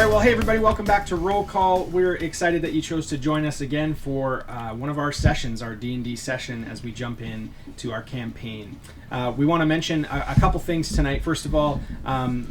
right, well, hey everybody, welcome back to Roll Call. We're excited that you chose to join us again for one of our sessions, our D&D session, as we jump in to our campaign. We want to mention a couple things tonight. First of all,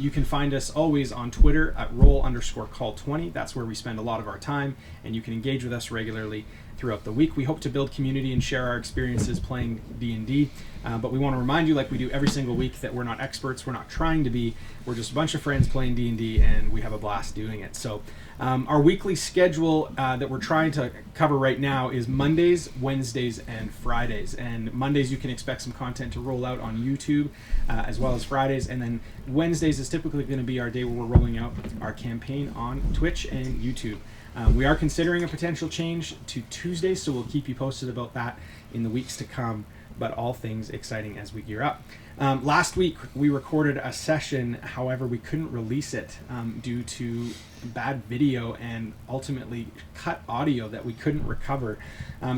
you can find us always on Twitter at roll_call20. That's where we spend a lot of our time, and you can engage with us regularly throughout the week. We hope to build community and share our experiences playing D&D, but we want to remind you, like we do every single week, that we're not experts, we're not trying to be, we're just a bunch of friends playing D&D, and we have a blast doing it. So our weekly schedule that we're trying to cover right now is Mondays, Wednesdays, and Fridays. And Mondays you can expect some content to roll out on YouTube, as well as Fridays, and then Wednesdays is typically going to be our day where we're rolling out our campaign on Twitch and YouTube. We are considering a potential change to Tuesdays, so we'll keep you posted about that in the weeks to come, but all things exciting as we gear up. Last week we recorded a session, however we couldn't release it due to bad video and ultimately cut audio that we couldn't recover.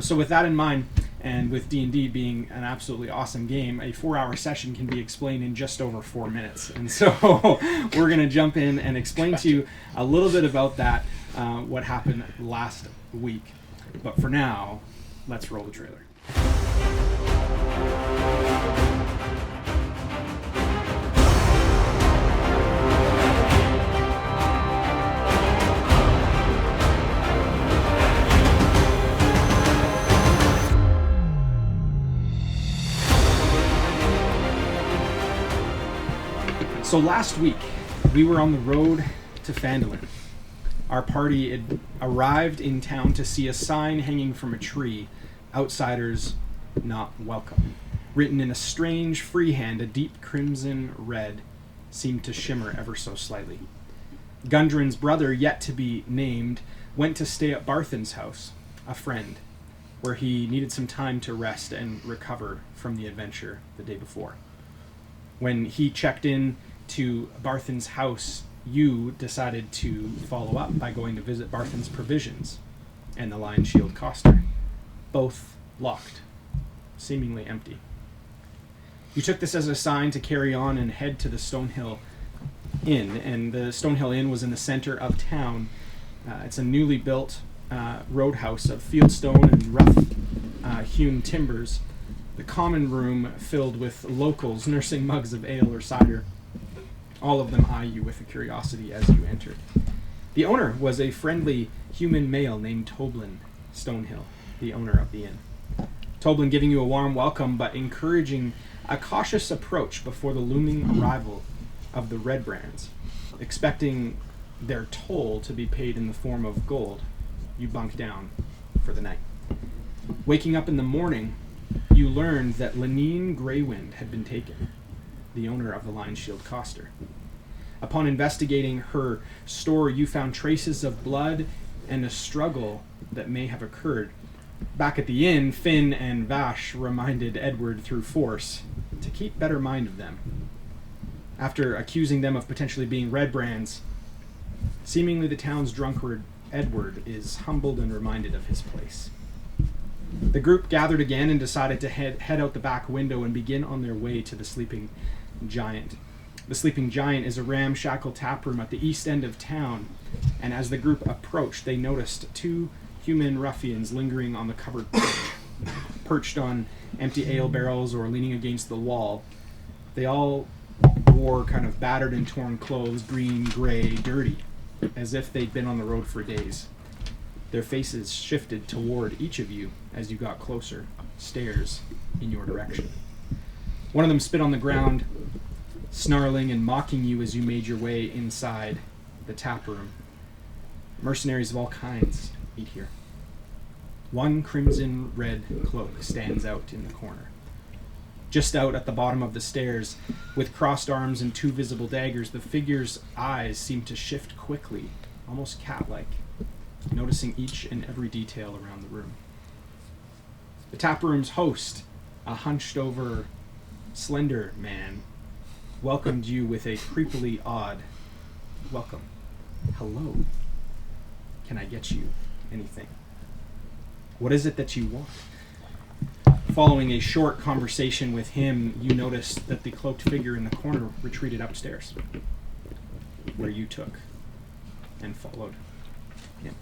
So with that in mind, and with D&D being an absolutely awesome game, a 4-hour session can be explained in just over 4 minutes. And so we're going to jump in and explain to you a little bit about that, what happened last week. But for now, let's roll the trailer. So last week, we were on the road to Phandalin. Our party had arrived in town to see a sign hanging from a tree, "Outsiders Not Welcome." Written in a strange freehand, a deep crimson red seemed to shimmer ever so slightly. Gundren's brother, yet to be named, went to stay at Barthen's house, a friend, where he needed some time to rest and recover from the adventure the day before. When he checked in to Barthen's house, you decided to follow up by going to visit Barthen's Provisions and the Lion Shield Coster, both locked, seemingly empty. You took this as a sign to carry on and head to the Stonehill Inn, and the Stonehill Inn was in the center of town. It's a newly built roadhouse of fieldstone and rough hewn timbers, the common room filled with locals nursing mugs of ale or cider. All of them eye you with a curiosity as you entered. The owner was a friendly human male named Toblin Stonehill, the owner of the inn. Toblin giving you a warm welcome, but encouraging a cautious approach before the looming arrival of the Red Brands. Expecting their toll to be paid in the form of gold, you bunked down for the night. Waking up in the morning, you learned that Lynn Greywind had been taken, the owner of the Lion Shield Coster. Upon investigating her store, you found traces of blood and a struggle that may have occurred. Back at the inn, Finn and Vash reminded Edward through force to keep better mind of them. After accusing them of potentially being Red Brands, seemingly the town's drunkard Edward is humbled and reminded of his place. The group gathered again and decided to head out the back window and begin on their way to the Sleeping Giant. The Sleeping Giant is a ramshackle taproom at the east end of town, and as the group approached, they noticed 2 human ruffians lingering on the covered porch, perched on empty ale barrels or leaning against the wall. They all wore kind of battered and torn clothes, green, gray, dirty, as if they'd been on the road for days. Their faces shifted toward each of you as you got closer, stares in your direction. One of them spit on the ground, snarling and mocking you as you made your way inside the tap room. Mercenaries of all kinds eat here. One crimson red cloak stands out in the corner. Just out at the bottom of the stairs, with crossed arms and 2 visible daggers, the figure's eyes seem to shift quickly, almost cat-like, noticing each and every detail around the room. The tap room's host, a hunched-over, slender man, welcomed you with a creepily odd welcome. Hello. Can I get you anything? What is it that you want? Following a short conversation with him, you noticed that the cloaked figure in the corner retreated upstairs, where you took and followed him.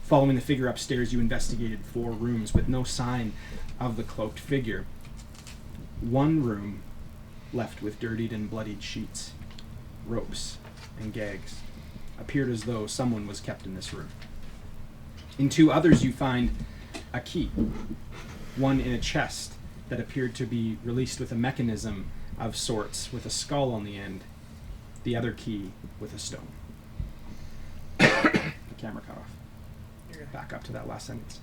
Following the figure upstairs, you investigated 4 rooms with no sign of the cloaked figure. One room left with dirtied and bloodied sheets, ropes, and gags. Appeared as though someone was kept in this room. In 2 others, you find a key. One in a chest that appeared to be released with a mechanism of sorts with a skull on the end. The other key with a stone. The camera cut off. Back up to that last sentence.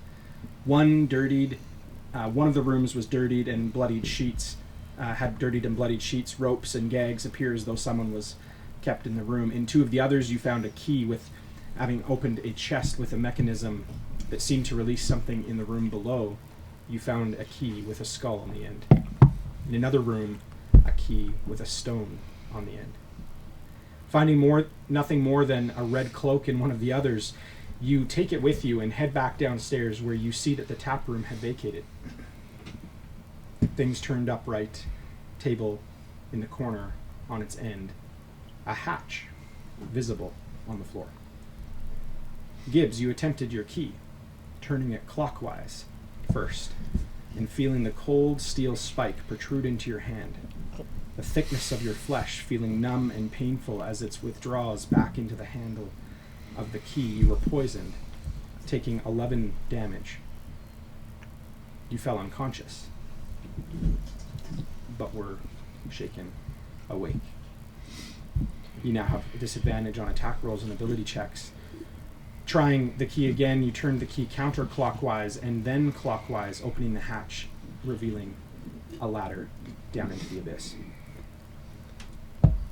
One of the rooms was dirtied and bloodied sheets, had dirtied and bloodied sheets, ropes, and gags. Appear as though someone was kept in the room. In 2 of the others, you found a key with, having opened a chest with a mechanism that seemed to release something in the room below. You found a key with a skull on the end. In another room, a key with a stone on the end. Finding nothing more than a red cloak in one of the others, you take it with you and head back downstairs, where you see that the tap room had vacated. Things turned upright, table in the corner on its end, a hatch visible on the floor. Gibbs, you attempted your key, turning it clockwise first, and feeling the cold steel spike protrude into your hand. The thickness of your flesh feeling numb and painful as it withdraws back into the handle of the key. You were poisoned, taking 11 damage. You fell unconscious, but were shaken awake. You now have a disadvantage on attack rolls and ability checks. Trying the key again, you turned the key counterclockwise and then clockwise, opening the hatch, revealing a ladder down into the abyss.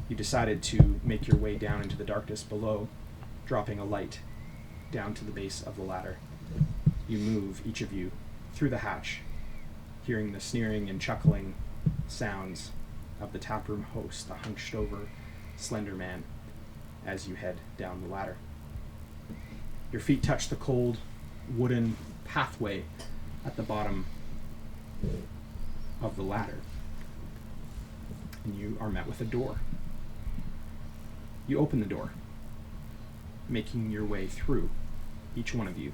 You decided to make your way down into the darkness below, dropping a light down to the base of the ladder. You move, each of you, through the hatch, hearing the sneering and chuckling sounds of the taproom host, the hunched-over, slender man, as you head down the ladder. Your feet touch the cold, wooden pathway at the bottom of the ladder, and you are met with a door. You open the door, making your way through, each one of you.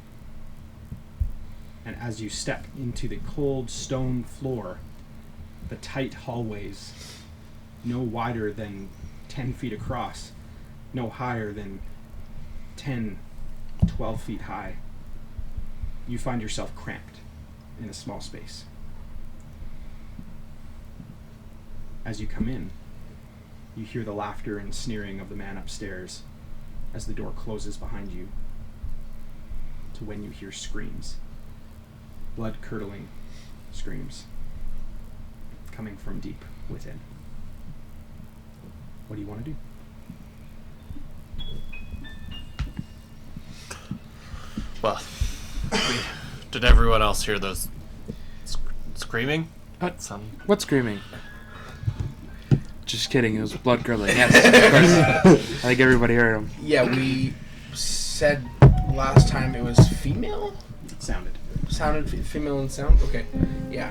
And as you step into the cold stone floor, the tight hallways, no wider than 10 feet across, no higher than 10, 12 feet high, you find yourself cramped in a small space. As you come in, you hear the laughter and sneering of the man upstairs as the door closes behind you, to when you hear screams, blood-curdling screams, coming from deep within. What do you want to do? Well, did everyone else hear those screaming? What screaming? Just kidding, it was blood curdling. Yes, of course. I think everybody heard him. Yeah, we said last time it was female? Sounded female in sound? Okay, yeah.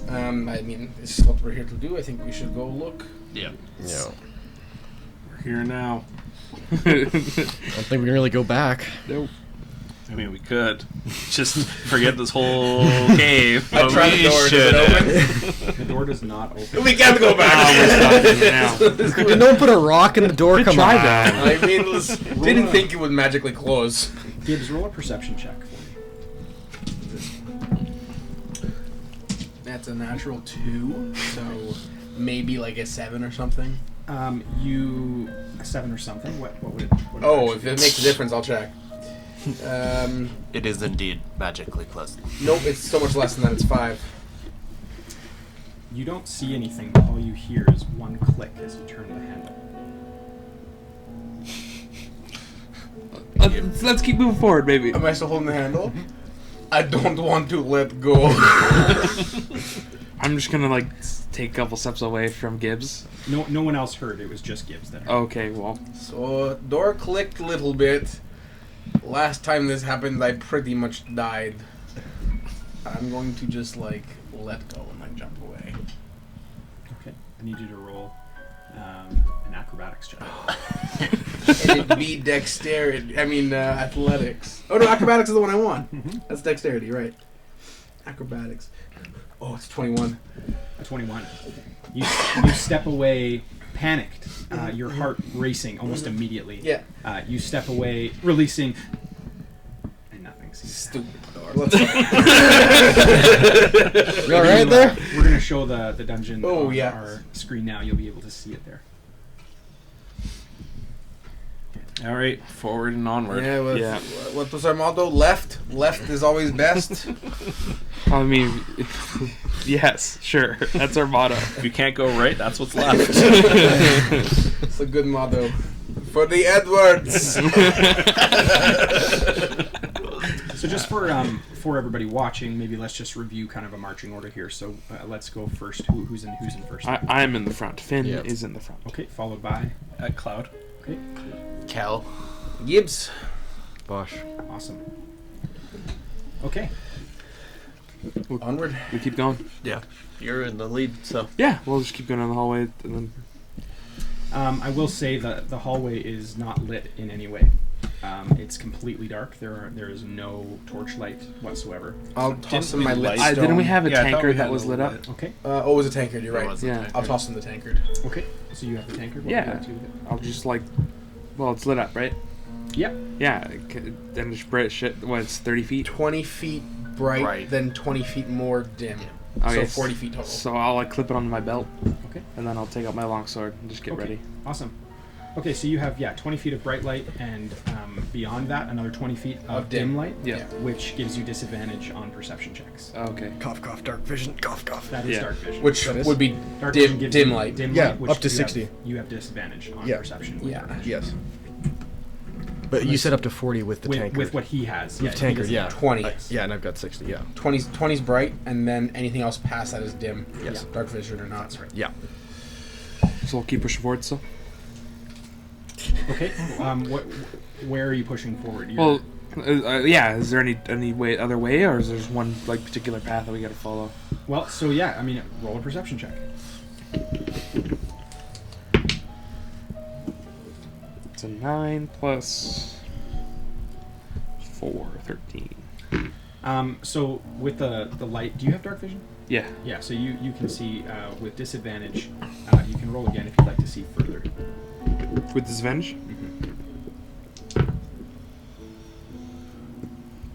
I mean, this is what we're here to do. I think we should go look. Yeah. We're here now. I don't think we can really go back. Nope. I mean, we could just forget this whole cave. I tried the door. Does it open? The door does not open. We gotta go back. Did no one put a rock in the door? Good Come try on. that. I mean, didn't think it would magically close. Gibbs, roll a perception check for me. That's a natural 2, so maybe like a 7 or something. A 7 or something. What would it? If it makes a difference, I'll check. It is indeed magically closed. Nope, it's so much less than that. It's 5. You don't see anything, but all you hear is one click as you turn the handle. Let's keep moving forward, baby. Am I still holding the handle? I don't want to let go. I'm just gonna take a couple steps away from Gibbs. No one else heard. It was just Gibbs that heard. Okay, well. So door clicked a little bit. Last time this happened, I pretty much died. I'm going to just let go and jump away. Okay. I need you to roll an acrobatics acrobatics check. And it'd be dexterity. Athletics. Oh no, acrobatics is the one I want. That's dexterity, right? Acrobatics. Oh, it's 21. A 21. You step away, panicked, your heart racing almost immediately. Yeah. You step away, releasing, and nothing seems to happen. Stupid. You alright there? We're gonna show the dungeon Oh, on yeah. our screen now. You'll be able to see it there. All right, forward and onward. Yeah, what was our motto? Left is always best. I mean, yes, sure. That's our motto. If you can't go right, that's what's left. It's a good motto for the Edwards. So just for everybody watching, maybe let's just review kind of a marching order here. So let's go first. Who's in first? I'm in the front. Finn Yeah. is in the front. Okay, followed by. At Cloud. Okay, Cal. Gibbs. Bosh. awesome. Okay, Onward. We keep going. Yeah. You're in the lead, so. Yeah, we'll just keep going down the hallway, and then I will say that the hallway is not lit in any way. It's completely dark. There is no torchlight whatsoever. I'll toss him my lit light- stone. didn't we have a Yeah, I thought we tankard had that was a lit up? lit. Okay, it was a tankard. You're There right. was a Yeah. tankard. I'll toss him the tankard. okay. So you have the tankard. What Yeah. would you like to do with it? I'll just well, it's lit up, right? Yep. Yeah, then just bright shit. What? It's 30 feet. 20 feet bright, Right. then 20 feet more dim. Okay, So 40 feet total. So I'll clip it onto my belt, Okay. and then I'll take out my longsword and just get Okay. ready. Awesome. Okay, so you have 20 feet of bright light, and beyond that, another 20 feet of dim light, Yeah. which gives you disadvantage on perception checks. Okay. Cough, cough, dark vision. Cough, cough. That is Yeah. dark vision. Which That is- would be Dark vision gives dim you light. Dim Yeah, light, which up to you have- 60. You have disadvantage on Yeah. perception. with Yeah. dark vision. Yes. But you said up to 40 with the tankard. With what he has. With he tankard, doesn't yeah. have- 20. Yeah, and I've got 60, yeah. 20's bright, and then anything else past that is dim. Yes. Dark vision or not. That's right. Yeah. So we'll keep pushing forward still. Okay. Where are you pushing forward? Well, yeah. Is there any other way, or is there just one particular path that we got to follow? Well, so roll a perception check. It's a 9 plus 4, 13. So with the light, do you have dark vision? Yeah. Yeah. So you can see with disadvantage. You can roll again if you'd like to see further. With disadvantage.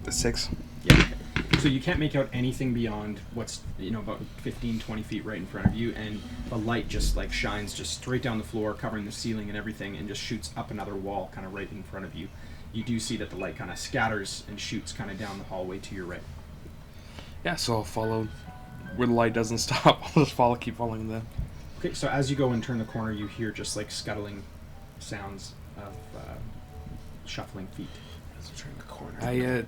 The 6. Yeah. Okay. So you can't make out anything beyond what's about 15, 20 feet right in front of you, and the light just shines just straight down the floor, covering the ceiling and everything, and just shoots up another wall kind of right in front of you. You do see that the light kind of scatters and shoots kind of down the hallway to your right. Yeah. So I'll follow where the light doesn't stop. I'll just keep following the. Okay. So as you go and turn the corner, you hear just scuttling sounds of shuffling feet. As we turn the corner. I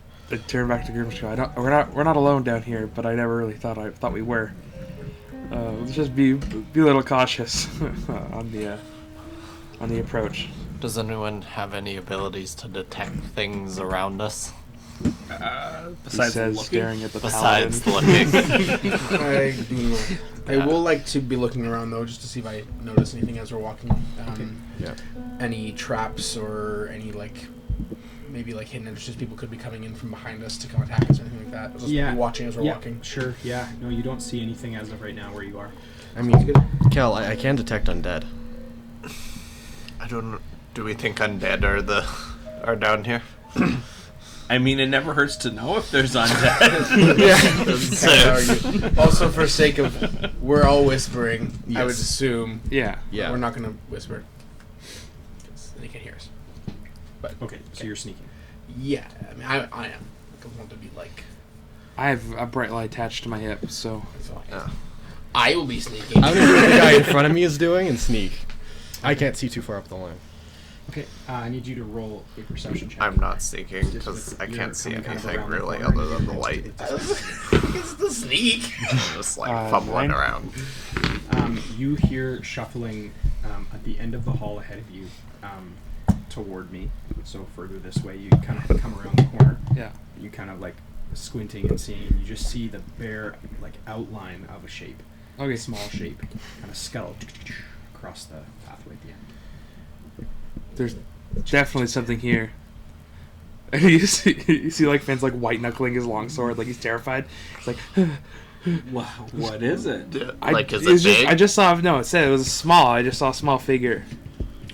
turn back to Grimshaw. We're not alone down here, but I never really thought we were. Let's just be a little cautious on the approach. Does anyone have any abilities to detect things around us? He Besides says, looking. staring at the Besides paladin. looking. I will like to be looking around though, just to see if I notice anything as we're walking. Yeah. Any traps or any maybe hidden entrances people could be coming in from behind us to come attack us or anything like that. Just be watching as we're walking. Sure. Yeah. No, you don't see anything as of right now where you are. I mean, Cal, I can detect undead. I don't. Do we think undead are down here? I mean, it never hurts to know if there's undead. Can't argue. Also, for sake of we're all whispering, I would Yes. assume Yeah. Yeah. we're not going to whisper. 'Cause they can't hear us. But Okay. So you're sneaking. yeah, I mean, I am. I don't want to be I have a bright light attached to my hip, so so Yeah. I will be sneaking. I'm gonna do what the guy in front of me is doing and sneak. I can't see too far up the line. Okay. I need you to roll a perception check. I'm not sneaking Just because with- I you're can't see coming kind of anything around the really corner, other and than the you're light. next to It's the sneak. Just fumbling 9. around. You hear shuffling at the end of the hall ahead of you toward me. So further this way, you kind of come around the corner. yeah. You kind of squinting and seeing. You just see the bare outline of a shape, Okay. a small shape, kind of scuttle across the pathway at the end. there's definitely something here. And you see like Finn's like white knuckling his longsword, like he's terrified. It's like, Wow, what is it? Like, is it big? I just saw. No, it said it was small. I just saw a small figure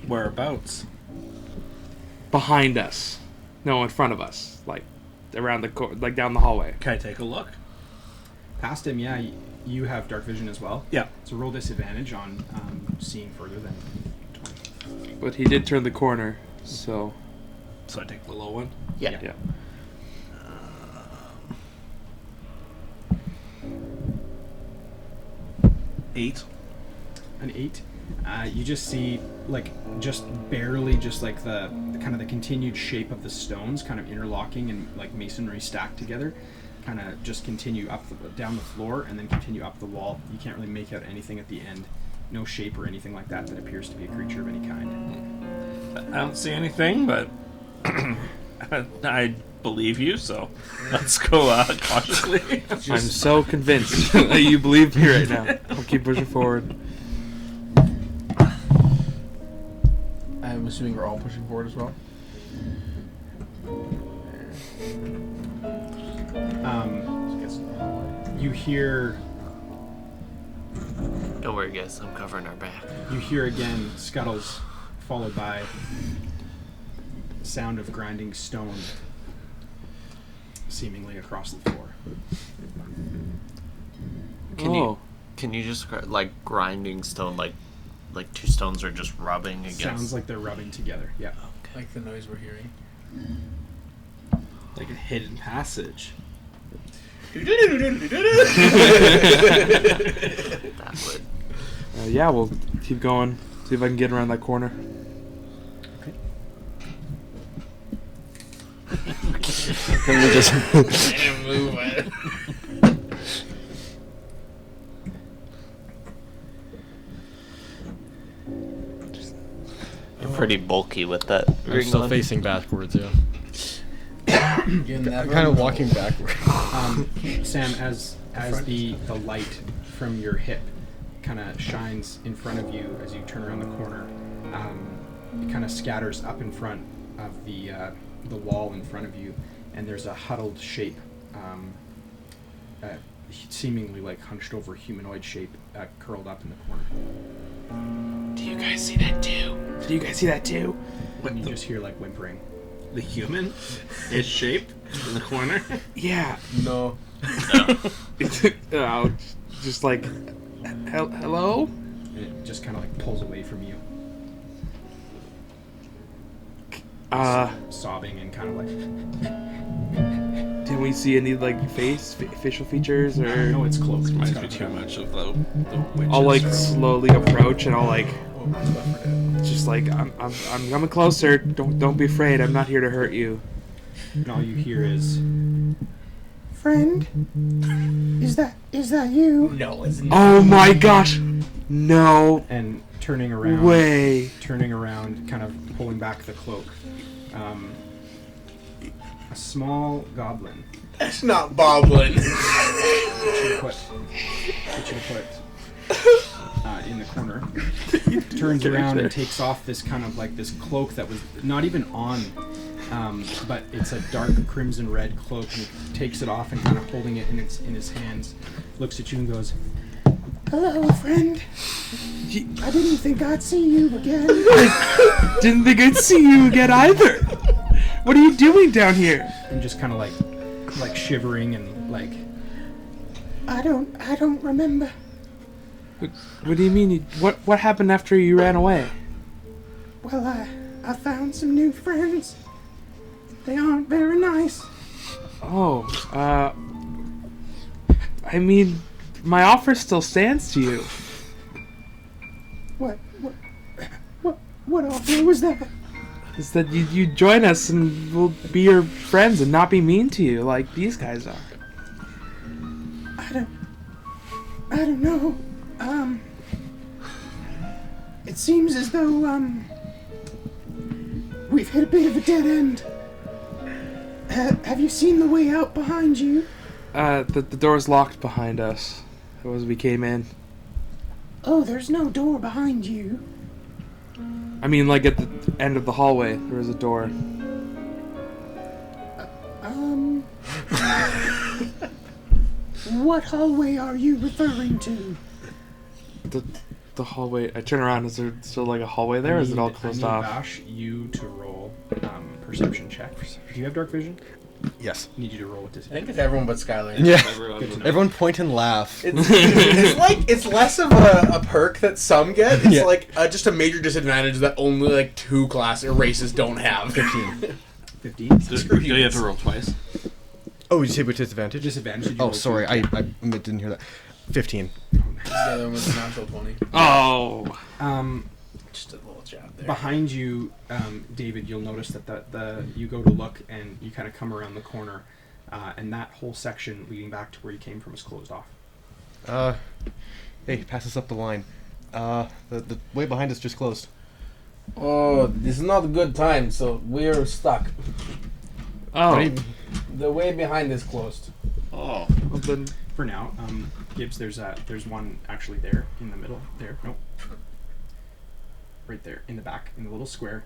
Whereabouts? behind us. No, in front of us, like around like down the hallway. Can I take a look? Past him, yeah, you have dark vision as well. Yeah. So roll disadvantage on seeing further than 20. But he did turn the corner, so So I take the low one. Yeah. yeah. 8. An 8. You just see, like, just barely, just like the kind of the continued shape of the stones kind of interlocking and like masonry stacked together, kind of just continue down the floor and then continue up the wall. You can't really make out anything at the end. No shape or anything like that appears to be a creature of any kind. I don't see anything, but I believe you, so let's go cautiously. I'm so convinced that you believe me right now. I'll keep pushing forward. I'm assuming we're all pushing forward as well. You hear. Don't worry, guys. I'm covering our back. You hear again scuttles, followed by sound of grinding stone, seemingly across the floor. Can you just like grinding stone, like two stones are just rubbing against? Sounds like they're rubbing together. Yeah. Okay. Like the noise we're hearing. Like a hidden passage. That would. Yeah, we'll keep going. See if I can get around that corner. Okay. Can we just Move it. You're pretty bulky with that. I'm ring still on. facing backwards, yeah. Getting I'm that kind of one? walking backwards. Sam, as the light from your hip kind of shines in front of you as you turn around the corner, it kind of scatters up in front of the wall in front of you, and there's a huddled shape, seemingly like hunched over humanoid shape, curled up in the corner. Do you guys see that too? Do you guys see that too? And you just hear like whimpering. The human is shape in the corner. Yeah. No. Just like, hello? And it just kind of like pulls away from you, sobbing and kind of like. Did we see any like facial features or? No, it's close. Reminds me too much of the witches. I'll like from- slowly approach and I'll like, just like I'm coming closer. Don't be afraid. I'm not here to hurt you. And all you hear is, "Friend, is that you?" No, it's not. Oh my gosh! No And turning around, kind of pulling back the cloak. A small goblin, That's not Boblin. which you put in the corner, turns around and takes off this kind of like this cloak that was not even on, but it's a dark crimson red cloak, and he takes it off and kind of holding it in his hands, looks at you and goes, "Hello, friend. I didn't think I'd see you again." Didn't think I'd see you again either. What are you doing down here? And just kind of like shivering and like, I don't remember. What do you mean? What happened after you ran away? Well, I found some new friends. They aren't very nice. Oh, I mean, my offer still stands to you. What offer was that? Is that you join us and we'll be your friends and not be mean to you like these guys are. I don't know. It seems as though we've hit a bit of a dead end. Have you seen the way out behind you? The door's locked behind us. As we came in. Oh, there's no door behind you. I mean, like at the end of the hallway, there was a door. What hallway are you referring to? The hallway. I turn around. Is there still like a hallway there, or is it all closed off? Bash, you to roll perception check. Do you have dark vision? Yes. Need you to roll with I this. think it's everyone but Skylar. Yeah. Good to know. Everyone point and laugh. It's like it's less of a perk that some get. It's Yeah. like just a major disadvantage that only like 2 class races don't have. 15. 15. Do you have to roll twice? Oh, did you say with disadvantage? Disadvantage. Did you Oh, roll sorry. two? I didn't hear that. 15. The other one was a natural 20. Oh. Just a little jab there. Behind you, David, you'll notice that you go to look and you kind of come around the corner, and that whole section leading back to where you came from is closed off. Hey, pass us up the line. The way behind us just closed. Oh, this is not a good time, so we're stuck. Oh. Right? The way behind is closed. Oh. Well, then, For now, Gibbs, there's one actually there in the middle. There, nope. Right there in the back, in the little square.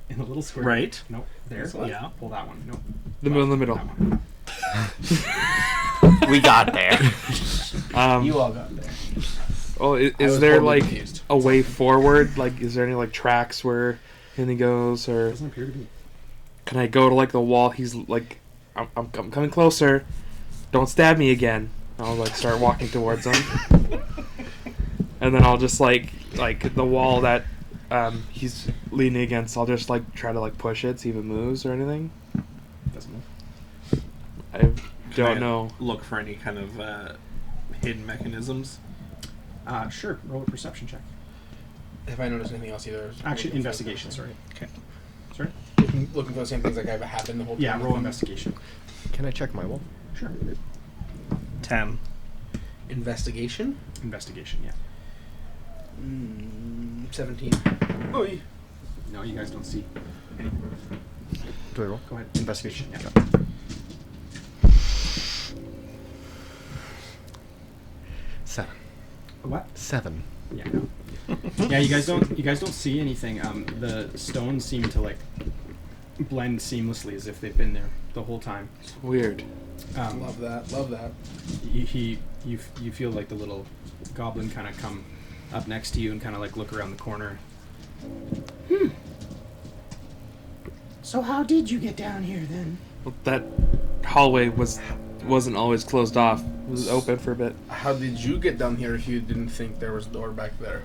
In the little square. Right. Nope. There. This one? Yeah. Pull that one. Nope. the middle in the middle. That one. We got there. You all got there. Oh, I is was there totally like confused. a way forward? Like, is there any like tracks where anything goes, or Doesn't appear to be. can I go to like the wall? He's like, I'm coming closer. Don't stab me again. I'll like start walking towards him, and then I'll just like the wall that he's leaning against. I'll just like try to like push it, see if it moves or anything. Doesn't move. I Can don't I know. Look for any kind of hidden mechanisms. Sure. Roll a perception check. If I notice anything else either. Actually, investigation. Sorry. Okay. Sorry. Looking for the same things like I've happened the whole time. Yeah. Roll investigation. Can I check my wall? Sure. 10. Investigation? Investigation. Yeah. 17. Oh, No, you guys don't see anything. Do I roll? Go ahead. Investigation. Yeah. Okay. 7. What? 7. Yeah. No. Yeah. You guys don't see anything. The stones seem to like blend seamlessly as if they've been there the whole time. It's weird. love that. Love that. You feel like the little goblin kind of come up next to you and kind of like look around the corner. So how did you get down here then? Well, that hallway wasn't always closed off. It was open for a bit. How did you get down here if you didn't think there was a door back there?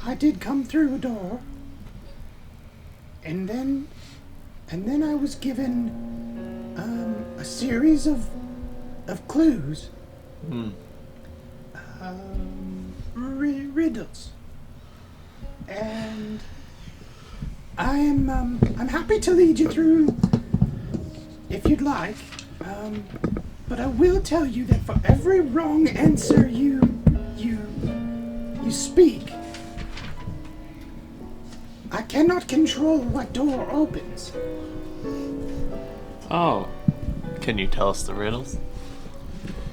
I did come through a door, and then I was given a series of clues, riddles, and I'm happy to lead you through if you'd like, but I will tell you that for every wrong answer you speak, I cannot control what door opens. Oh. Can you tell us the riddles?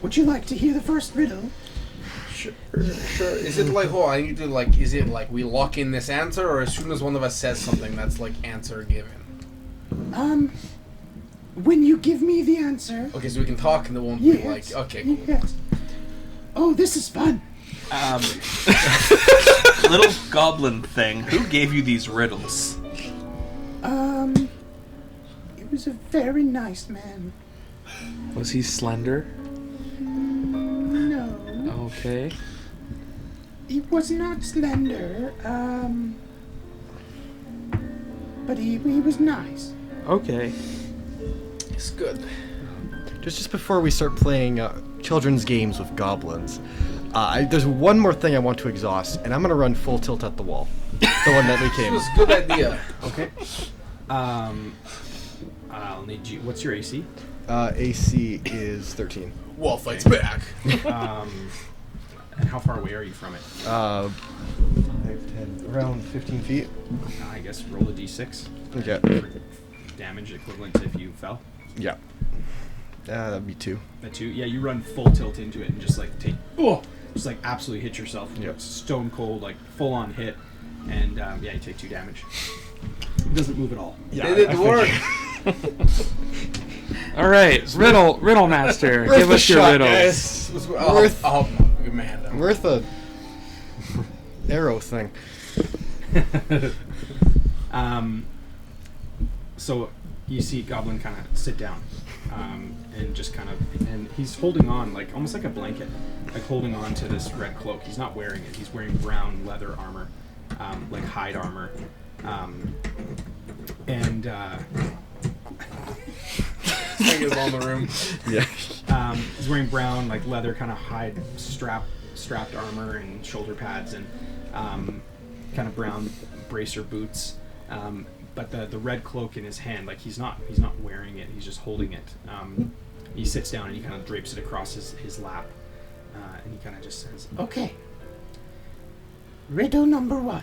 Would you like to hear the first riddle? Sure. Is it like, oh, I need to like, is it like we lock in this answer, or as soon as one of us says something, that's like answer given? When you give me the answer. Okay, so we can talk and it won't Yes. be like, okay, cool. Yes. Oh, this is fun. Little goblin thing. Who gave you these riddles? It was a very nice man. Was he slender? No, Okay. he was not slender. But he was nice. Okay. It's good. Just before we start playing children's games with goblins, there's one more thing I want to exhaust, and I'm going to run full tilt at the wall. The one that we This came. was a good idea. Okay. I'll need you. What's your AC? AC is 13. Wall fights back. And how far away are you from it? 5, 10, around 15 feet. I guess roll a d6 Okay. for damage equivalent to if you fell. Yeah. That'd be 2. A 2. Yeah, you run full tilt into it and just like just like absolutely hit yourself. Yep. Stone cold, like full on hit. And yeah, you take 2 damage. It doesn't move at all. Yeah, did it work? All right, Riddle Master, give us your riddles. Give me a hand. Worth a arrow thing. So you see Goblin kind of sit down, and just kind of, and he's holding on like almost like a blanket, like holding on to this red cloak. He's not wearing it. He's wearing brown leather armor, like hide armor, and Thing is on the room. Yeah. he's wearing brown like leather kind of hide strapped armor and shoulder pads and kind of brown bracer boots. But the red cloak in his hand, like he's not wearing it. He's just holding it. He sits down and he kind of drapes it across his lap, and he kind of just says, Okay. Riddle number 1.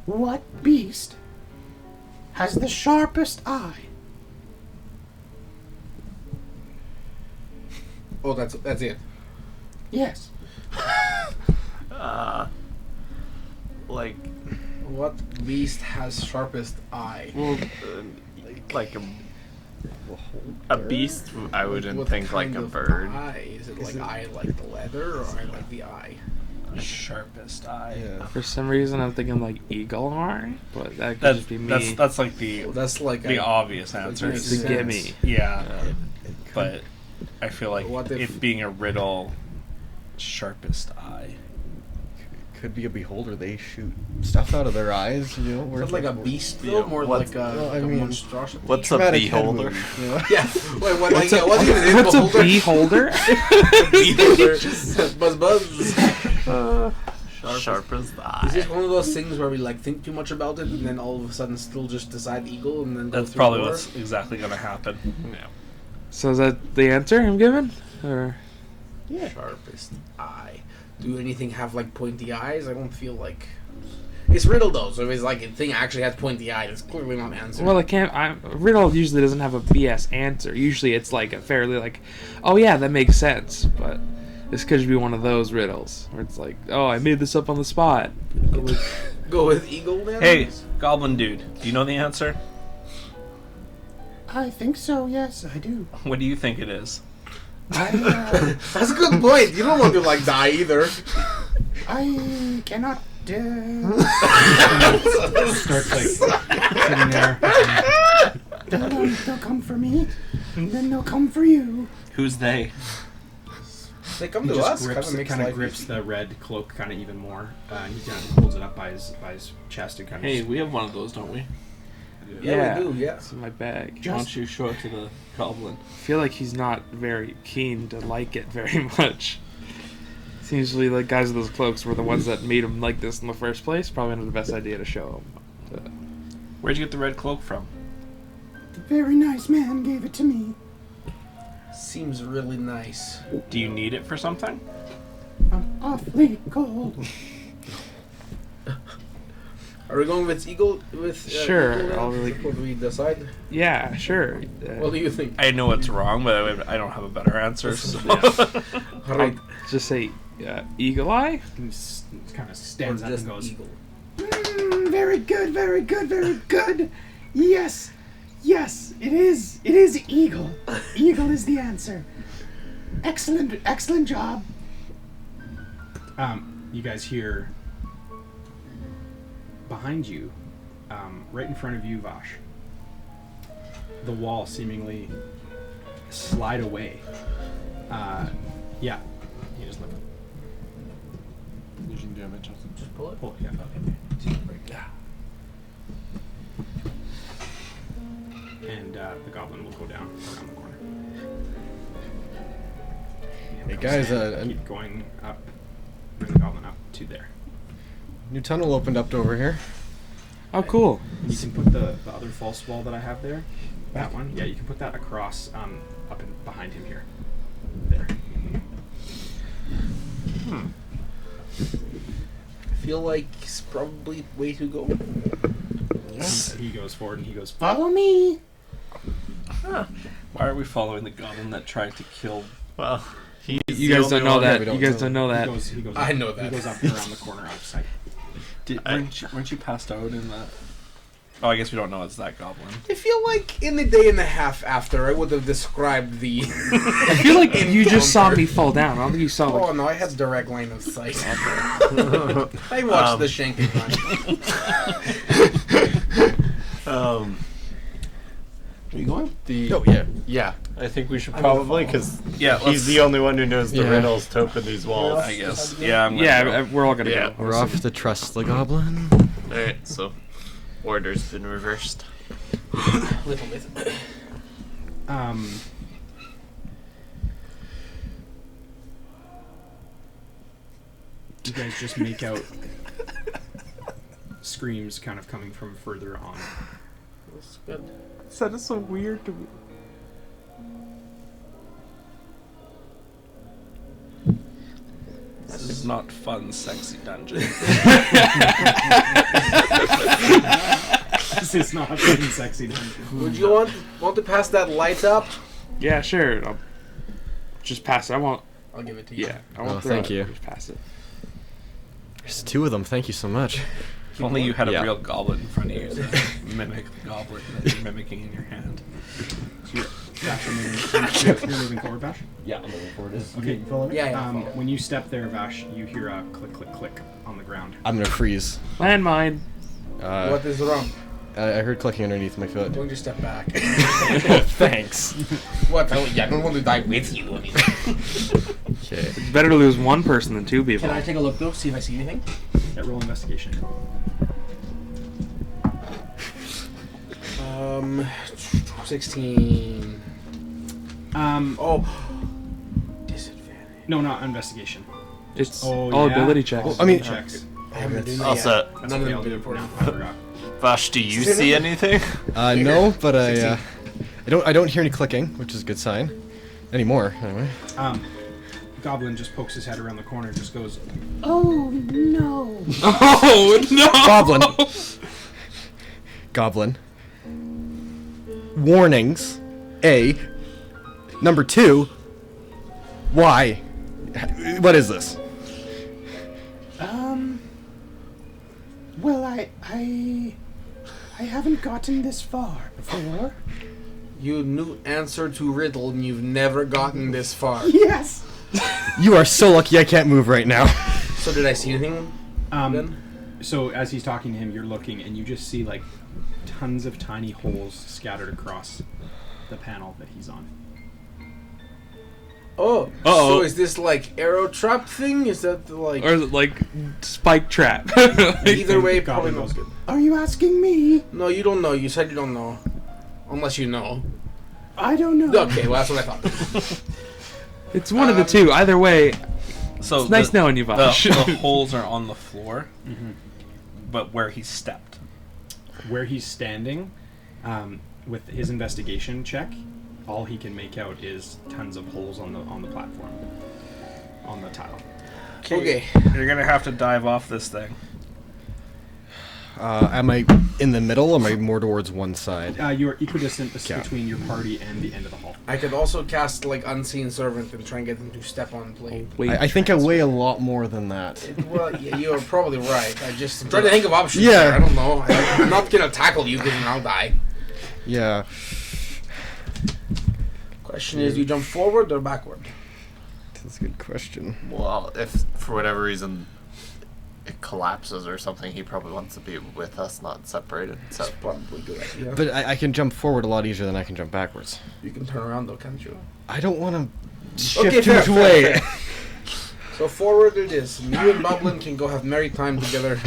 What beast has the sharpest eye? Oh, that's it. Yes. Like What beast has sharpest eye? Well, like a beast. I wouldn't What think like kind a of bird. Eye? Is it like eye like the leather, or eye like the eye? Sharpest eye. Yeah. for some reason I'm thinking like eagle eye, but that could just be me. That's like the Well, that's like the obvious answer. makes the sense. gimme. Yeah, but I feel like What if- it being a riddle, sharpest eye. Could be a beholder. They shoot stuff out of their eyes. You know, Is it like a beast though? Yeah, More what's- like a, well, I like a mean, monstrosity? What's a Traumatic head beholder? wound, you know? Yeah. Wait, what? Like, what even is What's a beholder? beholder? Beholder. Buzz buzz. Sharpest Is eye. this one of those things where we like think too much about it and then all of a sudden still just decide eagle and then go That's through probably more? what's exactly going to happen. Yeah. So is that the answer I'm given? Or Sharpest eye. Do anything have like pointy eyes? I don't feel like it's riddle though. So if it's like a thing actually has pointy eyes, it's clearly not answered. well, riddle usually doesn't have a BS answer. Usually it's like a fairly like, oh yeah, that makes sense. But this could just be one of those riddles where it's like, oh, I made this up on the spot. Go with eagle then. Hey, Goblin Dude, do you know the answer? I think so, yes, I do. What do you think it is? That's a good point. You don't want to like die either. I cannot. starts like sitting there. They'll come for me, then they'll come for you. Who's they? They come He to just us. grips, Makes kind of life grips easy. the red cloak kind of even more. He kind of holds it up by his chest and kind of. Hey, we have one of those, don't we? Yeah, we do. Yeah. It's in my bag. Why don't you show it to the Goblin? I feel like he's not very keen to like it very much. Seems usually the guys with those cloaks were the ones that made him like this in the first place. Probably not the best idea to show him. But, Where'd you get the red cloak from? The very nice man gave it to me. Seems really nice. Do you need it for something? I'm awfully cold. Are we going with eagle? With Sure, eagle now? I'll really- What do we decide? yeah, sure. What do you think? I know it's wrong, but I don't have a better answer. So. I'll just say eagle eye. He kind of stands up and goes. eagle. Very good, very good, very good. Yes, yes, it is. It is eagle. Eagle is the answer. Excellent, excellent job. You guys hear behind you, right in front of you, Vash, the wall seemingly slide away. Yeah, you just look. Using damage. Just pull it. Pull it, yeah. And the goblin will go down around the corner. Hey guys, Keep going up. Bring the goblin up to there. new tunnel opened up over here. Oh, cool. You can put the other false wall that I have there. That one. Yeah, you can put that across, up and behind him here. There. I feel like it's probably way to go. He goes forward and he goes. Follow me. Why are we following the goblin that tried to kill? Well, He's You the guys only don't know one that. we You guys don't know He that. goes, he goes I up, know that. He goes up and around the corner out of sight. Weren't you passed out in that? Oh, I guess we don't know it's that goblin. I feel like in the day and a half after, I would have described the. I feel like you just saw me fall down. I don't think you saw. Oh Like, no, I had direct line of sight. I watched the shanking run. Are you going? Yeah. I think we should I'm gonna probably, follow. because Yeah, he's the only one who knows the Yeah. riddles to open these walls. I guess. Yeah, I'm gonna yeah, go. we're all gonna Yeah. go. We're off to trust the goblin. Alright, so order's been reversed. Little bit. You guys just make out screams kind of coming from further on. That's good. That is so weird to me. This is not fun, sexy dungeon. This is not a fucking sexy dungeon. Would you want to pass that light up? Yeah, sure. I'll just pass it. I won't. I'll give it to you. Yeah, I won't. Oh, throw thank it. you. Just pass it. There's 2 of them. Thank you so much. If only you had a Yeah. real goblin in front of you to mimic the goblin that you're mimicking in your hand. Bash, you're moving forward, Bash? Yeah, I'm moving forward. Okay. You follow me? Yeah. When you step there, Vash, you hear a click, click, click on the ground. I'm gonna freeze. Landmine. What is wrong? I heard clicking underneath my foot. Don't you step back? Thanks. What? I don't want to die with you. I mean. Okay. It's better to lose one person than 2 people. Can I take a look though, see if I see anything? Yeah, roll investigation. 16. Disadvantage. No, not investigation. It's Oh, all yeah. ability checks. Well, I mean- checks. I haven't been doing that All yet. set. None of them have been No, reported. I forgot. Vash, do you see anything? No, but I don't hear any clicking, which is a good sign. Anymore, anyway. Goblin just pokes his head around the corner and just goes, Oh no. Oh no! Goblin. Goblin. Warnings. A. Number 2. Why? What is this? Well, I haven't gotten this far before. You knew answer to riddle and you've never gotten this far. Yes. You are so lucky I can't move right now. So did I see anything then? So as he's talking to him, you're looking and you just see like tons of tiny holes scattered across the panel that he's on. Oh, Uh-oh. so is this like arrow trap thing? Is that like... Or is it like spike trap? Either way, probably Goblin not goes, good. Are you asking me? No, you don't know. You said you don't know. Unless you know. I don't know. Okay, well that's what I thought. It's one of the 2. Either way, So it's nice knowing you, Vash. the holes are on the floor, but where he stepped. Where he's standing, with his investigation check, all he can make out is tons of holes on the platform, on the tile. Okay. You're gonna have to dive off this thing. Am I in the middle or am I more towards one side? You are equidistant Yeah. between your party and the end of the hall. I could also cast like Unseen Servant and try and get them to step on plate. Wait, I think I weigh a lot more than that. Well, yeah, you're probably right. I'm trying to think of options. Yeah. Here. I don't know. I'm not gonna tackle you because then I'll die. Yeah. Question is, do you jump forward or backward? That's a good question. Well, if for whatever reason it collapses or something, he probably wants to be with us, not separated. So That's probably a good idea. But I can jump forward a lot easier than I can jump backwards. You can turn around though, can't you? I don't want to shift Okay, too much fair, weight. fair. So forward it is. You and Boblin can go have merry time together.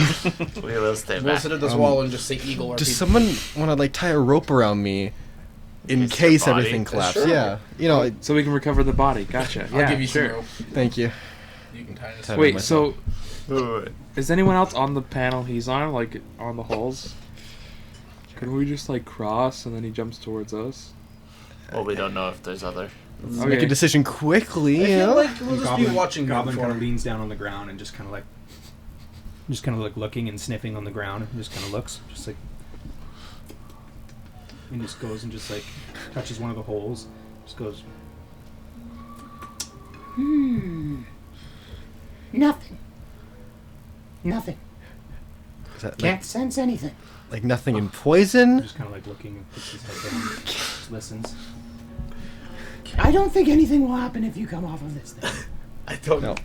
we will stay We'll back. sit at this wall and just say eagle or Does people. someone want to like tie a rope around me in Against case your body? everything collapses? Sure. Yeah. You know, so we can recover the body. Gotcha. I'll Yeah, give you sure. some rope. thank you. You can tie this. Tie it Wait, myself. so is anyone else on the panel he's on, like on the holes? Can we just like cross and then he jumps towards us? Well, we don't know if there's other. Let's make a decision quickly. I You feel know? like we'll just be watching Goblin them kind for. of leans down on the ground and just kind of like looking and sniffing on the ground and just kind of looks, just like, and just goes and just like touches one of the holes, just goes, Nothing. Nothing. Is that Can't sense anything. like nothing in poison? Just kind of like looking, puts his head down, just listens. I don't think anything will happen if you come off of this thing. I don't No.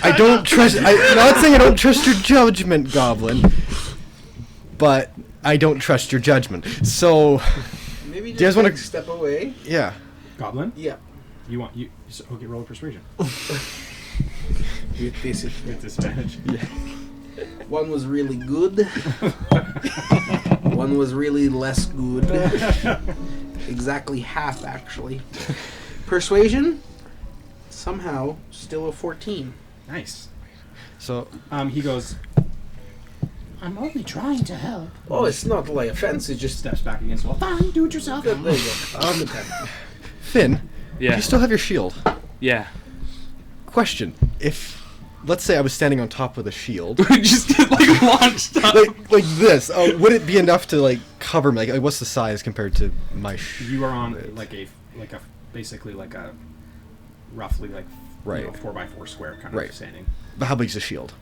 I don't trust. I'm not saying I don't trust your judgment, Goblin, but I don't trust your judgment. So, Maybe Do you guys just wanna- step away. yeah. Goblin, Yeah. you want you? Okay, roll a persuasion With this, with disadvantage. one was really good. One was really less good. Exactly half, actually. Persuasion, somehow still a 14. Nice. So, He goes, I'm only trying to help. Oh, it's not like offense. It's just steps back against the wall. Fine, do it yourself. good. There you go. On the 10. Finn, Yeah. you still have your shield. Yeah. Question: if, let's say, I was standing on top with a shield, We just get like launched up. like this, would it be enough to like cover me? Like, what's the size compared to my? You are on like a basically like a roughly like Right. 4x4 square kind of Right. standing. But how big's the shield?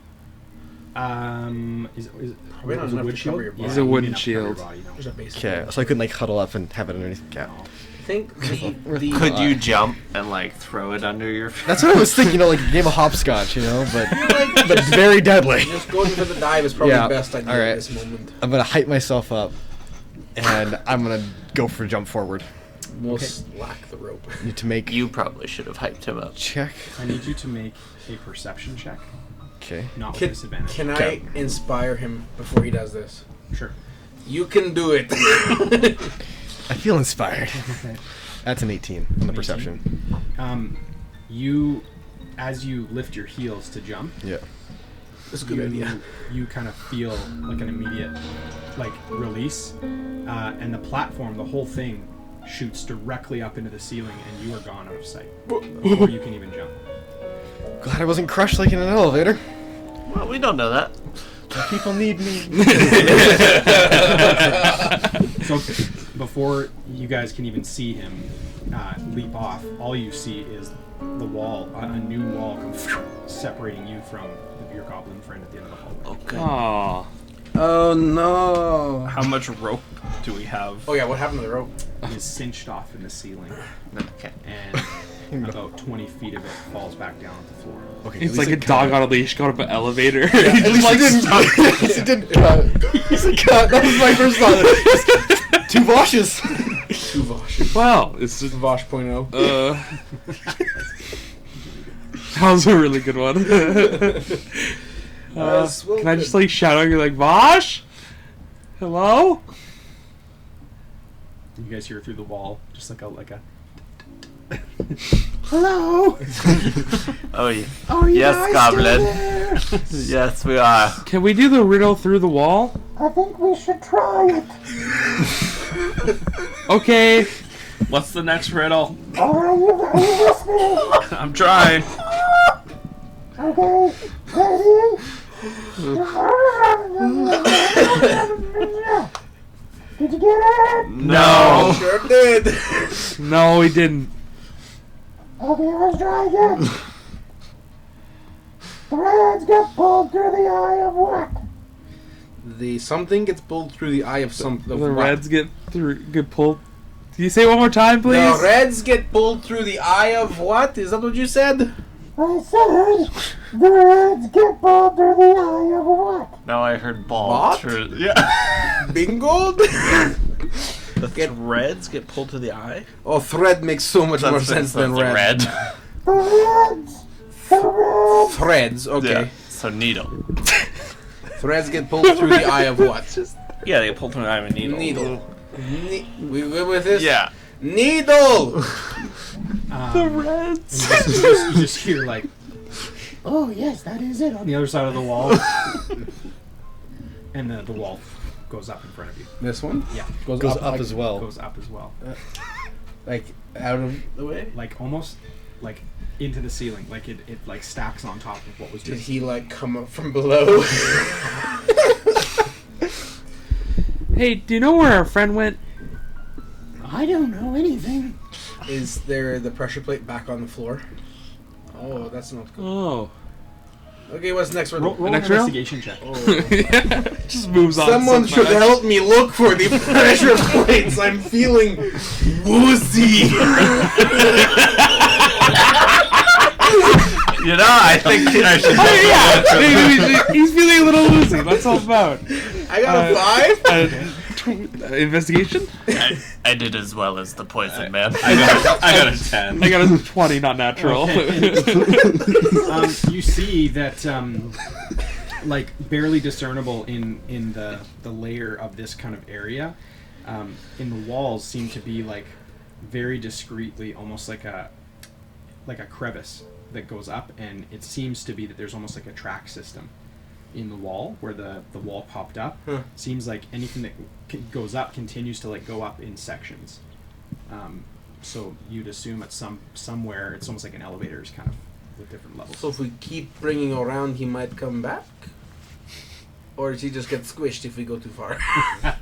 Is it Probably not is it enough wood to shield? cover your body. Yeah, It's a you wooden need enough to cover your shield. body, no. There's a basic. Okay, so I couldn't like huddle up and have it underneath. Yeah. I think the Could you jump and like throw it under your feet? That's what I was thinking. You know, like a game of hopscotch. You know, but very deadly. just going for the dive is probably Yeah, the best idea alright. at this moment. I'm gonna hype myself up, and I'm gonna go for a jump forward. We'll slack the rope. Need to make You probably should have hyped him up. check. I need you to make a perception check, Okay. not with Can, disadvantage. can I Okay. inspire him before he does this? Sure. You can do it. I feel inspired. That's an 18 on the perception. You, as you lift your heels to jump, Yeah. That's a good idea. you kind of feel like an immediate like release, and the platform, the whole thing, shoots directly up into the ceiling, and you are gone out of sight before you can even jump. Glad I wasn't crushed like in an elevator. Well, we don't know that. People need me. So before you guys can even see him leap off, all you see is the wall, a new wall separating you from your goblin friend at the end of the hallway. Okay. Aw. Oh no. How much rope do we have? Oh yeah, what happened to the rope? He is cinched off in the ceiling, Okay. and about 20 feet of it falls back down to the floor. Okay, It's like a dog on a leash going up an elevator. He At just least like he didn't. At least he didn't cut. He said cut. That was my first thought. 2 washes. 2 Vosh. wow, it's just Vosh.0. that was a really good one. Well, Can I just like shout out? You're like Vosh, hello. You guys hear through the wall, just like a Hello? Oh, yeah. Are you Yes, guys Goblin. still there? Yes, we are. Can we do the riddle through the wall? I think we should try it. Okay. What's the next riddle? Are you listening? I'm trying. Okay, ready? Did you get it? No. Sure did. No, we didn't. Okay, let's try again. Threads get pulled through the eye of what? The something gets pulled through the eye of some. The reds get pulled. Can you say it one more time, please? The reds get pulled through the eye of what? Is that what you said? I said the reds get pulled through the eye of what? Now I heard ball. What? Through, yeah. Bingo? The threads get pulled to the eye? Oh, thread makes so much more sense than the red. The reds! The reds! Threads, okay. Yeah. So needle. Threads get pulled through the eye of what? Yeah, they get pulled to the eye of a needle. Needle. We good with this? Yeah. Needle! The reds. you just hear like Oh, yes, that is it. on the other side of the wall, and the wall goes up in front of you. This one? Yeah, Goes up like, as well. goes up as well, Like, out of the way? like almost like into the ceiling, like it like stacks on top of what was Did just. he, like, come up from below? Hey, do you know where our friend went? I don't know anything. Is there the pressure plate back on the floor? Oh, that's not good. Oh. Okay, what's next riddle? Roll an Next round? investigation check. Just moves on. Someone so should fast. help me look for the pressure plates. I'm feeling woozy. You know, I think I should. He's feeling a little woozy. That's all about. I got a 5. Investigation? I did as well as the poison man. I got a 10. I got a 20, not natural. You see that, like, barely discernible in the layer of this kind of area, in the walls seem to be, like, very discreetly, almost like a crevice that goes up, and it seems to be that there's almost like a track system in the wall where the wall popped up. Seems like anything that goes up continues to like go up in sections. So you'd assume at somewhere it's almost like an elevator is kind of with different levels. So if we keep bringing around, he might come back? Or does he just get squished if we go too far? How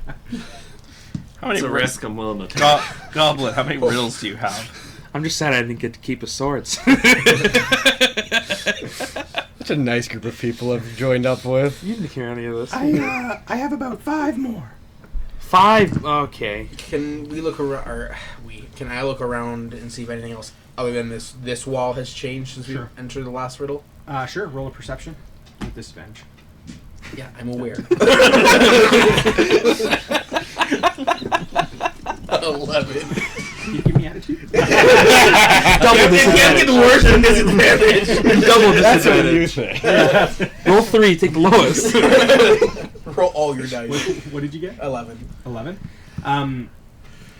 many It's a risk I'm willing to take. Goblin, how many riddles do you have? I'm just sad I didn't get to keep his swords. Such a nice group of people I've joined up with. You didn't hear any of this. I have about 5 more. 5? Okay. Can we look around? Or can I look around and see if anything else other than this wall has changed since Sure. we entered the last riddle? Sure, roll a perception with disadvantage. Yeah, I'm aware. 11. Can you give me attitude? Double It can't get worse than disadvantage. Double That's what you disadvantage. think. Roll 3, take the lowest. Roll all your dice. What did you get? 11. 11.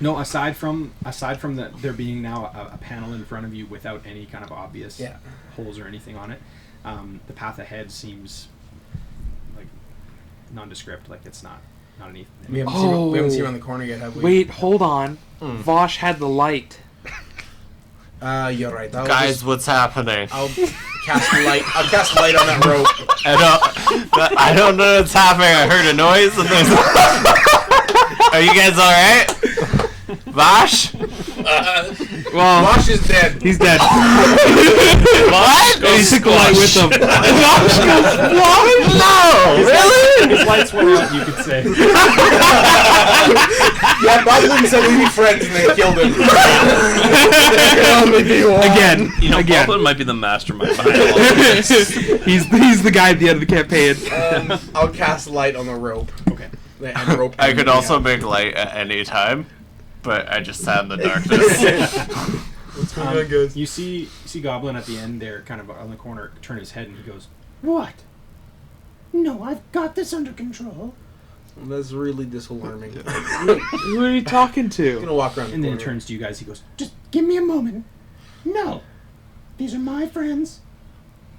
No, aside from there being now a panel in front of you without any kind of obvious holes or anything on it, the path ahead seems like nondescript, like it's not anything. We haven't seen around the corner yet, have we? Wait, hold on. Vosh had the light. You're right. Guys, what's happening? I'll cast light. I'll cast light on that rope. I don't know what's happening. I heard a noise and there's. Are you guys all right? Vash? Well, Mosh is dead. he's dead. What? And he took the light with him. Vosh goes, what? No! Really? His lights went out, you could say. Yeah, Goblin said we'd be friends and they killed him. Again. You know, Again. Goblin might be the mastermind behind all of this. He's the guy at the end of the campaign. I'll cast light on the rope. Okay. And the rope I could also make light at any time, but I just sat in the darkness. What's going on, guys? You see Goblin at the end there, kind of on the corner, turn his head and he goes, What? No, I've got this under control. That's really disalarming. Who are you talking I'm to? gonna walk around the and then corner. he turns to you guys. He goes, Just give me a moment. No. These are my friends.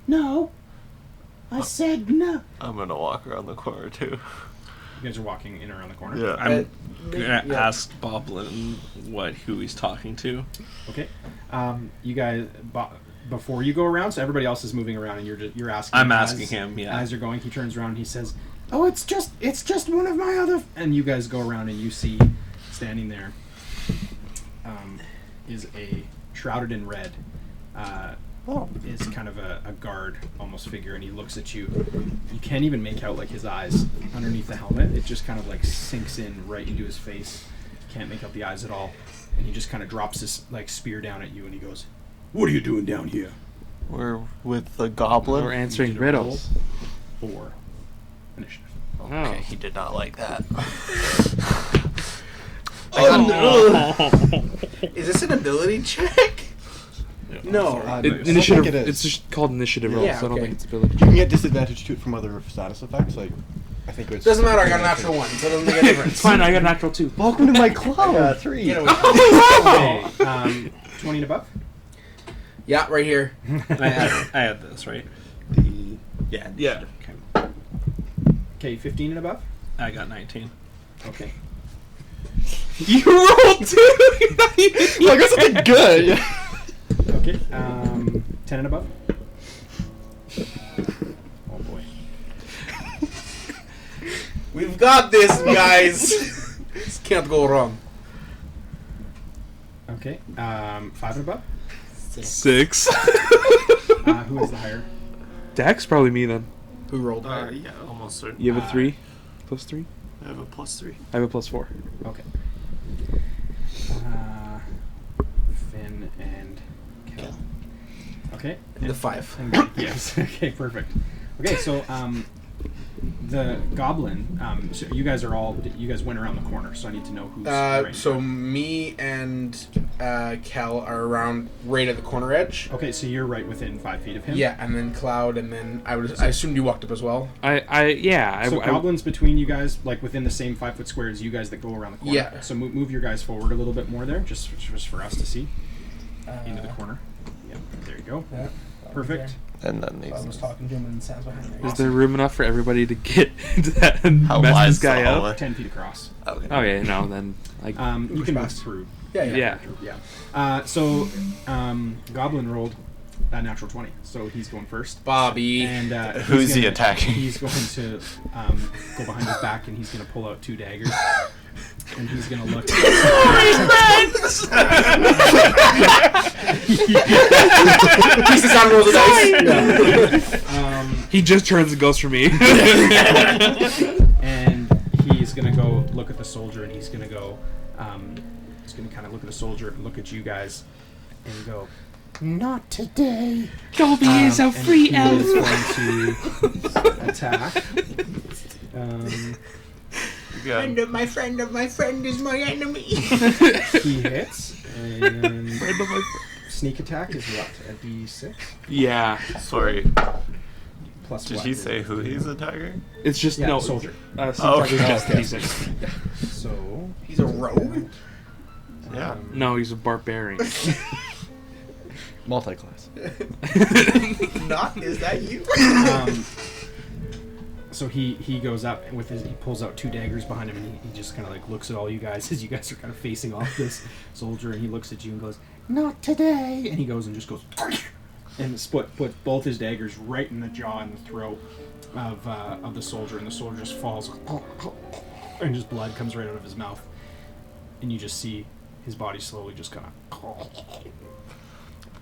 No. I said no. I'm gonna walk around the corner too. you guys are walking in around the corner. Yeah. I'm gonna yeah. ask Boblin who he's talking to. Okay. You guys, before you go around, so everybody else is moving around, and you're asking. I'm as- asking him, yeah. As you're going, he turns around and he says, "Oh, it's just one of my other." And you guys go around and you see, standing there, is a shrouded in red. Is kind of a guard almost figure, and he looks at you. You can't even make out like his eyes underneath the helmet. It just kind of like sinks in right into his face. Can't make out the eyes at all, and he just kind of drops his like spear down at you, and he goes, "What are you doing down here?" We're with the goblin. We're answering You need to roll riddles. for initiative. Okay, he did not like that. Is this an ability check? No. Initiative. think it is. It's just called initiative roll, Yeah, so I don't okay. think it's ability. You can get disadvantage to it from other status effects. Like, I think it's. Doesn't matter. I got a natural 1, so it doesn't make a difference. It's fine. I got a natural 2. Welcome to my club. 3. Get away. Okay, 20 and above. Yeah, right here. I had this, right? Yeah. Okay. Okay, 15 and above. I got 19. Okay. You rolled 2. Well, I got something good. Yeah. Okay. 10 and above. Oh boy. We've got this, guys. This can't go wrong. Okay. 5 and above. 6. Who is the higher? Dex probably me then. Who rolled higher? Yeah, almost certain. You have a 3 plus 3. I have a +3. I have a plus 4. Okay. Finn and Kel. Okay. The 5. And, yes. Okay. Perfect. Okay. So the goblin. So you guys went around the corner. So I need to know who's. Right So front. me and Kel are around right at the corner edge. Okay. So you're right within 5 feet of him. Yeah, and then Cloud, and then I assumed you walked up as well. So goblins between you guys, like within the same 5 foot square as you guys that go around the corner. Yeah. So move your guys forward a little bit more there, just for us to see into the corner. Yep. There you go. Yeah. Perfect. And then I was these. talking to him and sounds behind there. Is there room enough for everybody to get into that and How mess wide this is the guy up? hallway? 10 feet across. Okay. Okay, no, then like You can move through. yeah. So goblin rolled a natural 20, so he's going first. Bobby. And Who's he attacking? He's going to go behind his back, and he's going to pull out 2 daggers, and he's going to look. Pieces on rolls of dice. He just turns and goes for me. And he's going to go look at the soldier, and he's going to go. He's going to kind of look at the soldier, look at you guys, and go. Not today. Dobby is a And free he elf. is going to attack. Good. of my friend is my enemy. He hits, and sneak attack is what? A D6 Yeah, Sorry. plus Did what? he say who he's attacking? it's just Yeah, no soldier. Oh, okay. Just okay. D6. So He's a rogue. Yeah. No, he's a barbarian. Multi-class. Not is that you? So he goes up with he pulls out 2 daggers behind him, and he just kind of like looks at all you guys as you guys are kind of facing off this soldier, and he looks at you and goes, "Not today!" And he goes and just goes, and put both his daggers right in the jaw and the throat of the soldier, and the soldier just falls, and just blood comes right out of his mouth, and you just see his body slowly just kind of.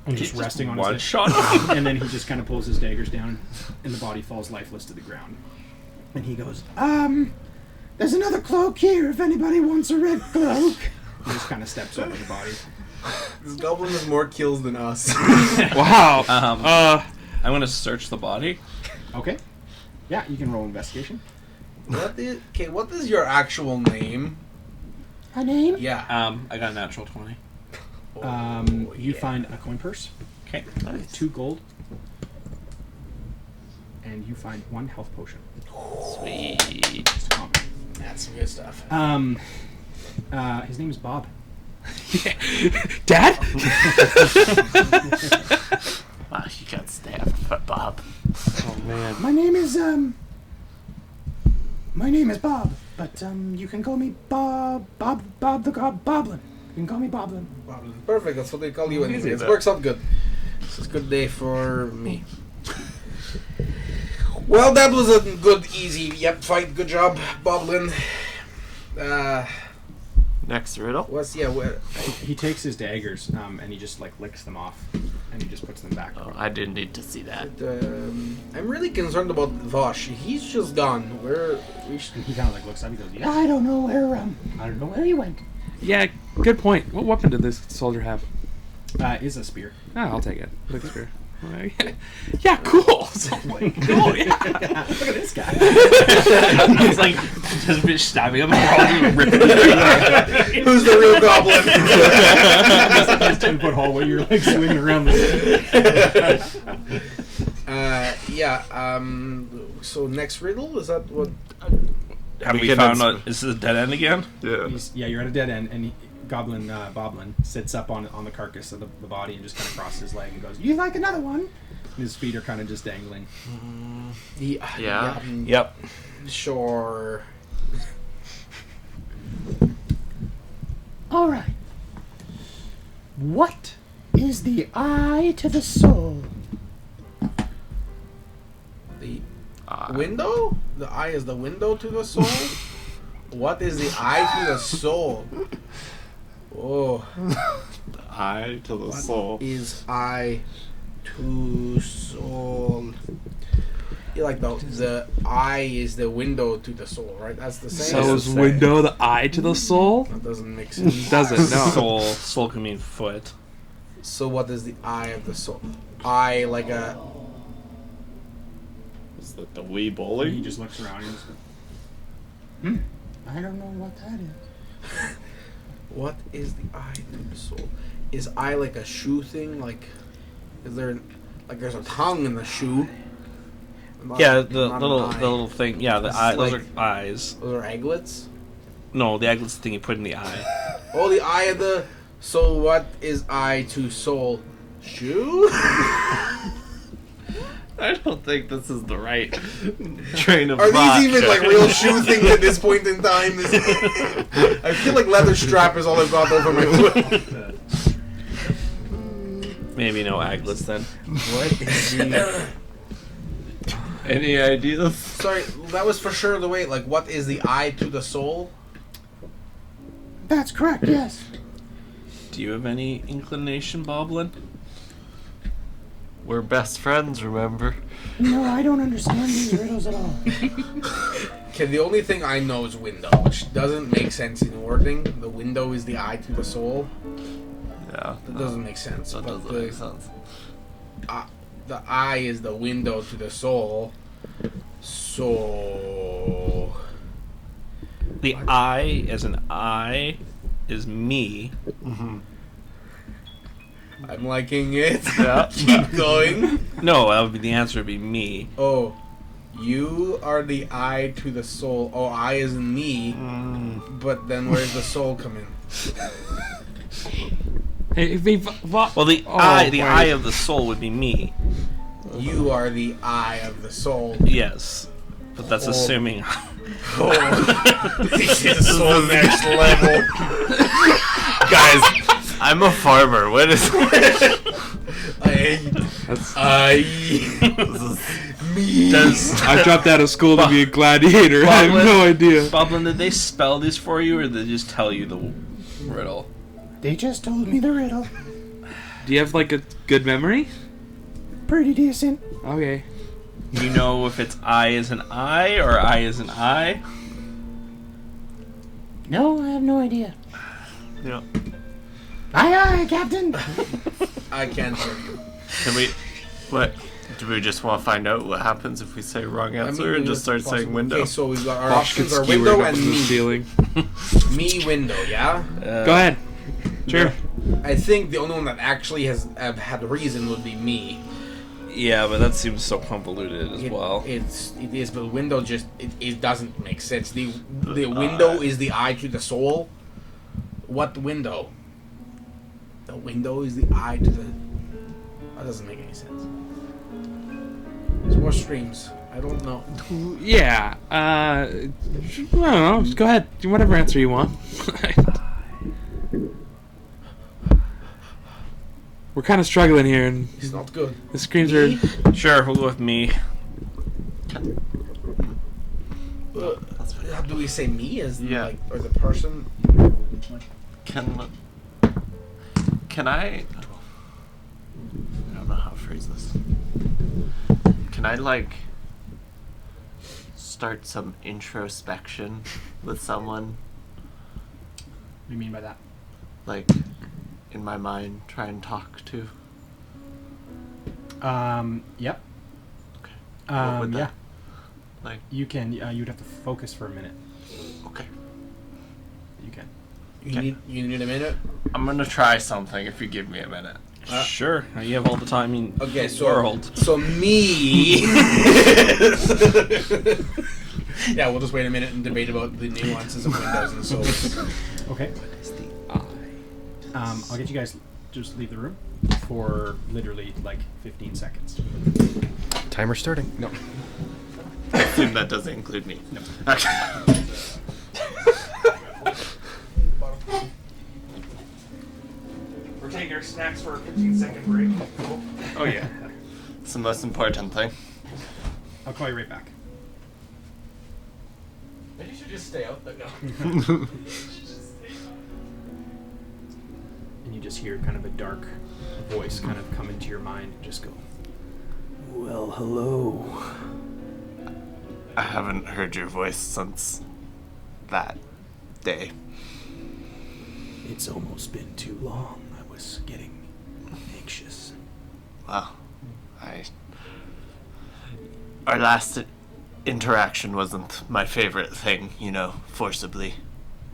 And just resting on one his shot. and then he just kind of pulls his daggers down, and the body falls lifeless to the ground. And he goes, There's another cloak here if anybody wants a red cloak. he just kind of steps over the body. This goblin has more kills than us. Wow. I'm gonna search the body. Okay. Yeah, you can roll investigation. What is your actual name? A name? Yeah. I got a natural 20. You find a coin purse, Okay. Nice. 2 gold, and you find 1 health potion. Sweet. It's common. That's some good stuff. His name is Bob. Dad? Wow, he got stabbed by Bob. Oh man. My name is Bob, but you can call me Bob the Boblin. You can call me Boblin. Perfect, that's what they call you anyway. Easy It then. works out good. This is a good day for me. Well, that was a good, easy, fight. Good job, Boblin. Next riddle. Where? He takes his daggers, and he just like licks them off, and he just puts them back. Oh, I didn't need to see that. I'm really concerned about Vosh. He's just gone. And he kind of like looks up. He goes, "Yeah, I don't know where he went. Yeah, good point. What weapon did this soldier have? is a spear." Ah, I'll take it. Look at spear. Yeah, cool. So, like, cool, yeah. Look at this guy. He's like just bitch stabbing him. We're all just ripping it. Who's the real goblin? This 10-foot hallway, you're like swinging around the. So next riddle, is that what? Have we can found ins- out? Is this a dead end again? Yeah. You're at a dead end, and Boblin sits up on the carcass of the body and just kind of crosses his leg and goes, "You like another one?" And his feet are kind of just dangling. Yeah. Yep. Sure. All right. What is the eye to the soul? The window? The eye is the window to the soul? What is the eye to the soul? Oh. Eye to the soul. Is eye to soul. Yeah, like the eye is the window to the soul, right? That's the same. So is window the eye to the soul? That doesn't make sense. Doesn't, no. Soul can mean foot. So what is the eye of the soul? Eye like a... Is that the wee He bowling? just looks around and goes, I don't know what that is. What is the eye to the soul? Is eye like a shoe thing? Like, is there... Like there's a tongue in the shoe. Yeah, the not little an eye. the little thing. Yeah, the This eye. is Those like- are eyes. Those are aglets? No, the aglet's the thing you put in the eye. Oh, the eye of the... So what is eye to soul? Shoe? I don't think this is the right train of Are thought. these even like real shoe things at this point in time? I feel like leather strap is all I've got over my foot. Maybe no aglets then. What is the... Any ideas? Sorry, that was for sure the way. Like, what is the eye to the soul? That's correct, yes. Do you have any inclination, Boblin? We're best friends, remember? No, I don't understand these riddles at all. Okay, the only thing I know is window, which doesn't make sense in wording. The window is the eye to the soul. Yeah. That doesn't make sense. That But doesn't make sense. the eye is the window to the soul. So... The I as an I is me. Mm-hmm. I'm liking it. Yeah. Keep going. No, that would be the answer. Would be me. Oh, you are the eye to the soul. Oh, I is in me. Mm. But then where's the soul come in? Hey, Well, the eye of the soul would be me. You are the eye of the soul. Yes, but that's Oh. assuming. Oh, this is so next level. Guys, I'm a farmer. What is Me. I dropped out of school to be a gladiator. I have no idea. Boblin, did they spell these for you, or did they just tell you the riddle? They just told me the riddle. Do you have like a good memory? Pretty decent. Okay. Do you know if it's I as an I or I as an I? No, I have no idea. Yeah. Aye, Captain. I can't hear you. Can we? What? Do we just want to find out what happens if we say wrong answer and just start saying window? Okay, so we've got our Bosch gets options are skewered window up and to the me. ceiling. Me, window, yeah? Go ahead. Sure. I think the only one that actually has had a reason would be me. Yeah, but that seems so convoluted as well. It is, but window just it doesn't make sense. The window is the eye to the soul. What window? The window is the eye to the. That doesn't make any sense. There's more streams. I don't know. Yeah. I don't know. Just go ahead. Do whatever answer you want. We're kind of struggling here, and It's not good. the screens are. Sure, we'll go with me. How do we say me as Yeah. like or the person? Can I don't know how to phrase this. Can I like start some introspection with someone? What do you mean by that? Like in my mind, try and talk to. Yep. Okay. What would that- Yeah. Like You can. You'd have to focus for a minute. okay. You can. You need a minute. I'm gonna try something if you give me a minute. Sure, you have all the time in Okay, the so world. so me. Yeah, we'll just wait a minute and debate about the nuances of windows and souls. Okay. I'll get you guys just leave the room for literally like 15 seconds. Timer starting. No. I assume that doesn't include me. No. Okay. We're taking our snacks for a 15-second break. Oh yeah. It's the most important thing. I'll call you right back. Maybe you should just stay out there. And you just just hear kind of a dark voice kind of come into your mind and just go, "Well, hello." I haven't heard your voice since that day. It's almost been too long. I was getting anxious. Well, our last interaction wasn't my favorite thing, forcibly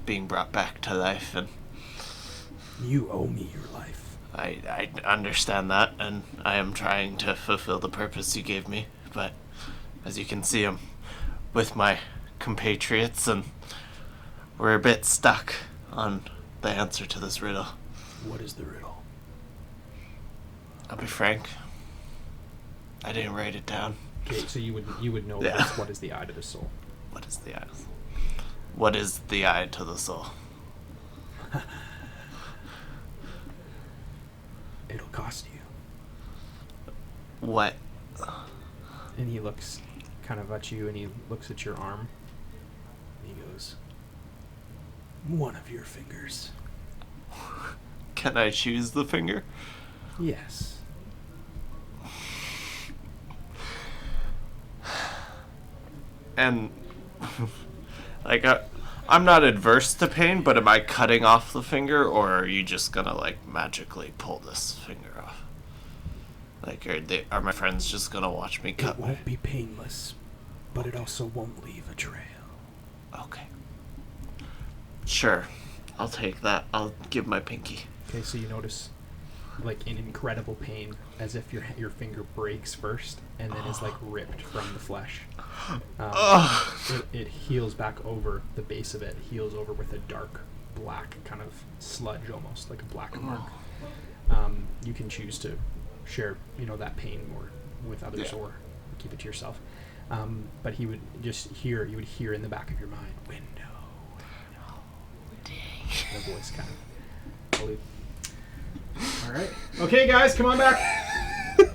being brought back to life, and You owe me your life. I understand that, and I am trying to fulfill the purpose you gave me, but as you can see, I'm with my compatriots, and we're a bit stuck on the answer to this riddle. What is the riddle? I'll be frank, I didn't write it down. Okay, so you would know Yeah. what is the eye to the soul. What is the eye? What is the eye to the soul? It'll cost you. What? And he looks kind of at you, and he looks at your arm. And he goes, "One of your fingers." Can I choose the finger? Yes. And like I'm not adverse to pain, but am I cutting off the finger, or are you just gonna magically pull this finger off? Are my friends just gonna watch me cut? It won't be painless, but it also won't leave a trail. Okay. Sure, I'll take that. I'll give my pinky. Okay, so you notice an incredible pain, as if your finger breaks first and then is ripped from the flesh. It heals back over the base of it. Heals over with a dark black kind of sludge, almost like a black mark. You can choose to share that pain more with others, or keep it to yourself. But he would just hear in the back of your mind, window. The voice kind of believe. All right. Okay, guys, come on back. Figure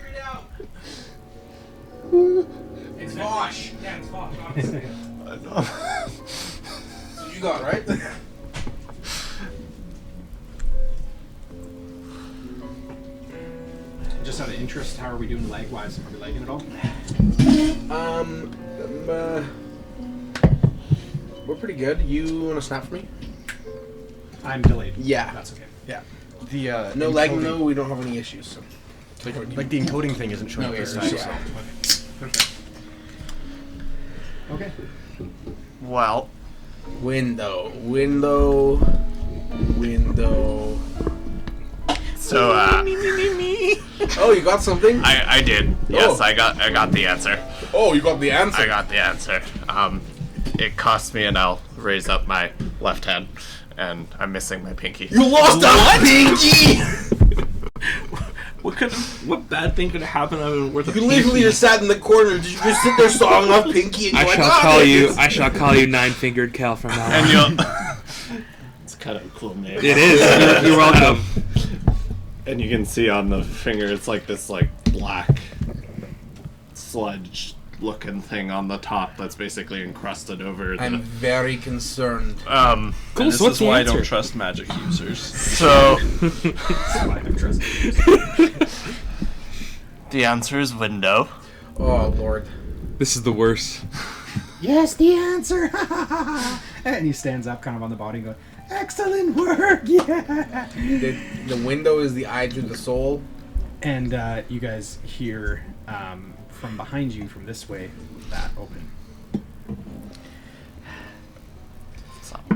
it out. It's Vosh. Yeah, it's Vosh. Obviously. I know. That's what you got, right? Just out of interest, how are we doing lag-wise? Are we lagging at all? We're pretty good. You want to snap for me? I'm delayed. Yeah. That's okay. Yeah. The No lag. No, we don't have any issues. So. like the encoding thing isn't showing No up this errors, time. yeah. So. Perfect. Okay. Well, Window. so Oh, you got something? I did. Yes, Oh. I got the answer. Oh, you got the answer. I got the answer. It cost me, and I'll raise up my left hand, and I'm missing my pinky. You lost a pinky. What bad thing could have happened? I would worth a You literally just sat in the corner. Did you just sit there sawing off pinky? And I you're like, shall "Ah, call there it you. is." I shall call you Nine-Fingered Cal from now on. And you'll. It's kind of a cool name. It is. You're welcome. And you can see on the finger, it's this black sludge-looking thing on the top that's basically encrusted over I'm very concerned. Cool. And this So what's is the why I answer? don't trust magic users. So the answer is window. Oh Lord. This is the worst. Yes, the answer. And he stands up kind of on the body and goes, Excellent work. Yeah. The window is the eye to the soul. and you guys hear from behind you, from this way, that open.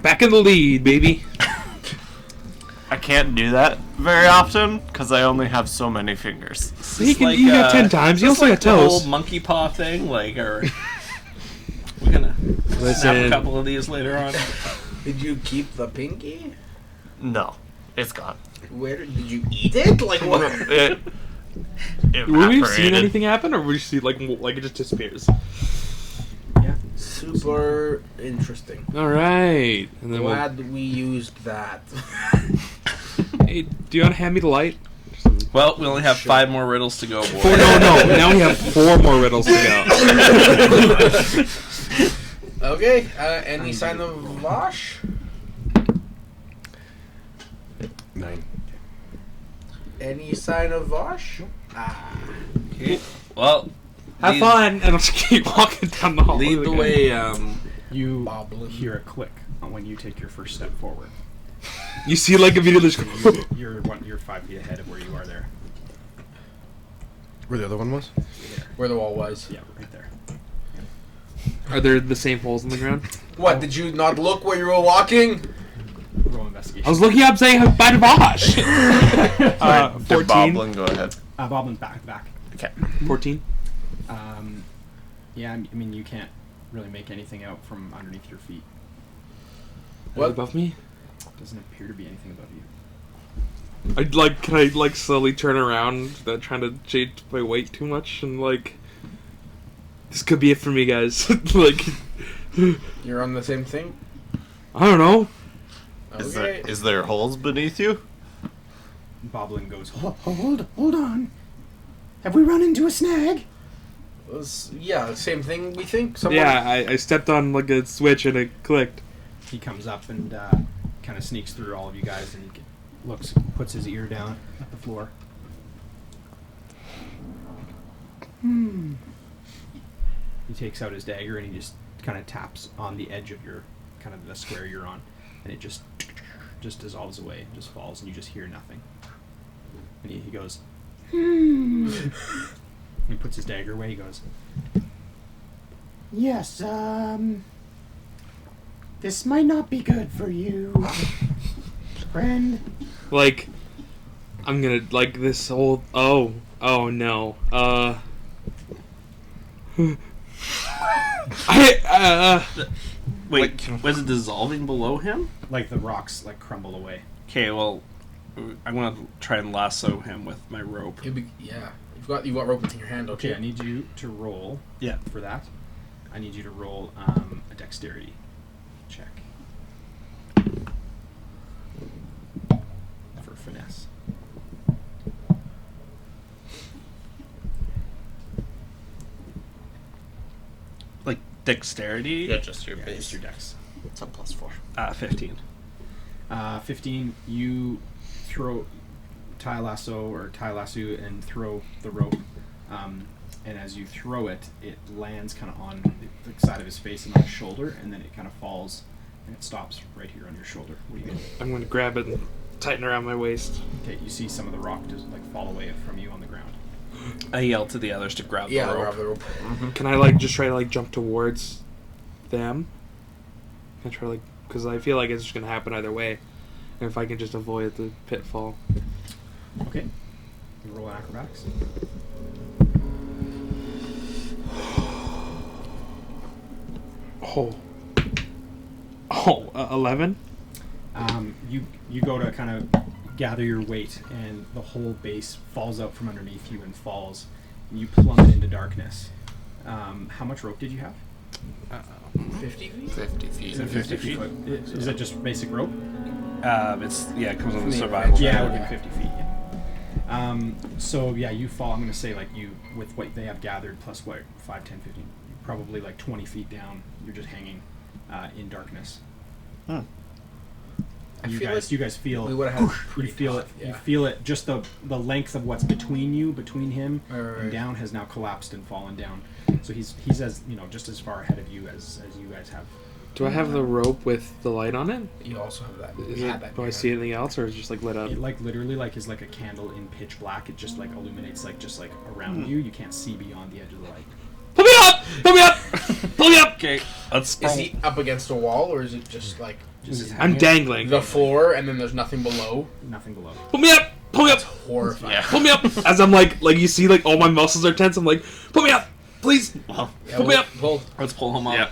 Back in the lead, baby. I can't do that very often because I only have so many fingers. You got 10 times. You also got the whole toes. monkey paw thing, are we gonna snap a Listen. couple of these later on? Did you keep the pinky? No, it's gone. Where did you eat it? Like what? It Were we seeing evaporated. anything happen, or were we see like it just disappears? Yeah. Super interesting. All right. And then Glad we used that. hey, do you want to hand me the light? Well, we only have 5 more riddles to go, boy. No. Now we have 4 more riddles to go. Okay. Any sign of Vosh? 9. Any sign of Vosh? Okay. Well, Have lead- fun, and I'll just keep walking down the hall. Lead the way. You Bobbling. hear a click when you take your first step forward. You see, like, immediately just You're 5 feet ahead of where you are there. Where the other one was? Where the wall was. Yeah, right there. Are there the same holes in the ground? What, did you not look where you were walking? Roll investigation. I was looking up saying bad Bosch. 14. Boblin, go ahead. Boblin's back. Okay. 14. Yeah, I mean, you can't really make anything out from underneath your feet. What? Above me? Doesn't appear to be anything above you. Can I slowly turn around without trying to change my weight too much and this could be it for me, guys. You're on the same thing? I don't know. Okay. Is there holes beneath you? Boblin goes, Hold on. Have we run into a snag? Yeah, same thing we think? Someone... Yeah, I stepped on a switch and it clicked. He comes up and kind of sneaks through all of you guys and puts his ear down at the floor. He takes out his dagger and he just kind of taps on the edge of your, kind of the square you're on, and it just dissolves away, just falls, and you just hear nothing. And he goes, He puts his dagger away, he goes, Yes, this might not be good for you, friend. I'm gonna, this whole... Oh no. Wait, was it dissolving below him? like the rocks crumble away. Okay, well, I'm gonna try and lasso him with my rope. Yeah. You've got rope in your hand, don't Okay, you? I need you to roll for that. I need you to roll a dexterity check. For finesse. Like dexterity? Yeah, just your Yeah, base. just your dex. It's a +4. 15. 15, you tie lasso and throw the rope. And as you throw it, it lands kind of on the side of his face and on his shoulder, and then it kind of falls and it stops right here on your shoulder. What do you do? I'm gonna grab it and tighten around my waist. Okay, you see some of the rock just fall away from you on the ground. I yell to the others to grab Yeah, the rope. grab the rope. Can I just try to jump towards them? Can I try because I feel like it's just gonna happen either way. And if I can just avoid the pitfall. Okay. You roll an acrobatics. Oh, 11? You go to kind of gather your weight, and the whole base falls out from underneath you and falls. And you plummet into darkness. How much rope did you have? 50 feet? 50 feet. Is it 50 feet. Is it just basic rope? It comes on the survival. Yeah, it would be 50 feet. Yeah. So yeah, you fall. I'm gonna say you with what they have gathered plus 5, 10, 15, probably 20 feet down. You're just hanging in darkness. You guys feel we would have had you feel it. Yeah. You feel it. Just the length of what's between him Right. and down has now collapsed and fallen down. So he's as just as far ahead of you as you guys have. Do I have the rope with the light on it? You also have that. Is You it had that in do I your see hand. anything else, or is it just lit up? It literally is like a candle in pitch black. It just illuminates around you. You can't see beyond the edge of the light. Pull me up! Pull me up! Pull me up! Okay, let's. Is he up against a wall, or is it just Just his I'm hand, dangling. the floor and then there's nothing below? nothing below. Pull me up! Pull me up! Horrifying. Yeah. Pull me up! As I'm you see all my muscles are tense. I'm pull me up! Please! Well, Yeah, Pull me up! Pull. let's pull him up. Yeah.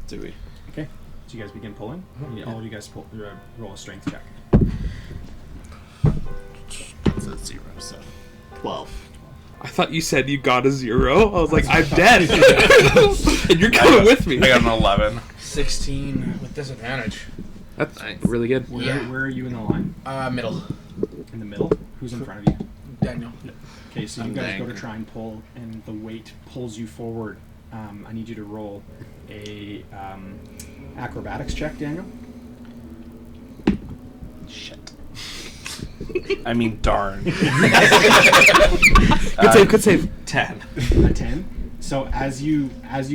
Do we? Okay. So you guys begin pulling. All of you guys roll a strength check. It's a 0, so 12. I thought you said you got a 0. I was I'm dead. And you're coming with me. I got an 11. 16 with disadvantage. That's Nice. really good. Where are you in the line? Middle. In the middle. Who's in front of you? Daniel. Okay, so you I'm guys go to dangling. try and pull, and the weight pulls you forward. I need you to roll a acrobatics check, Daniel. Shit. I mean, darn. Good save. 10. A 10. So as you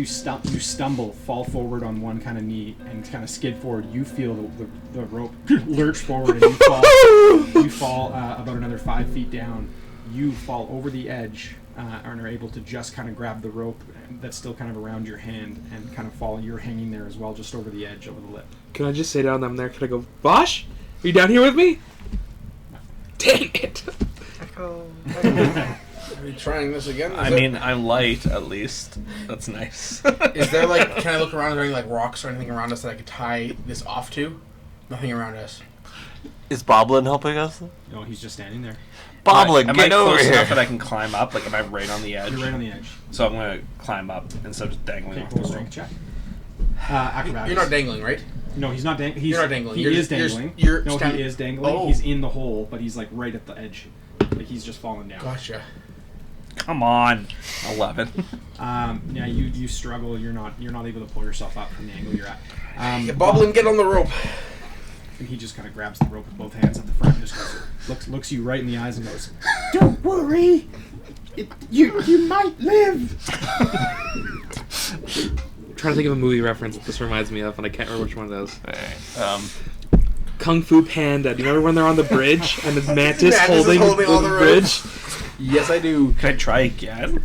stumble, fall forward on one kind of knee and kind of skid forward, you feel the rope lurch forward and you fall about another 5 feet down. You fall over the edge and are able to just kind of grab the rope that's still kind of around your hand and kind of fall. You're hanging there as well, just over the edge, over the lip. Can I just say down them there? Can I go, Bosh? Are you down here with me? Dang it! Are we trying this again? I mean, I'm light, at least. That's nice. Is there like, can I look around? Is there any like rocks or anything around us that I could tie this off to? Nothing around us. Is Boblin helping us? No, he's just standing there. Boblin, am get I over close here. enough that I can climb up? Like, am I right on the edge? You're right on the edge. So I'm going to climb up instead of just dangling Okay, off roll the a rope. strength check. Acrobatics. You're not dangling, right? No, he's not dangling. You're not dangling. He You're is just- dangling. you're no, stand- he is dangling. Oh. He's in the hole, but he's like right at the edge. Like he's just falling down. Gotcha. Come on. 11. Yeah, you struggle. You're not able to pull yourself up from the angle you're at. Yeah, Boblin, get on the rope. And he just kind of grabs the rope with both hands at the front and just goes, looks you right in the eyes and goes, Don't worry. You might live. I'm trying to think of a movie reference that this reminds me of, and I can't remember which one it is. Alright. Kung Fu Panda. Do you remember when they're on the bridge and the mantis Mantis is holding holding all the the bridge? Yes, I do. Can I try again?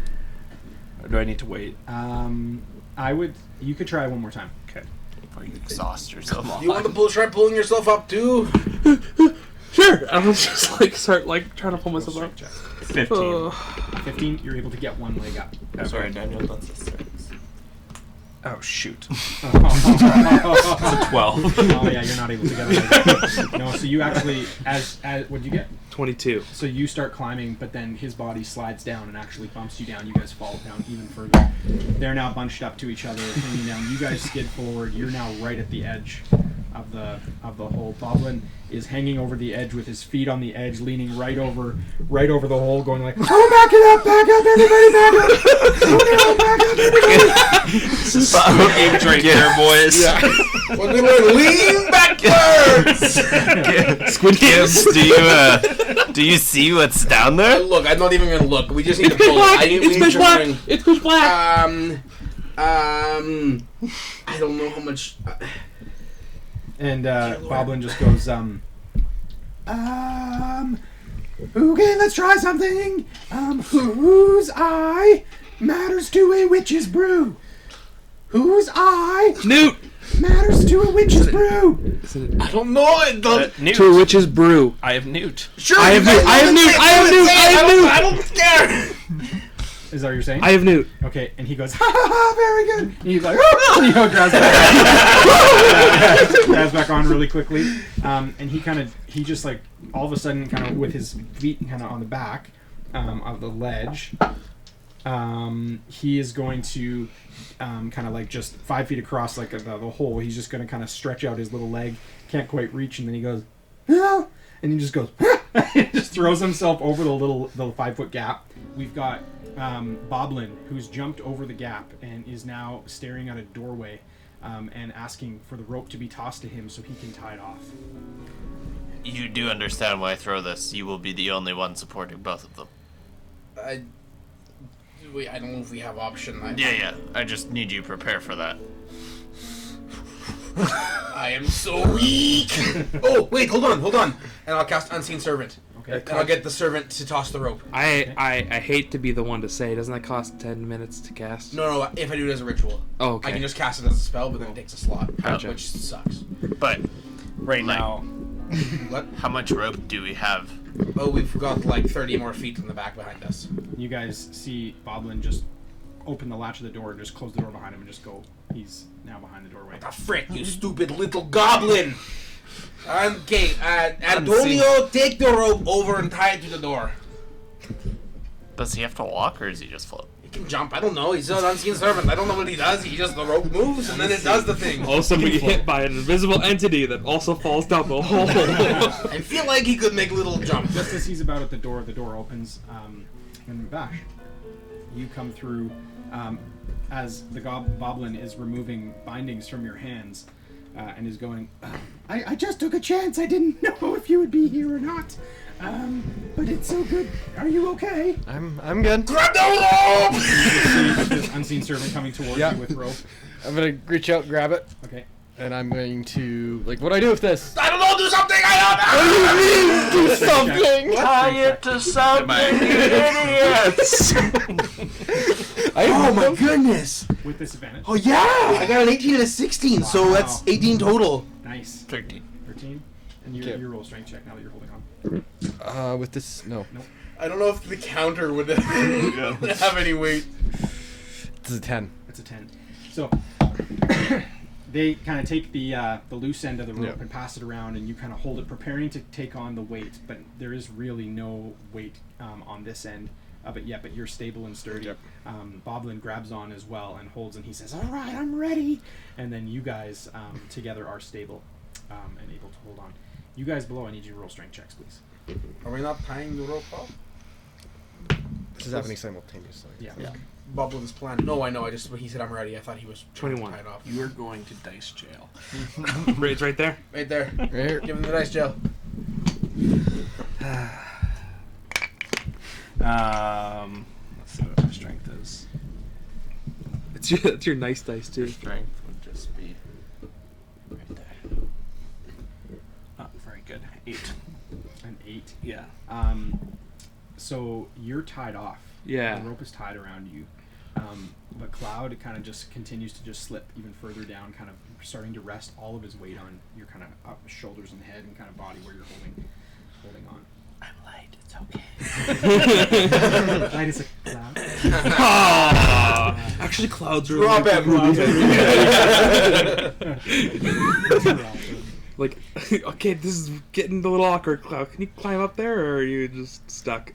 Or do I need to wait? you could try one more time. Okay. Before you exhaust yourself. You want to try pulling yourself up too? Sure. I was just like start like trying to pull myself up. 15. 15, you're able to get one leg up. Sorry, Daniel, that's a 6. Oh, shoot. 12. 12. Oh yeah, you're not able to get a leg up. No, so you actually, as what'd you get? 22. So you start climbing, but then his body slides down and actually bumps you down. You guys fall down even further. They're now bunched up to each other, hanging down. You guys skid forward. You're now right at the edge of the hole. Boblin is hanging over the edge with his feet on the edge, leaning right over the hole, going like, Oh, back it up, everybody, back up. Oh, no, back up, everybody. Games right there, boys. What we learn? Lean backwards. Squid Gibbs, do you see what's down there? Look, I'm not even gonna look. We just need It's to pitch pull black. it. It's pitch black. It's pitch black. I don't know how much. and Boblin just goes, Okay, let's try something. Whose eye matters to a witch's brew? Whose eye Newt. matters to a witch's brew? I don't know. It doesn't. Newt. To a witch's brew. I have Newt. Sure. I have you Newt. guys I have do Newt. it. I have Do it. Newt. Say I it. have Newt. I don't care. is that what you're saying? I have Newt. Okay, and he goes, ha ha ha, very good. And he's like, oh, and he grabs back on really quickly. And he just like, all of a sudden, kind of with his feet kind of on the back of the ledge, he is going to kind of like just 5 feet across like the hole. He's just going to kind of stretch out his little leg, can't quite reach, and then he goes, no, and he just goes, and just throws himself over the 5 foot gap. We've got Boblin, who's jumped over the gap and is now staring at a doorway and asking for the rope to be tossed to him so he can tie it off. You do understand why I throw this. You will be the only one supporting both of them. I don't know if we have option. Yeah. I just need you to prepare for that. I am so weak. Oh, wait, hold on. And I'll cast Unseen Servant. Okay. And I'll get the servant to toss the rope. I hate to be the one to say, doesn't that cost 10 minutes to cast? No, if I do it as a ritual. Oh, okay. I can just cast it as a spell, but then it takes a slot. Gotcha. Which sucks. But Right Like- now. What? how much rope do we have? Oh, we've got like 30 more feet in the back behind us. You guys see Boblin just open the latch of the door and just close the door behind him and just go. He's now behind the doorway. The frick, you stupid little goblin! Okay, Antonio, take the rope over and tie it to the door. Does he have to walk or does he just float? He can jump, I don't know, he's an unseen servant. I don't know what he does, the rope moves and then it does the thing. All of a sudden we get hit by an invisible entity that also falls down the hole. I feel like he could make a little jump. Just as he's about at the door opens. And Bash, you come through as the Boblin is removing bindings from your hands and is going, I just took a chance. I didn't know if you would be here or not. But it's so good. Are you okay? I'm good. Grab the rope! This unseen servant coming towards Yeah. you with rope. I'm gonna reach out, grab it, Okay. and I'm going to what do I do with this? I don't know, do something! I Do something. Tie it to something, idiots! Oh my goodness! With disadvantage. Oh yeah! I got an 18 and a 16, so Wow. that's 18 total. Nice. 13. 13. And you Okay. roll a strength check now that you're holding on. With this, no. I don't know if the counter would have any weight. This is a 10. It's a 10. So they kind of take the loose end of the rope Yeah. and pass it around, and you kind of hold it, preparing to take on the weight. But there is really no weight on this end of it yet. But you're stable and sturdy. Yep. Boblin grabs on as well and holds, and he says, "All right, I'm ready." And then you guys together are stable and able to hold on. You guys below, I need you to roll strength checks, please. Are we not tying the rope off? This is happening simultaneously. Yeah. Bob with his plan. No, I know. I just when he said I'm ready, I thought he was 21. tied off. You are going to dice jail. It's right there. Right there. Right here. Give him the dice gel. Let's see what my strength is. It's your nice dice too. Strength would just be right there. Not very good. 8. An 8. Yeah. So you're tied off. Yeah. The rope is tied around you. But Cloud kind of just continues to just slip even further down, kind of starting to rest all of his weight on your kind of up shoulders and head and kind of body where you're holding on. I'm light. It's okay. Light as a cloud. Actually, clouds are Drop like, it. like, okay, this is getting a little awkward. Cloud, can you climb up there, or are you just stuck?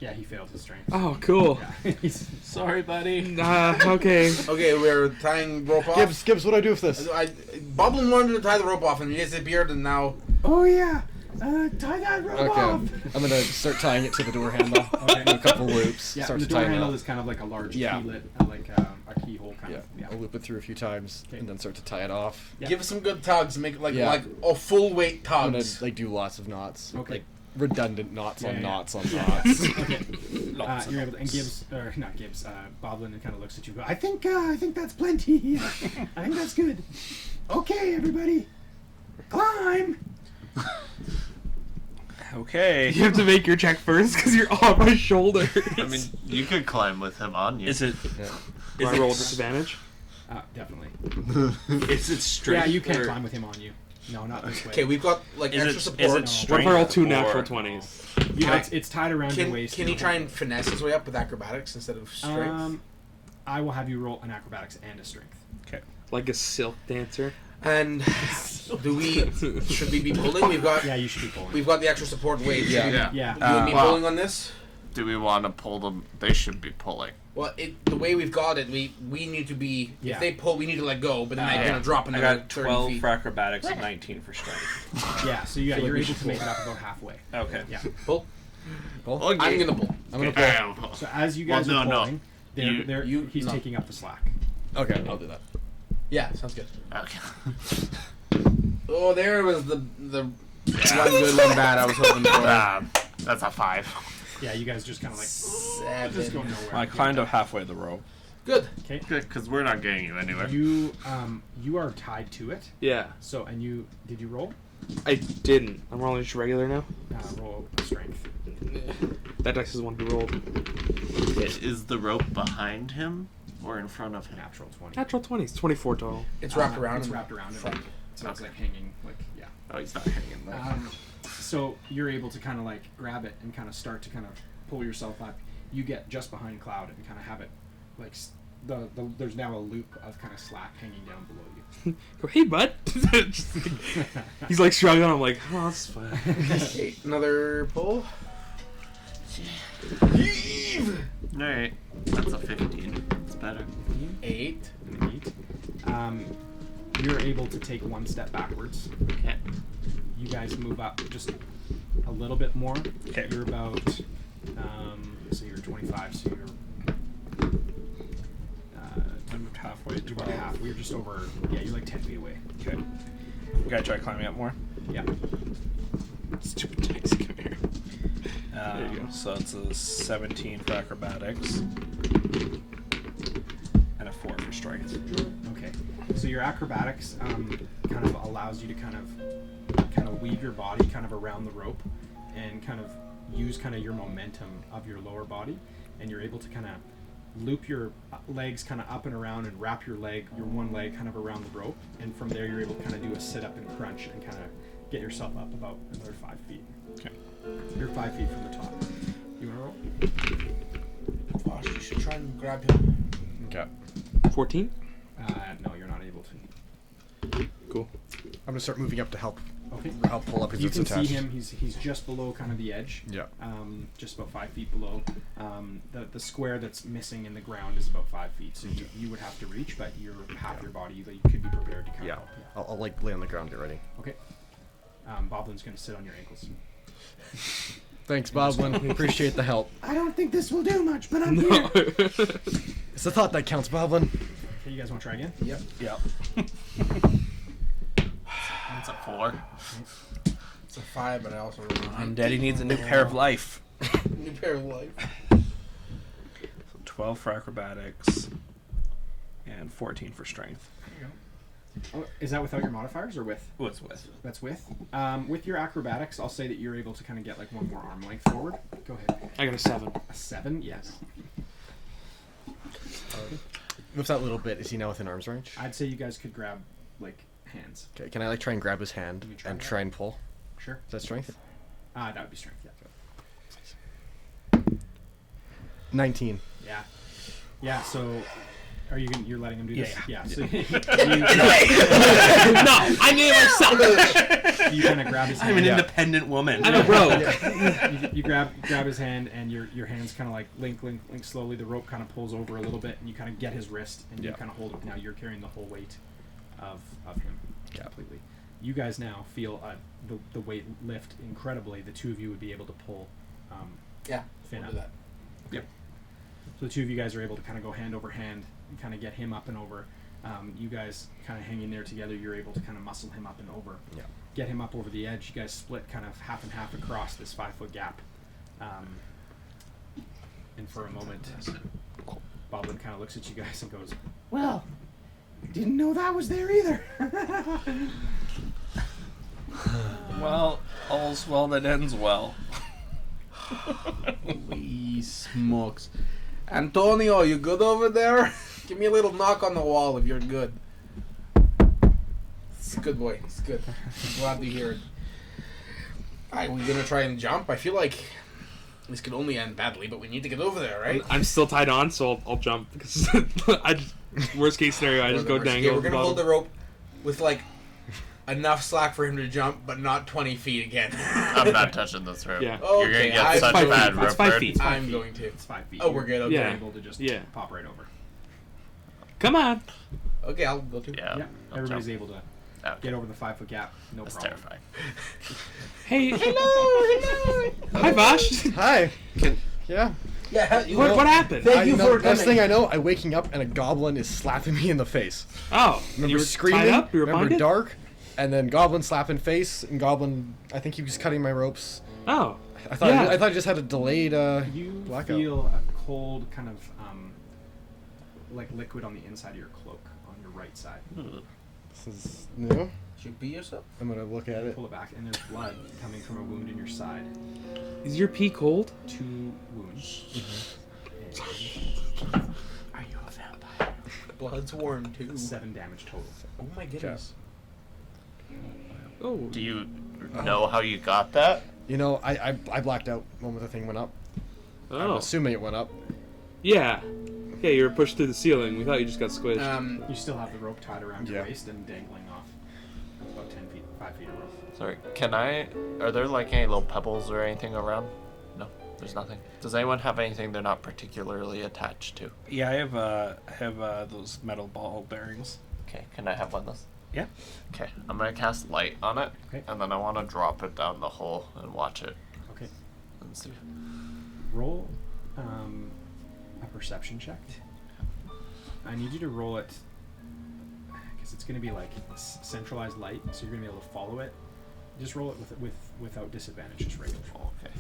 Yeah, he failed his strength. Oh, cool. Yeah. He's- Sorry, buddy. Okay. Okay, we're tying rope off. Gibbs, what do I do with this? Boblin wanted to tie the rope off and he disappeared, and now Oh yeah. Tie that rope Okay, off. I'm gonna start tying it to the door handle. Okay. Do a couple loops. yeah, start the to door tie it handle up. is kind of like a large Yeah. keylet, like a keyhole kind Yeah, of. Yeah. I'll loop it through a few times Okay. and then start to tie it off. Yeah. give us some good tugs. Make it like Yeah. full weight I'm gonna tugs. do lots of knots. Okay. Like redundant knots Yeah, on yeah. knots on Yeah. knots. Okay. You're able to, and Gibbs, or not Gibbs, Boblin kind of looks at you. I think that's plenty. I think that's good. Okay, everybody, climb. Okay. You have to make your check first because you're on my shoulder. I mean, you could climb with him on you. Is it? Yeah. Do I roll disadvantage? Definitely. Is it straight? Yeah, you can't climb with him on you. No, not this way. Okay, we've got like Is extra it? support. Is it No. What strength? if I roll 2 or- natural 20s? Yeah, it's tied around your Can waist. he try and finesse his way up with acrobatics instead of strength? I will have you roll an acrobatics and a strength. Okay. Like a silk dancer? And should we be pulling? Yeah, you should be pulling. We've got the extra support weight. Yeah. Should we- Yeah. Yeah. You and me Well- pulling on this? Do we want to pull them? They should be pulling. Well, the way we've got it, we need to be. Yeah. If they pull, we need to let go. But then they're Yeah. gonna drop I another got 30 12 feet. for acrobatics and 19 for strength. Yeah, so you're we able should to make it up about halfway. Okay. Yeah. Pull. Okay. I'm gonna pull. I'm gonna pull. So as you guys Well, are no, pulling, he's no. taking up the slack. Okay, I'll do that. Yeah, sounds good. Okay. Oh, there was the one good, one bad. I was hoping for. That's a 5. Yeah, you guys just kind of like just go 7. nowhere. I climbed up halfway the rope. Good. Okay. Good, because we're not getting you anywhere. You are tied to it. Yeah. So did you roll? I didn't. I'm rolling just regular now. Roll a strength. That dice is one to roll. Is the rope behind him or in front of him? Natural 20. Natural 20s. 24 total. It's wrapped around. It's him. wrapped around him. So it's like hanging, like yeah. Oh, he's not hanging there. So you're able to kind of like grab it and kind of start to kind of pull yourself up. You get just behind Cloud and kind of have it like there's now a loop of kind of slack hanging down below you. Go, hey, bud. He's like struggling. I'm like, oh, that's fine. Okay, another pull. Alright. That's a 15. It's better. 8. An 8. You're able to take one step backwards. Okay. You guys move up just a little bit more. Okay. You're about, so you're 25, so you're, I moved halfway. you're about half. You're just over, yeah, you're like 10 feet away. Okay. Gotta try climbing up more. Yeah. Stupid dice, come here. There you go. So it's a 17 for acrobatics and a 4 for strength. Okay. So your acrobatics kind of allows you to kind of weave your body kind of around the rope and kind of use kind of your momentum of your lower body, and you're able to kind of loop your legs kind of up and around and wrap your one leg kind of around the rope, and from there you're able to kind of do a sit up and crunch and kind of get yourself up about another 5 feet. Okay. You're 5 feet from the top. You want to roll? Gosh, you should try and grab him. Okay. 14? No, you're not able to. Cool. I'm gonna start moving up to help Okay. pull up because You it's can attached. see him. He's just below kind of the edge. Yeah. Just about 5 feet below. The square that's missing in the ground is about 5 feet, so you would have to reach, but you're half your body. You could be prepared to kind Yeah. of help. I'll like lay on the ground, get ready. Okay. Boblin's going to sit on your ankles. Thanks, Boblin. Appreciate the help. I don't think this will do much, but I'm here. It's the thought that counts, Boblin. Okay, you guys want to try again? Yep. Yep. It's a 4. It's a 5, but I also rolled a 9. And Daddy needs a new pair of life. New pair of life. So 12 for acrobatics and 14 for strength. Oh, is that without your modifiers or with? What's with? That's with. With your acrobatics, I'll say that you're able to kind of get like one more arm length forward. Go ahead. I got a 7. A 7? Yes. With that little bit, is he now within arm's range? I'd say you guys could grab like hands. Okay, can I like try and grab his hand You try and that. try and pull? Sure. Is that strength? That would be strength. Yeah. 19. Yeah. Yeah. So, are you're letting him do this? Yeah. So No, I need myself. you kind of grab his hand. I'm an independent woman. I'm a rogue. You grab his hand, and your hands kind of like link slowly. The rope kind of pulls over a little bit, and you kind of get his wrist, and you Yeah. kind of hold it. Now you're carrying the whole weight of him Yeah. completely. You guys now feel the weight lift incredibly. The two of you would be able to pull Yeah. Finn We'll up. do that. Yep. So the two of you guys are able to kind of go hand over hand and kind of get him up and over. You guys kind of hanging there together, you're able to kind of muscle him up and over. Yeah. Get him up over the edge. You guys split kind of half and half across this 5 foot gap. And for a moment, Boblin kind of looks at you guys and goes, Well, didn't know that was there either. Well, all's well that ends well. Holy smokes. Antonio, you good over there? Give me a little knock on the wall if you're good. It's good, boy. It's good. I'm glad to hear it. Alright, we gonna try and jump? I feel like this could only end badly, but we need to get over there, right? I'm still tied on, so I'll jump. Because worst case scenario, I just go dangle. Okay, we're at the gonna hold bottom. the rope with like enough slack for him to jump, but not 20 feet again. I'm not touching this rope. Yeah. You're gonna Okay, get I'm such going bad to. rope That's 5 burn. feet. I'm going to. it's 5 feet. Oh, we're good. Okay. You're Yeah. able to just Yeah. pop right over. Come on. Okay, I'll go too. Yeah. Yeah. I'll Everybody's jump. able to Okay. get over the 5 foot gap. No That's problem. terrifying. Hey. Hello. Hi, Vosh. Hi. Yeah. Yeah, you What happened? Thank you for Next coming. thing I know, I'm waking up and a goblin is slapping me in the face. Oh, Remember you were screaming? tied up? You were remember bonded? dark? And then goblin slapping face, and goblin, I think he was cutting my ropes. Oh. I thought Yeah. I thought I just had a delayed You blackout. feel a cold kind of like liquid on the inside of your cloak on your right side. This is new. Should you pee yourself? I'm gonna look at it. Pull it back, and there's blood coming from a wound in your side. Is your pee cold? 2 wounds. Are you a vampire? Blood's warm too. 7 damage total. Oh my goodness. Oh. Do you know how you got that? You know, I blacked out when the thing went up. I'm Oh. assuming it went up. Yeah. Yeah, you were pushed through the ceiling. We thought you just got squished. You still have the rope tied around your Yeah. waist and dangling off. That's about 10 feet, 5 feet of rope. Sorry, are there like any little pebbles or anything around? No, there's nothing. Does anyone have anything they're not particularly attached to? Yeah, I have those metal ball bearings. Okay, can I have one of those? Yeah. Okay, I'm gonna cast light on it, Okay. and then I want to drop it down the hole and watch it Okay. and see. Roll a perception check. I need you to roll it. because it's going to be like centralized light, so you're going to be able to follow it. Just roll it without disadvantage, just regular. Okay.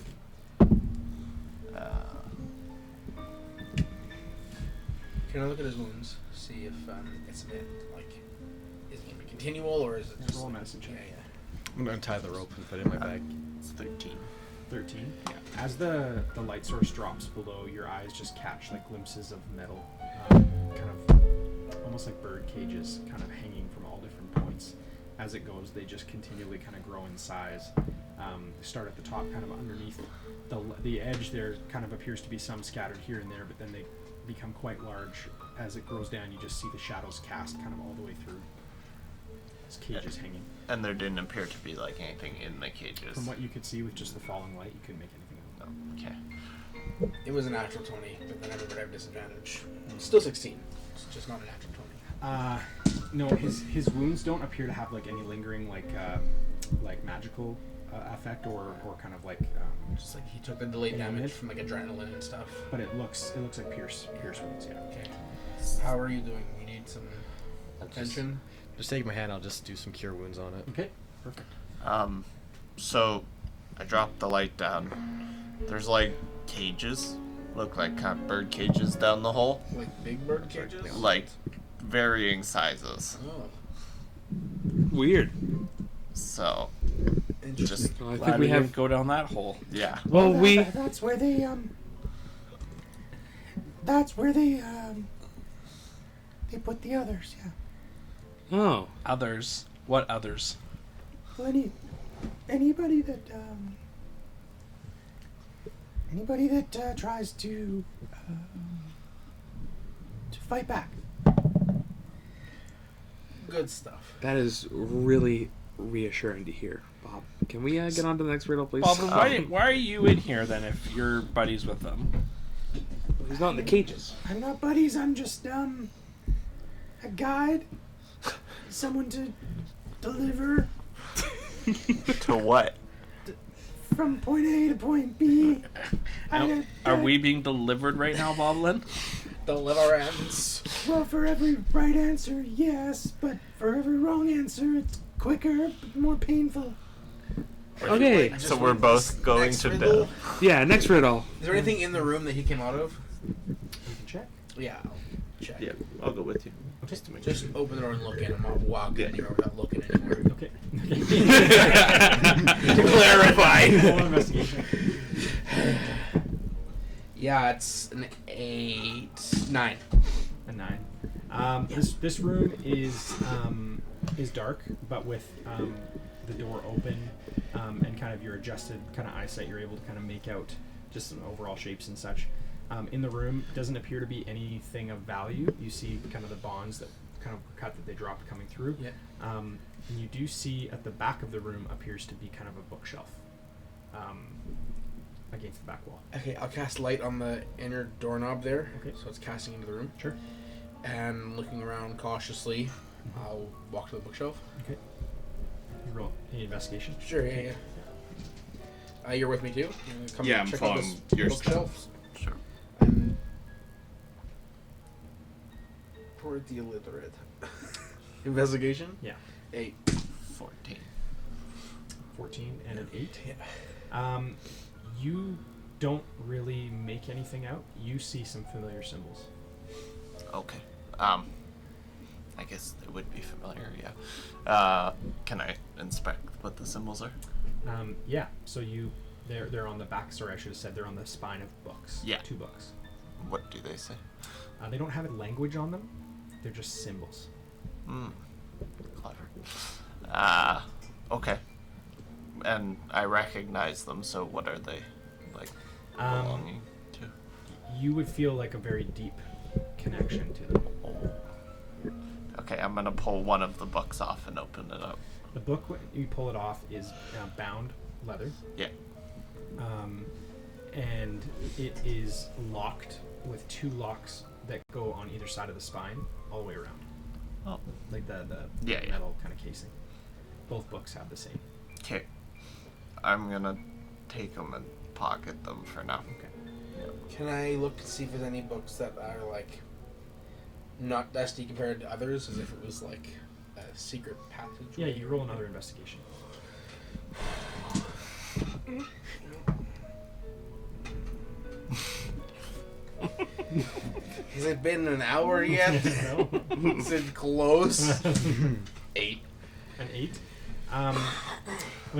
Can I look at his wounds? See if it's a bit like, is it gonna be continual or is it just roll a like, medicine check. Yeah. I'm gonna untie the rope and put it in my bag. It's 13. 13. Yeah. As the light source drops below, your eyes just catch like glimpses of metal, kind of almost like bird cages, kind of hanging from all different points. As it goes, they just continually kind of grow in size. Start at the top, kind of underneath the edge. There kind of appears to be some scattered here and there, but then they become quite large. As it grows down, you just see the shadows cast kind of all the way through. This cage is hanging. And there didn't appear to be like anything in the cages. From what you could see with just the falling light, you couldn't make anything out. Okay. It was a natural 20, but then everybody had disadvantage. Still 16. It's just not a natural 20. No, his wounds don't appear to have like any lingering like magical effect or kind of like Just like he took the delayed damage from like adrenaline and stuff. but it looks like pierce wounds. Yeah. Okay. How are you doing? You need some attention? Just take my hand. I'll just do some cure wounds on it. Okay. Perfect. So I dropped the light down. There's like cages, look like kind of bird cages down the hole, Like big bird cages? like varying sizes. Oh. Weird. So Interesting. just Well, I Glad think we didn't have. go down that hole. yeah. Well, we. That's where they That's where they put the others. Yeah. Oh. Others. What others? Well, anybody that tries to fight back. Good stuff. That is really reassuring to hear, Bob. Can we get on to the next riddle, please? Well, then why are you in here then if you're buddies with them? He's not in the cages. I'm not buddies. I'm just a guide, someone to deliver To what? from point A to point B. Are we being delivered right now, Boblin? Deliverance. Well, for every right answer, yes, but for every wrong answer, it's quicker, but more painful. Okay. So we're both going Next to riddle. death. Yeah, next riddle. Is there anything in the room that he came out of? You can check. Yeah, I'll check. Yeah, I'll go with you. Just to make Just open the door and look in. I'm not walking anywhere without looking anywhere. Okay. To clarify. Roll an investigation. Yeah, it's an 9. A 9. This room is dark, but with the door open and kind of your adjusted kind of eyesight, you're able to kind of make out just some overall shapes and such. In the room, doesn't appear to be anything of value. You see kind of the bonds that kind of cut that they dropped coming through. Yeah. And you do see at the back of the room appears to be kind of a bookshelf against the back wall. Okay, I'll cast light on the inner doorknob there. Okay. So it's casting into the room. Sure. And looking around cautiously, I'll walk to the bookshelf. Okay. You roll any investigation. Sure, yeah. You're with me too? You wanna come Yeah, and I'm check out following this your bookshelf? Sure. For the illiterate. Investigation? Yeah. 8. 14. 14 and an 8. Yeah. You don't really make anything out. You see some familiar symbols. Okay. I guess they would be familiar, yeah. Can I inspect what the symbols are? Yeah. So they're on the back. Sorry, I should have said they're on the spine of books. Yeah. 2 books. What do they say? They don't have a language on them. They're just symbols. Clever. Okay. And I recognize them, so what are they, like, belonging to? You would feel like a very deep connection to them. Okay, I'm gonna pull one of the books off and open it up. The book, when you pull it off, is bound leather. Yeah. And it is locked with 2 locks that go on either side of the spine, all the way around. Oh. Like the Yeah, yeah. metal kind of casing. Both books have the same. Okay. I'm gonna take them and pocket them for now. Okay. Can I look to see if there's any books that are like not dusty compared to others, as if it was like secret passage. Yeah, you roll another investigation. Has it been an hour yet? No. Is it close? 8. An 8.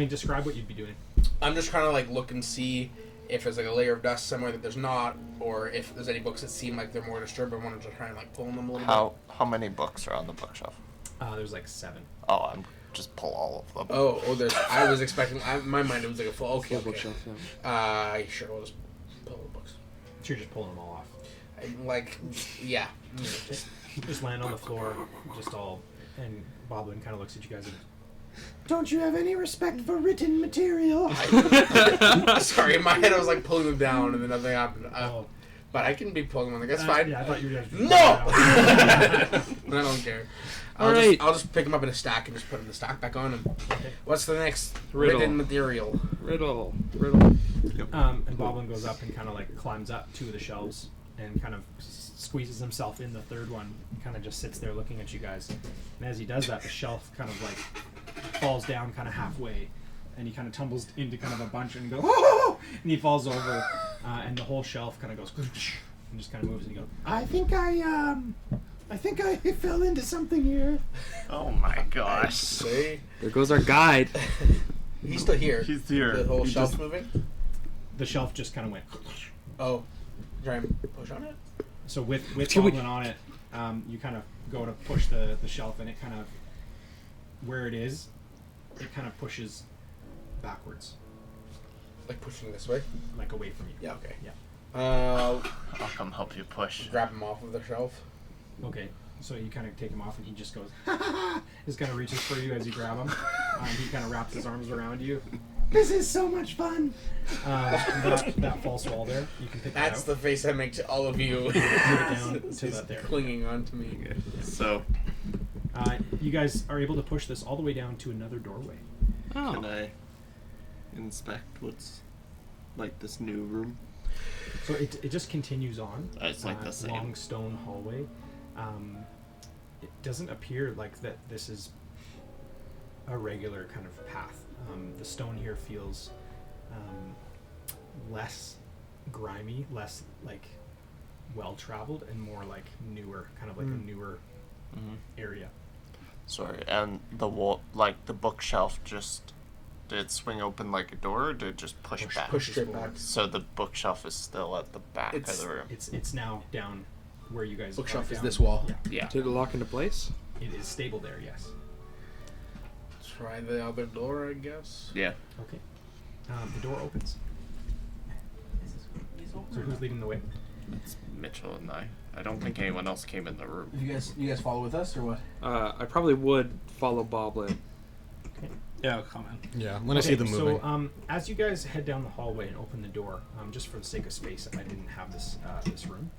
Describe what you'd be doing. I'm just trying to like look and see if there's like a layer of dust somewhere that there's not, or if there's any books that seem like they're more disturbed. I want to try and like pull them a little bit. How many books are on the bookshelf? There's like 7. Oh, I'm just pull all of them. Oh, there's. I was expecting. In my mind, it was like a full. Okay, okay. Bookshelf, yeah. Sure. We'll just pull the books. So you're just pulling them all off. Yeah. Just land on the floor, just all. And Boblin kind of looks at you guys and Don't you have any respect for written material? Sorry, in my head I was like pulling them down, and then nothing happened. oh, But I can be pulling them. Like that's fine. yeah, I thought you were gonna. No. I don't care. Alright. I'll just pick them up in a stack and just put them in the stack back on them. Okay. What's the next Riddle. written material? Riddle. And Boblin goes up and kind of like climbs up 2 of the shelves and kind of squeezes himself in the 3rd one. Kind of just sits there looking at you guys. And as he does that, the shelf kind of like falls down kind of halfway, and he kind of tumbles into kind of a bunch and goes, oh! And he falls over, and the whole shelf kind of goes and just kind of moves, and he goes, I think I fell into something here. Oh my gosh. See? There goes our guide. He's still here. He's here. The whole He shelf just- moving? the shelf just kind of went. Oh. Try and push on it? So with Can we- Boblin on it, you kind of go to push the shelf, and it kind of, where it is, it kind of pushes backwards, Like pushing this way? like away from you. Yeah, okay. Yeah. I'll come help you push. Grab him off of the shelf. Okay. So you kind of take him off, and he just goes, just kind of reaches for you as you grab him. He kind of wraps his arms around you. This is so much fun. That false wall there, you can pick That's that the face I make to all of you. Move it down to He's that there. clinging on to me. So, out. You guys are able to push this all the way down to another doorway. can I inspect what's like this new room? So it just continues on. It's like the same. Long stone hallway. It doesn't appear like that this is a regular kind of path. The stone here feels less grimy, less like well-traveled, and more like newer, kind of like a newer area. Sorry, and the wall, like the bookshelf, just did it swing open like a door, or did it just push back? Push straight back. So the bookshelf is still at the back of the room. It's now down where you guys. Bookshelf are is down. this wall. Yeah, Yeah. Did it lock into place? it is stable there. Yes. Try the other door, I guess. Yeah. Okay. The door opens. So who's leading the way? It's Mitchell and I. I don't think anyone else came in the room. You guys follow with us or what? I probably would follow Boblin. Yeah, I'll come in. Yeah, when I see them moving. So, as you guys head down the hallway and open the door, just for the sake of space, I didn't have this room,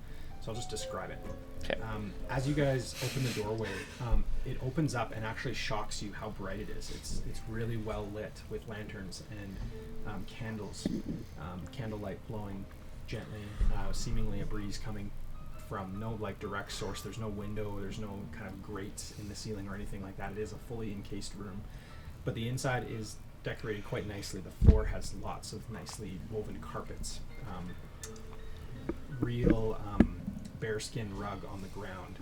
so I'll just describe it. Okay. As you guys open the doorway, it opens up and actually shocks you how bright it is. It's really well lit with lanterns and candles, candlelight blowing gently, seemingly a breeze coming from no like direct source. There's no window, there's no kind of grates in the ceiling or anything like that. It is a fully encased room. But the inside is decorated quite nicely. The floor has lots of nicely woven carpets. Real bearskin rug on the ground.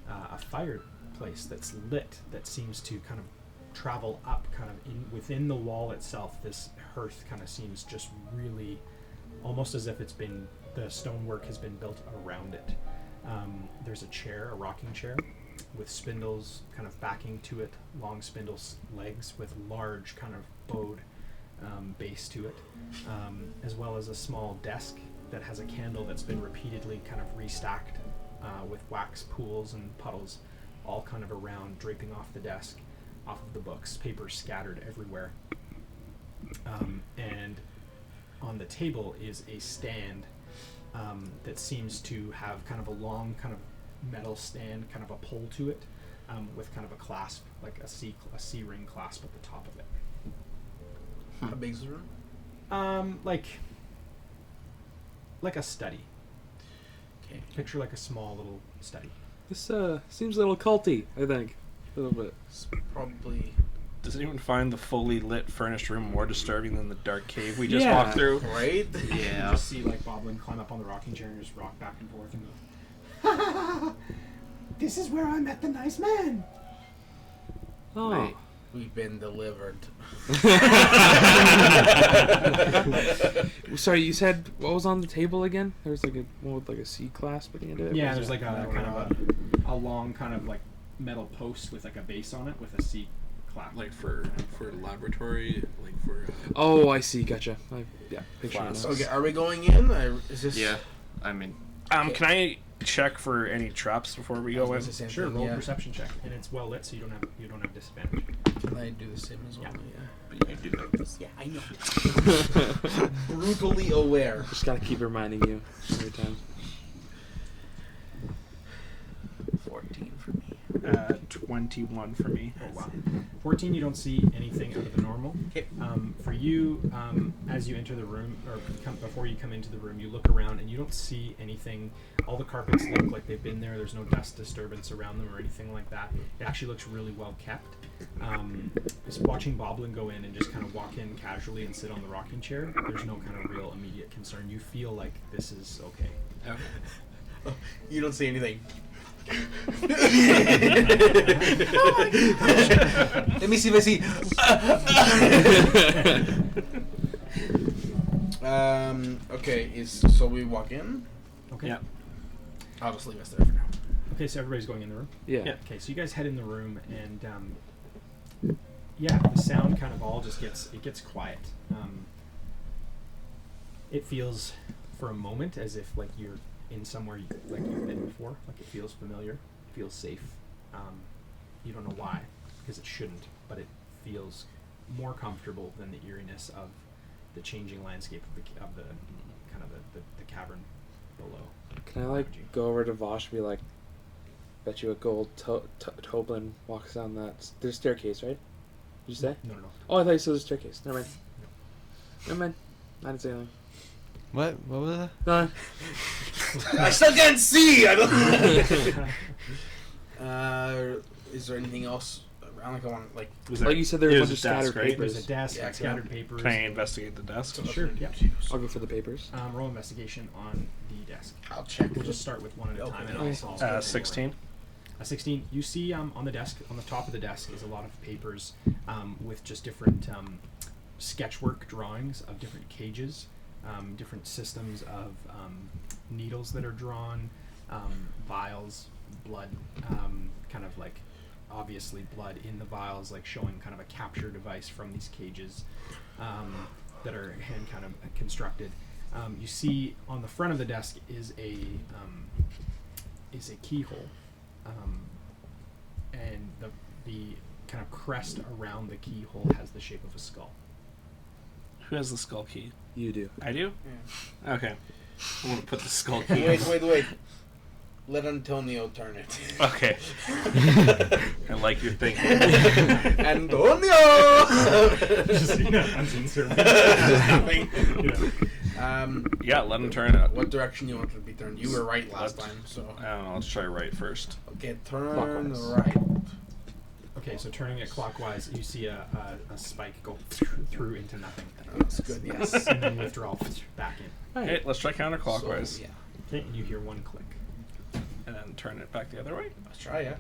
A fireplace that's lit that seems to kind of travel up kind of within the wall itself. This hearth kind of seems just really almost as if the stonework has been built around it. There's a chair, a rocking chair, with spindles kind of backing to it, long spindles legs with large kind of bowed base to it, as well as a small desk that has a candle that's been repeatedly kind of restacked with wax pools and puddles all kind of around, draping off the desk, off of the books, papers scattered everywhere. And on the table is a stand that seems to have kind of a long kind of metal stand, kind of a pole to it, with kind of a clasp, like a C ring clasp at the top of it. How big is the room? Like a study. Okay. Picture like a small little study. This seems a little culty, I think. A little bit. It's probably Does anyone find the fully lit furnished room more disturbing than the dark cave we just Yeah. walked through? right. You Yeah. just see like Boblin climb up on the rocking chair and just rock back and forth and go, This is where I met the nice man. Oh. Right. We've been delivered. Sorry, you said what was on the table again? There was like a one with like a C clasp at the end of it. yeah, What there's was like a kind of a long kind of like metal post with like a base on it with a C clap. Like for laboratory, like for. Oh, I see. Gotcha. Yeah, picture Class. it. Okay, are we going in? Or is this? Yeah. I mean, Can I check for any traps before we go in? It's the same Sure, thing, roll a yeah. perception check, and it's well lit, so you don't have disadvantage. Can I do the same as well? Yeah. but you do like this. Yeah, I know. Brutally aware. Just gotta keep reminding you every time. 14 for me. 21 for me. Oh wow. 14, you don't see anything out of the normal. Okay. For you, as you enter the room, or before you come into the room, you look around and you don't see anything. All the carpets look like they've been there. There's no dust disturbance around them or anything like that. It actually looks really well kept. Just watching Boblin go in and just kind of walk in casually and sit on the rocking chair, there's no kind of real immediate concern. You feel like this is okay. You don't see anything. Let me see if I see. Okay, so we walk in. Okay. Yeah. I'll just leave us there for now. Okay, so everybody's going in the room. Yeah. Yeah. Okay, so you guys head in the room, and yeah, the sound kind of all just gets quiet. It feels, for a moment, as if like you're in somewhere like you've been before. Like it feels familiar, feels safe. You don't know why, because it shouldn't, but it feels more comfortable than the eeriness of the changing landscape of the kind of the cavern below. Can I like go over to Vosh and be like, bet you a gold Toblin walks down that. There's a staircase, right? Did you say? No. Oh, I thought you said there's a staircase. Never mind. Never mind. I didn't say anything. What was that? No. I still can't see. I don't. Is there anything else around? Like I want, like. Like you said, there were a bunch of desk, scattered right? papers. There's a desk, Yeah, scattered papers. Can I investigate the desk? Sure. Yeah. I'll go for the papers. Roll investigation on the desk. I'll check. We'll just start with one at a time, and Okay. I'll solve. 16. A 16. You see on the desk, on the top of the desk, is a lot of papers with just different sketchwork drawings of different cages, different systems of needles that are drawn, vials, blood, kind of like obviously blood in the vials, like showing kind of a capture device from these cages that are hand kind of constructed. You see on the front of the desk is a keyhole. And the kind of crest around the keyhole has the shape of a skull. Who has the skull key? You do. I do? Yeah. Okay. I'm going to put the skull key in. Wait. Let Antonio turn it. Okay. I like your thinking. Antonio! Yeah, let him turn it. What direction you want it to be turned? You were right last time, so. I don't know. Let's try right first. Okay, turn Clockwise. right. Okay, so turning it clockwise, you see a spike go through into nothing. That's good, yes. And then withdraw back in. Okay, let's try counterclockwise. So, yeah. Okay, and you hear one click. And then turn it back the other way. Let's try, yeah.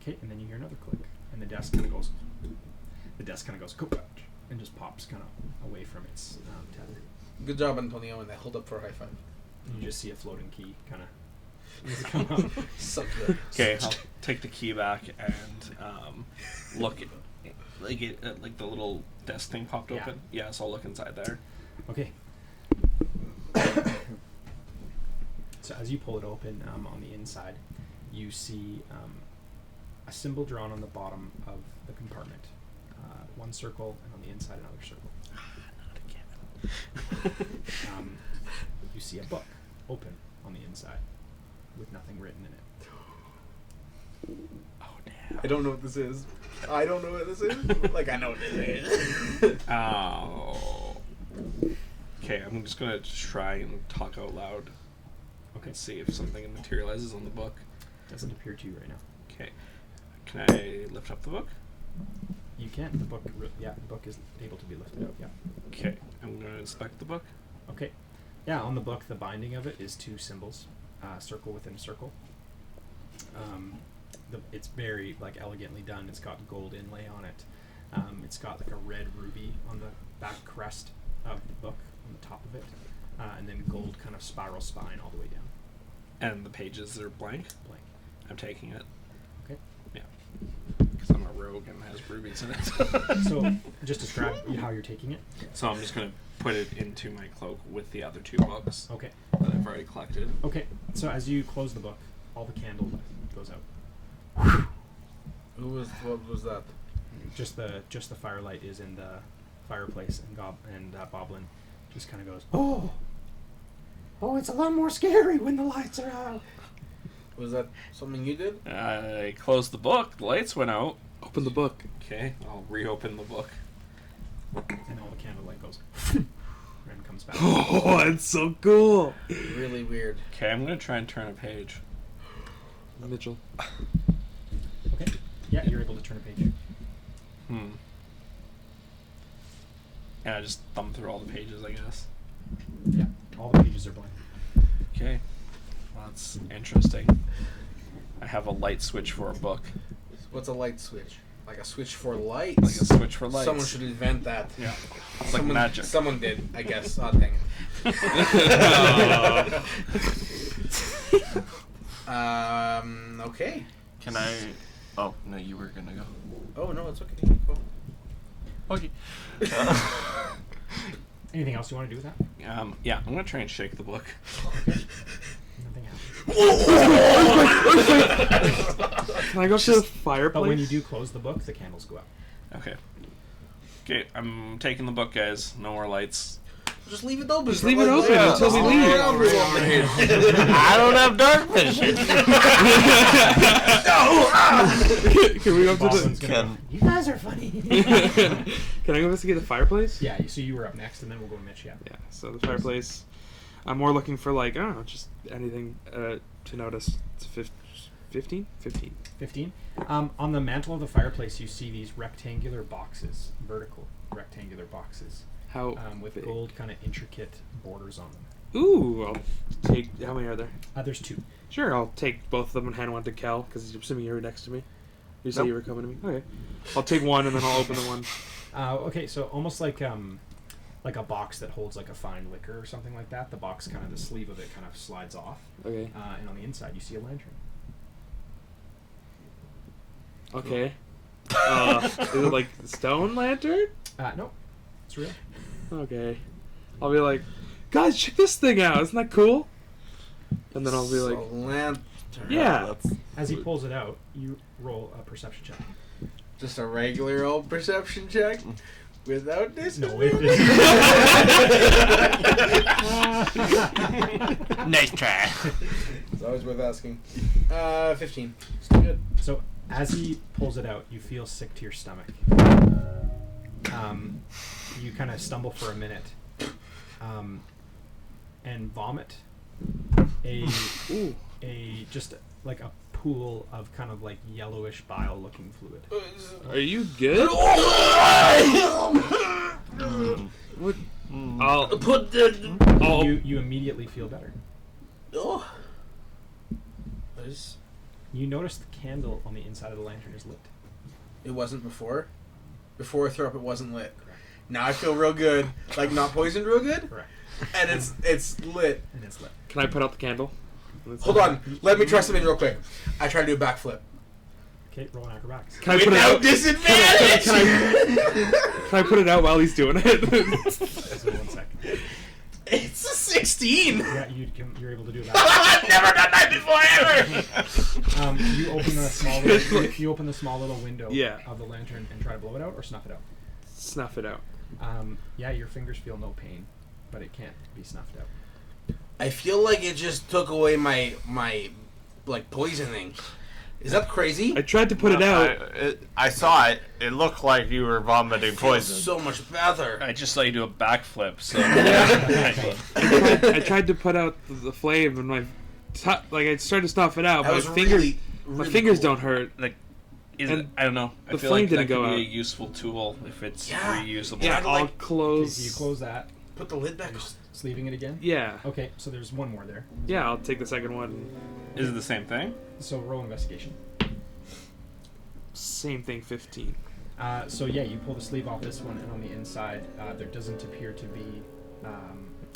Okay, and then you hear another click. And the desk kind of goes, and just pops kind of away from its tether. Good job, Antonio, and I hold up for a high five. And you just see a floating key kind of come up. So good. Okay, I'll take the key back and look at like the little desk thing popped Yeah. open. Yeah, so I'll look inside there. Okay. So as you pull it open, on the inside, you see a symbol drawn on the bottom of the compartment. One circle, and on the inside another circle. Not again. You see a book open on the inside with nothing written in it. Oh damn. I don't know what this is. I don't know what this is. Like, I know what this is. Oh. Okay, I'm just gonna try and talk out loud. Okay. And see if something materializes on the book. Doesn't appear to you right now. Okay. Can I lift up the book? You can. The book, the book is able to be lifted up. Yeah. Okay, I'm going to inspect the book. Okay. Yeah, on the book, the binding of it is 2 symbols, circle within a circle. It's very elegantly done. It's got gold inlay on it. It's got a red ruby on the back crest of the book on the top of it, and then gold kind of spiral spine all the way down. And the pages are blank. Blank. I'm taking it. Okay. Yeah. Because I'm a rogue and it has rubies in it. So, just describe how you're taking it. So I'm just going to put it into my cloak with the other 2 books Okay. that I've already collected. Okay. So as you close the book, all the candle goes out. What was that? Just the firelight is in the fireplace, and Boblin just kind of goes, "Oh, Oh, it's a lot more scary when the lights are out. Was that something you did? I closed the book. The lights went out. Open the book. Okay, I'll reopen the book. and all the candlelight goes and comes back." Oh, it's so cool. Really weird. Okay, I'm going to try and turn a page. Mitchell. Okay. Yeah, you're able to turn a page. And I just thumb through all the pages, I guess. Yeah, all the pages are blank. Okay. Well, that's interesting. I have a light switch for a book. What's a light switch? Like a switch for lights? Like a switch for lights. Someone should invent that. Yeah. It's like magic. Someone did, I guess. Oh, dang it. Okay. Can I? Oh no, you were gonna go. Oh, no, it's okay. Go. Okay. Anything else you want to do with that? Yeah, I'm gonna try and shake the book. Nothing happens. Can I go to the fireplace? But when you do close the book, the candles go out. Okay. Okay, I'm taking the book, guys. No more lights. Just leave it open. Just leave it open until we leave. I don't have dark vision. Can we go up to Boston's the? gonna go, "You guys are funny." Can I go investigate the fireplace? Yeah, so you were up next, and then we'll go to Mitch. Yeah. Yeah. So the fireplace. I'm more looking for I don't know, just anything to notice. It's 15? 15. 15. On the mantle of the fireplace, you see these rectangular boxes, vertical rectangular boxes, How with big? gold kind of intricate borders on them. Ooh, I'll take. How many are there? There's 2. Sure, I'll take both of them and hand one to Kel because I'm assuming you were next to me. You said Nope. you were coming to me. Okay, I'll take one and then I'll open the one. Okay, so almost like a box that holds a fine liquor or something like that. The box the sleeve of it kind of slides off, Okay. and on the inside you see a lantern. Okay. Is it like the stone lantern? No, it's real. Okay. I'll be like, guys, check this thing out. Isn't that cool? And then I'll be like, lantern. yeah. As he pulls it out, you roll a perception check. Just a regular old perception check without No, disadvantage. Nice try. It's always worth asking. 15. Still good. So as he pulls it out, you feel sick to your stomach. You kind of stumble for a minute, and vomit a pool of kind of yellowish bile-looking fluid. Are you good? What? I'll Put the. I'll You immediately feel better. Oh. You notice the candle on the inside of the lantern is lit. It wasn't before. Before I throw up, it wasn't lit. Now I feel real good, not poisoned, real good, Correct. and it's lit. And it's lit. Can I put out the candle? Hold on, let me try something real quick. I try to do a backflip. Okay, roll an acrobatics. Can I put it Without out? disadvantage. Can I put it out while he's doing it? Just 1 second. It's a 16. Yeah, you're able to do that. I've never done that before ever. You open the small little window of the lantern and try to blow it out or snuff it out. Snuff it out. Yeah, your fingers feel no pain, but it can't be snuffed out. I feel like it just took away my poisoning. Is that crazy? I tried to put it out. I saw it. It looked like you were vomiting poison. So much better. I just saw you do a backflip, so... I tried to put out the flame and I tried to snuff it out, That but was my fingers really don't cool. hurt. Like, I don't know. I the feel flame like that didn't could go be out. a useful tool if it's Yeah. reusable. Yeah. I'll like- close. Okay, you close that. Put the lid back on. Just sleeving it again. Yeah. Okay, so there's one more there. Yeah, I'll take the second one. Is it the same thing? So roll investigation. Same thing, 15. So yeah, you pull the sleeve off this one, and on the inside, there doesn't appear to be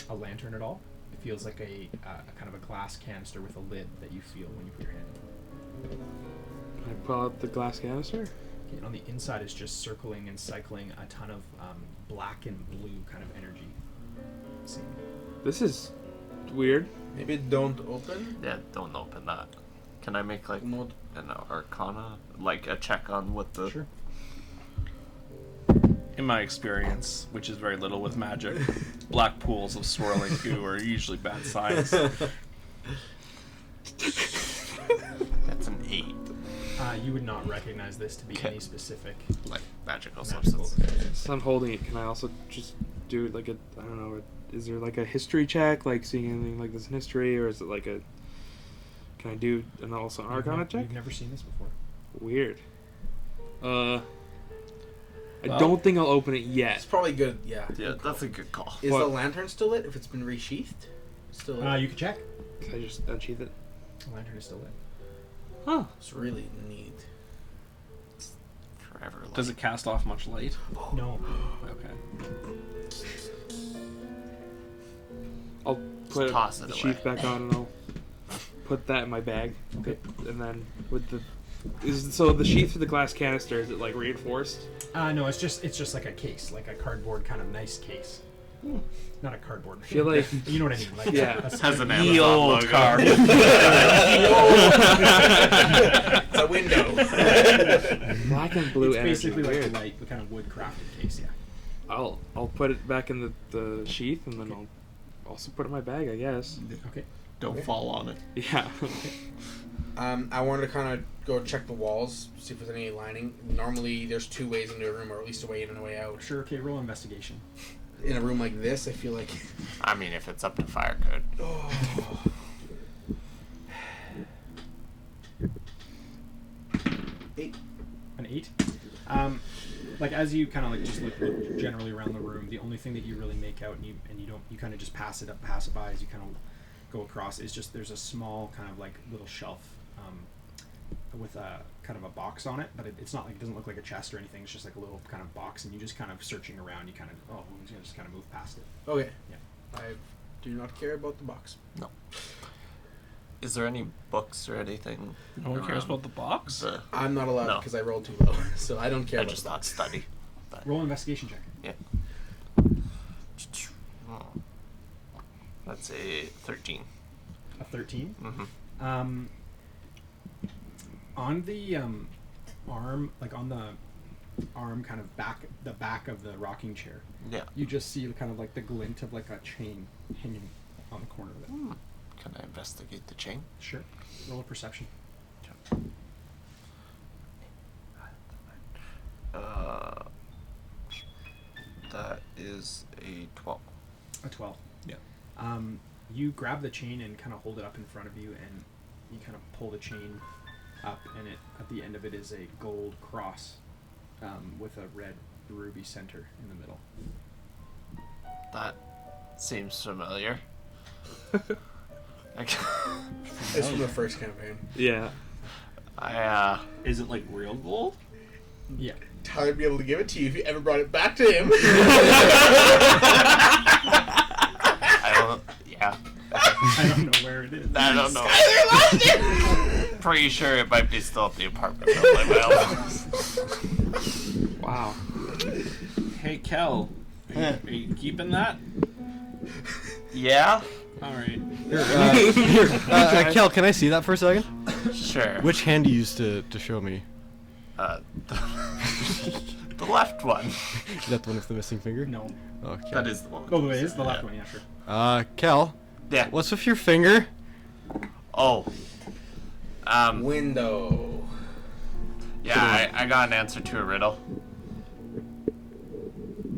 a lantern at all. It feels like a kind of a glass canister with a lid that you feel when you put your hand in. I pull out the glass canister. Okay, and on the inside is just circling and cycling a ton of black and blue kind of energy. See? This is weird. Maybe don't open. Yeah, don't open that. Can I make like Not. an Arcana, like a check on what the? Sure. In my experience, which is very little with magic, black pools of swirling goo are usually bad signs. That's an 8. You would not recognize this to be Okay. any specific Like magical magical. substance. So I'm holding it. Can I also just do like a, I don't know, is there like a history check, like seeing anything like this in history, or is it like a, can I do and also an Arcana check? You've never seen this before. Weird. I Well- don't think I'll open it yet. It's probably good. Yeah. Yeah, that's a good call. Is What? the lantern still lit? If it's been resheathed, still lit. You can check. Can I just unsheath it? The lantern is still lit. Huh. It's really neat. Forever. Does it cast off much light? No. Okay. I'll put toss it the away. sheath back on and I'll put that in my bag. Okay. And then with the, so the sheath for the glass canister, is it like reinforced? No, it's just like a case, like a cardboard kind of nice case. Not a cardboard. I feel like you know what I mean. Like Yeah. Has an Ye Amazon old logo. car. It's a window. black and blue It's energy. basically like a Weird. light, kind of wood crafted case. Yeah. I'll put it back in the sheath and then I'll also put it in my bag, I guess. Okay. Don't fall on it. Yeah. I wanted to kind of go check the walls, see if there's any lining. Normally, there's 2 ways into a room, or at least a way in and a way out. Sure. Okay. Roll investigation. In a room like this, I feel like. I mean, if it's up to fire code. Oh. An 8. Like as you kind of like just look generally around the room, the only thing that you really make out, and you kind of just pass it by as you kind of go across, is just there's a small kind of like little shelf with a kind of a box on it, but it's not like, it doesn't look like a chest or anything. It's just like a little kind of box, and you just kind of searching around. You kind of I'm gonna just kind of move past it. Okay. Yeah. I do not care about the box. No. Is there any books or anything? No one cares around about the box? the- I'm not allowed No. because I rolled too low, so I don't care I about just the not box. study. But Roll investigation check. yeah. Oh. That's a 13. A 13. Mm-hmm. On the arm, like on the arm, kind of the back of the rocking chair, Yeah. you just see kind of like the glint of like a chain hanging on the corner of it. Can I investigate the chain? Sure. Roll a perception. That is a 12. A 12. Yeah. You grab the chain and kind of hold it up in front of you, and you kind of pull the chain up, and at the end of it is a gold cross with a red ruby center in the middle. That seems familiar. It's from the first campaign. Yeah. Is it like real gold? Yeah. Tyler would be able to give it to you if you ever brought it back to him. I don't. Yeah. I don't know where it is. I don't know. Pretty sure it might be still at the apartment building. Wow. Hey, Kel. Are you keeping that? Yeah. All right. Kel, can I see that for a second? Sure. Which hand do you use to show me? The left one. Is that the one with the missing finger? No. Okay. That is the one. Oh, it is the left one. Yeah, sure. Kel, Yeah. what's with your finger? Oh. Window. Yeah, I got an answer to a riddle.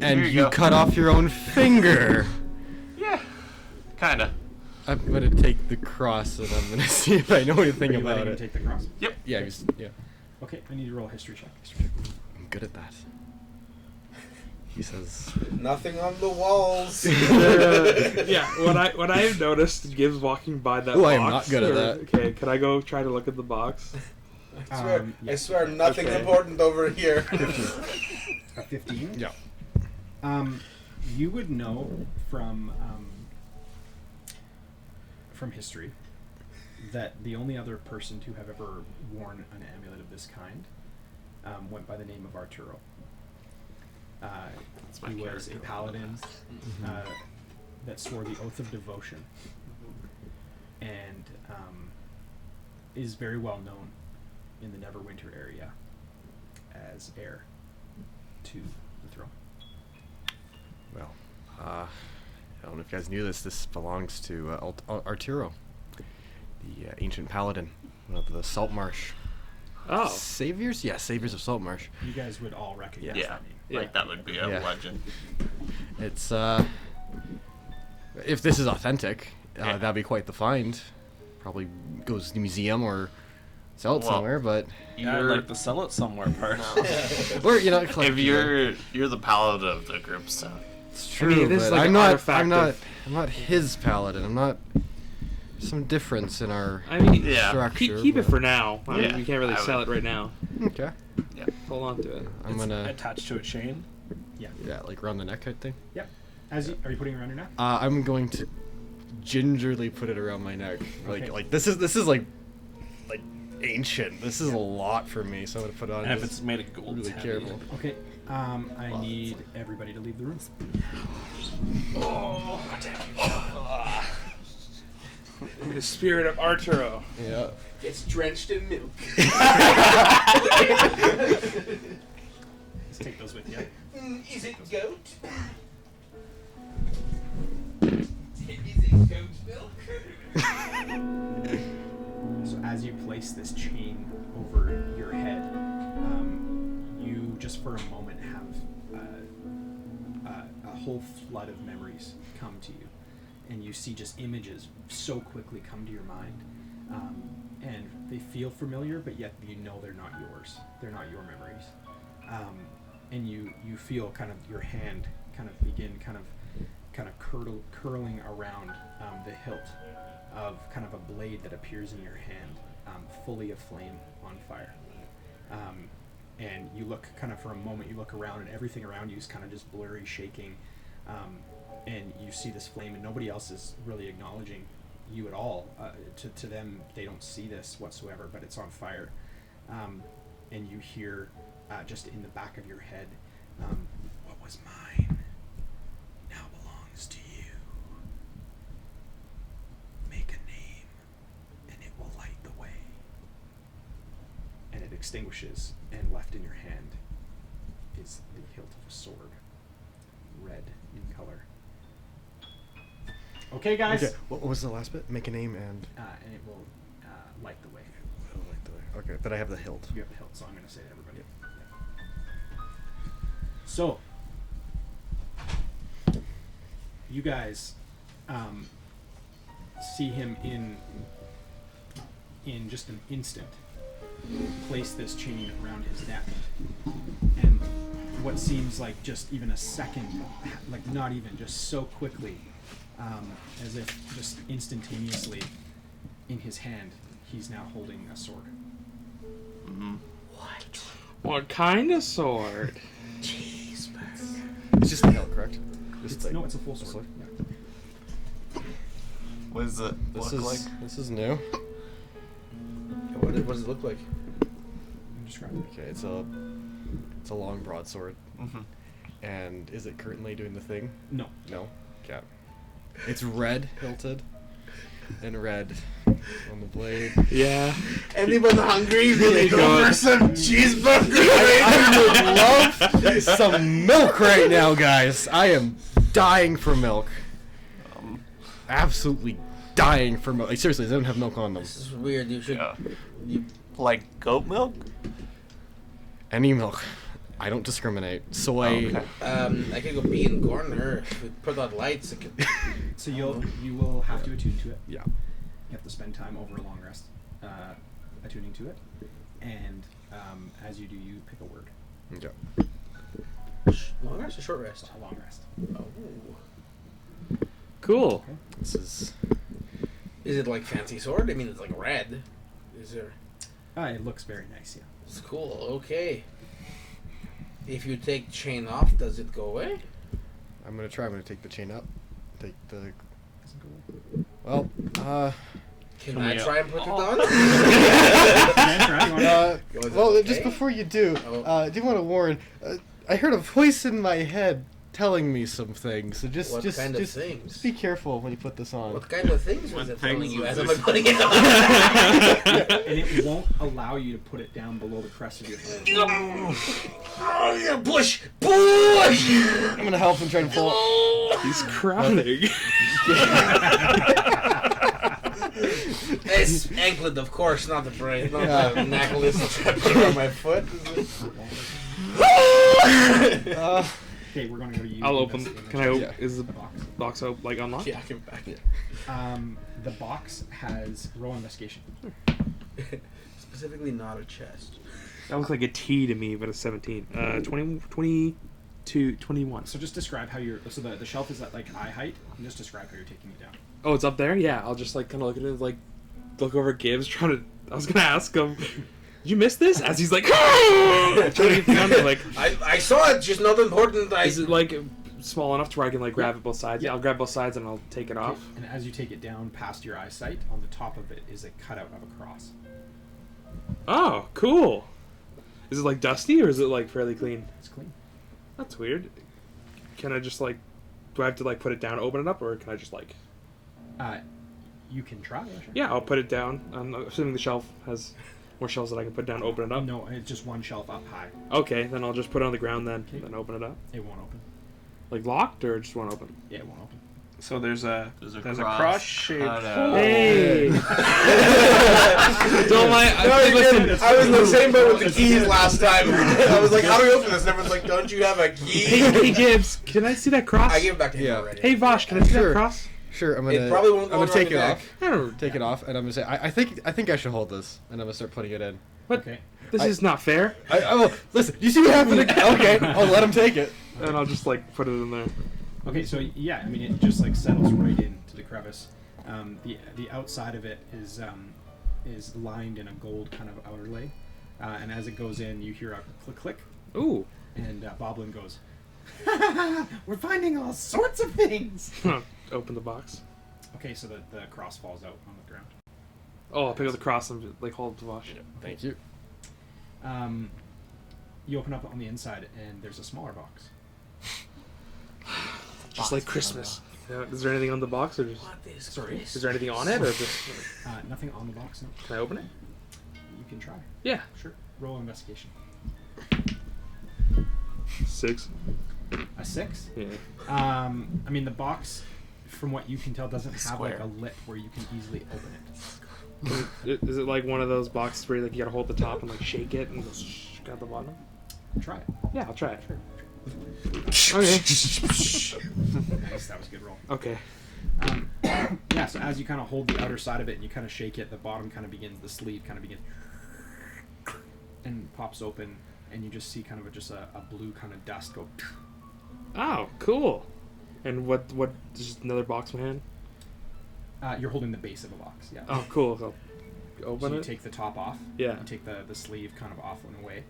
And Here you you go. cut off your own finger. Yeah. Kinda. I'm gonna take the cross and I'm gonna see if I know anything Are you about letting him it. take the cross? Yeah, yeah. Okay, I need to roll a history check. I'm good at that. He says, Nothing on the walls. Yeah, what I have noticed, Gibbs walking by that Ooh, box. I am not good at that. Okay, can I go try to look at the box? I swear nothing Okay. important over here. A 15? yeah. You would know from history that the only other person to have ever worn an amulet of this kind went by the name of Arturo. my He was a character. paladin that swore the oath of devotion, and is very well known in the Neverwinter area as heir to the throne. Well, I don't know if you guys knew this. This belongs to Arturo, the ancient paladin of the Salt Marsh. Oh. Saviors? Yeah, Saviors of Salt Marsh. You guys would all recognize Yeah, that name. like that would be a Yeah. legend. It's, if this is authentic, Yeah. that'd be quite the find. Probably goes to the museum or sell it Well, somewhere, but... Yeah, I'd like to sell it somewhere part. Or, you know, collect, If you're the paladin of the group, so It's true, mean, this is but like I'm an not. artifact I'm not. of- I'm not his paladin. I'm not. Some difference in our I mean, Yeah. structure. keep it but- for now. I mean, Yeah, we can't really I sell would- it right now. Okay. Hold on to it. I'm gonna. Attached to a chain. Yeah. Yeah, like around the neck type thing. Yep. Are you putting it around your neck? I'm going to gingerly put it around my neck. Okay. Like this is like ancient. This is a lot for me, so I'm gonna put it on. And if just it's made of gold, really it's heavy. careful. Okay. I need everybody to leave the room. In the spirit of Arturo. Yeah. It's drenched in milk. Let's take those with you. Is it goat? Is it goat milk? So as you place this chain over your head, you just for a moment have a whole flood of memories come to you, and you see just images so quickly come to your mind, and they feel familiar, but yet you know they're not yours. They're not your memories, and you feel kind of your hand kind of begin kind of curling around the hilt of kind of a blade that appears in your hand, fully aflame on fire. And you look kind of for a moment, you look around and everything around you is kind of just blurry, shaking. And you see this flame and nobody else is really acknowledging you at all. To them, they don't see this whatsoever, but it's on fire. And you hear just in the back of your head, what was mine now belongs to you. Make a name, and it will light the way. And it extinguishes, and left in your hand is the hilt of a sword, red in color. Okay, guys. Okay. What was the last bit? Make a name and. And it will light the way. Okay, but I have the hilt. You have the hilt, so I'm going to say to everybody. So, you guys see him in just an instant place this chain around his neck, and what seems like just even a second, like not even, just so quickly, as if just instantaneously in his hand he's now holding a sword. What kind of sword? It's just the hilt, correct? No, it's a full sword. Yeah. what does it This look is like? this is new. What does it look like? Describe it. Okay, it's a long broadsword. Mhm. And is it currently doing the thing? No. No. Okay. It's red hilted and red on the blade. Yeah. Anyone hungry? Really Go good. for some cheeseburger. I would love some milk right now, guys. I am dying for milk. Absolutely dying for milk. Like, seriously, they don't have milk on them. This is weird. You should. Yeah. You, Like goat milk? Any milk. I don't discriminate. Soy. Okay. I could go pee in the corner. If we put out lights, it could. So you will have to attune to it. Yeah. You have to spend time over a long rest attuning to it, and As you do, you pick a word. Okay. Long rest or short rest? A long rest. Oh. Cool. This is. Is it like fancy sword? I mean, it's like red. Is there? It looks very nice, yeah. It's cool. Okay. If you take chain off, does it go away? I'm gonna try. I'm gonna take the chain up. Take the. Doesn't go Well, Can Can I we, try and put it on? Goes well, okay? just before you do, Oh. I do want to warn. I heard a voice in my head telling me some things. So just, What just, kind of just, things? just be careful when you put this on. What kind of things was What it telling things you was as this? I'm putting it on? And it won't allow you to put it down below the crest of your head. Oh, yeah, push! Push! I'm gonna help him try to pull. He's crowding. It's anklet, of course, not the brain, not Yeah. the necklace strapped around my foot. Okay, we're going to go to you. I'll open. Can I? Yeah. Is the the box? box like unlocked? Yeah, I can back it. The box has roll investigation. Specifically, not a chest. That looks like a T to me, but a 17. 22, 21. So just describe how you're. So the shelf is at like eye height, and just describe how you're taking it down. Oh, it's up there? Yeah, I'll just like kind of look at it, like look over at Gibbs, trying to. I was gonna ask him, did you miss this? As he's like, trying to get down to like, I saw it, just not important. is it like small enough to where I can like grab it both sides? Yeah, I'll grab both sides and I'll take it off. And as you take it down past your eyesight, on the top of it is a cutout of a cross. Oh, cool. Is it like dusty or is it like fairly clean? It's clean. That's weird. Can I just like, do I have to like put it down, open it up, or can I just like? You can try. Sure. Yeah, I'll put it down. I'm assuming the shelf has more shelves that I can put down, open it up. No, it's just one shelf up high. Okay, then I'll just put it on the ground then, Okay. then open it up. It won't open. Like locked or just won't open? Yeah, it won't open. So there's a There's a cross shaped cut out. hole. Hey! Don't mind. Listen, I was in the same boat with the keys last time. I was like, how do we open this? And everyone's like, don't you have a key? hey Gibbs, can I see that cross? I gave it back to him Yeah. already. Hey Vosh, can I see Sure. that cross? Sure, I'm gonna. It probably won't go I'm gonna around take it your off. neck. I don't. Take it off, and I'm gonna say, I think I should hold this, and I'm gonna start putting it in. But Okay. this is not fair. I will listen. You see what happened? Okay, I'll let him take it. And I'll just like put it in there. Okay, so yeah, I mean it just like settles right into the crevice. The outside of it is lined in a gold kind of outerlay, and as it goes in, you hear a click click, Ooh. and Boblin goes, We're finding all sorts of things. Open the box. okay, so the cross falls out on the ground. Oh, I'll pick up the cross and like hold it to Vosh. Thank you. You open up on the inside, and there's a smaller box. Just like Christmas. Yeah, is there anything on the box, or just, Sorry, is there anything on it, or just nothing on the box. No, can I open it? you can try. Yeah. Sure. Roll investigation. 6. A 6. Yeah. I mean the box, from what you can tell, doesn't have like Square. a lip where you can easily open it. Is it like one of those boxes where like you gotta hold the top and like shake it and just grab the bottom? Try it. Yeah, I'll try it. Sure. Okay. Nice. That was a good roll. Okay. Yeah, so as you kind of hold the outer side of it and you kind of shake it, the bottom kind of begins, the sleeve kind of begins and pops open, and you just see kind of just a blue kind of dust go. Oh, cool. And what? Just another box in my hand. You're holding the base of a box, yeah. Oh, cool. So open So you it. take the top off. Yeah. You take the sleeve kind of off and away,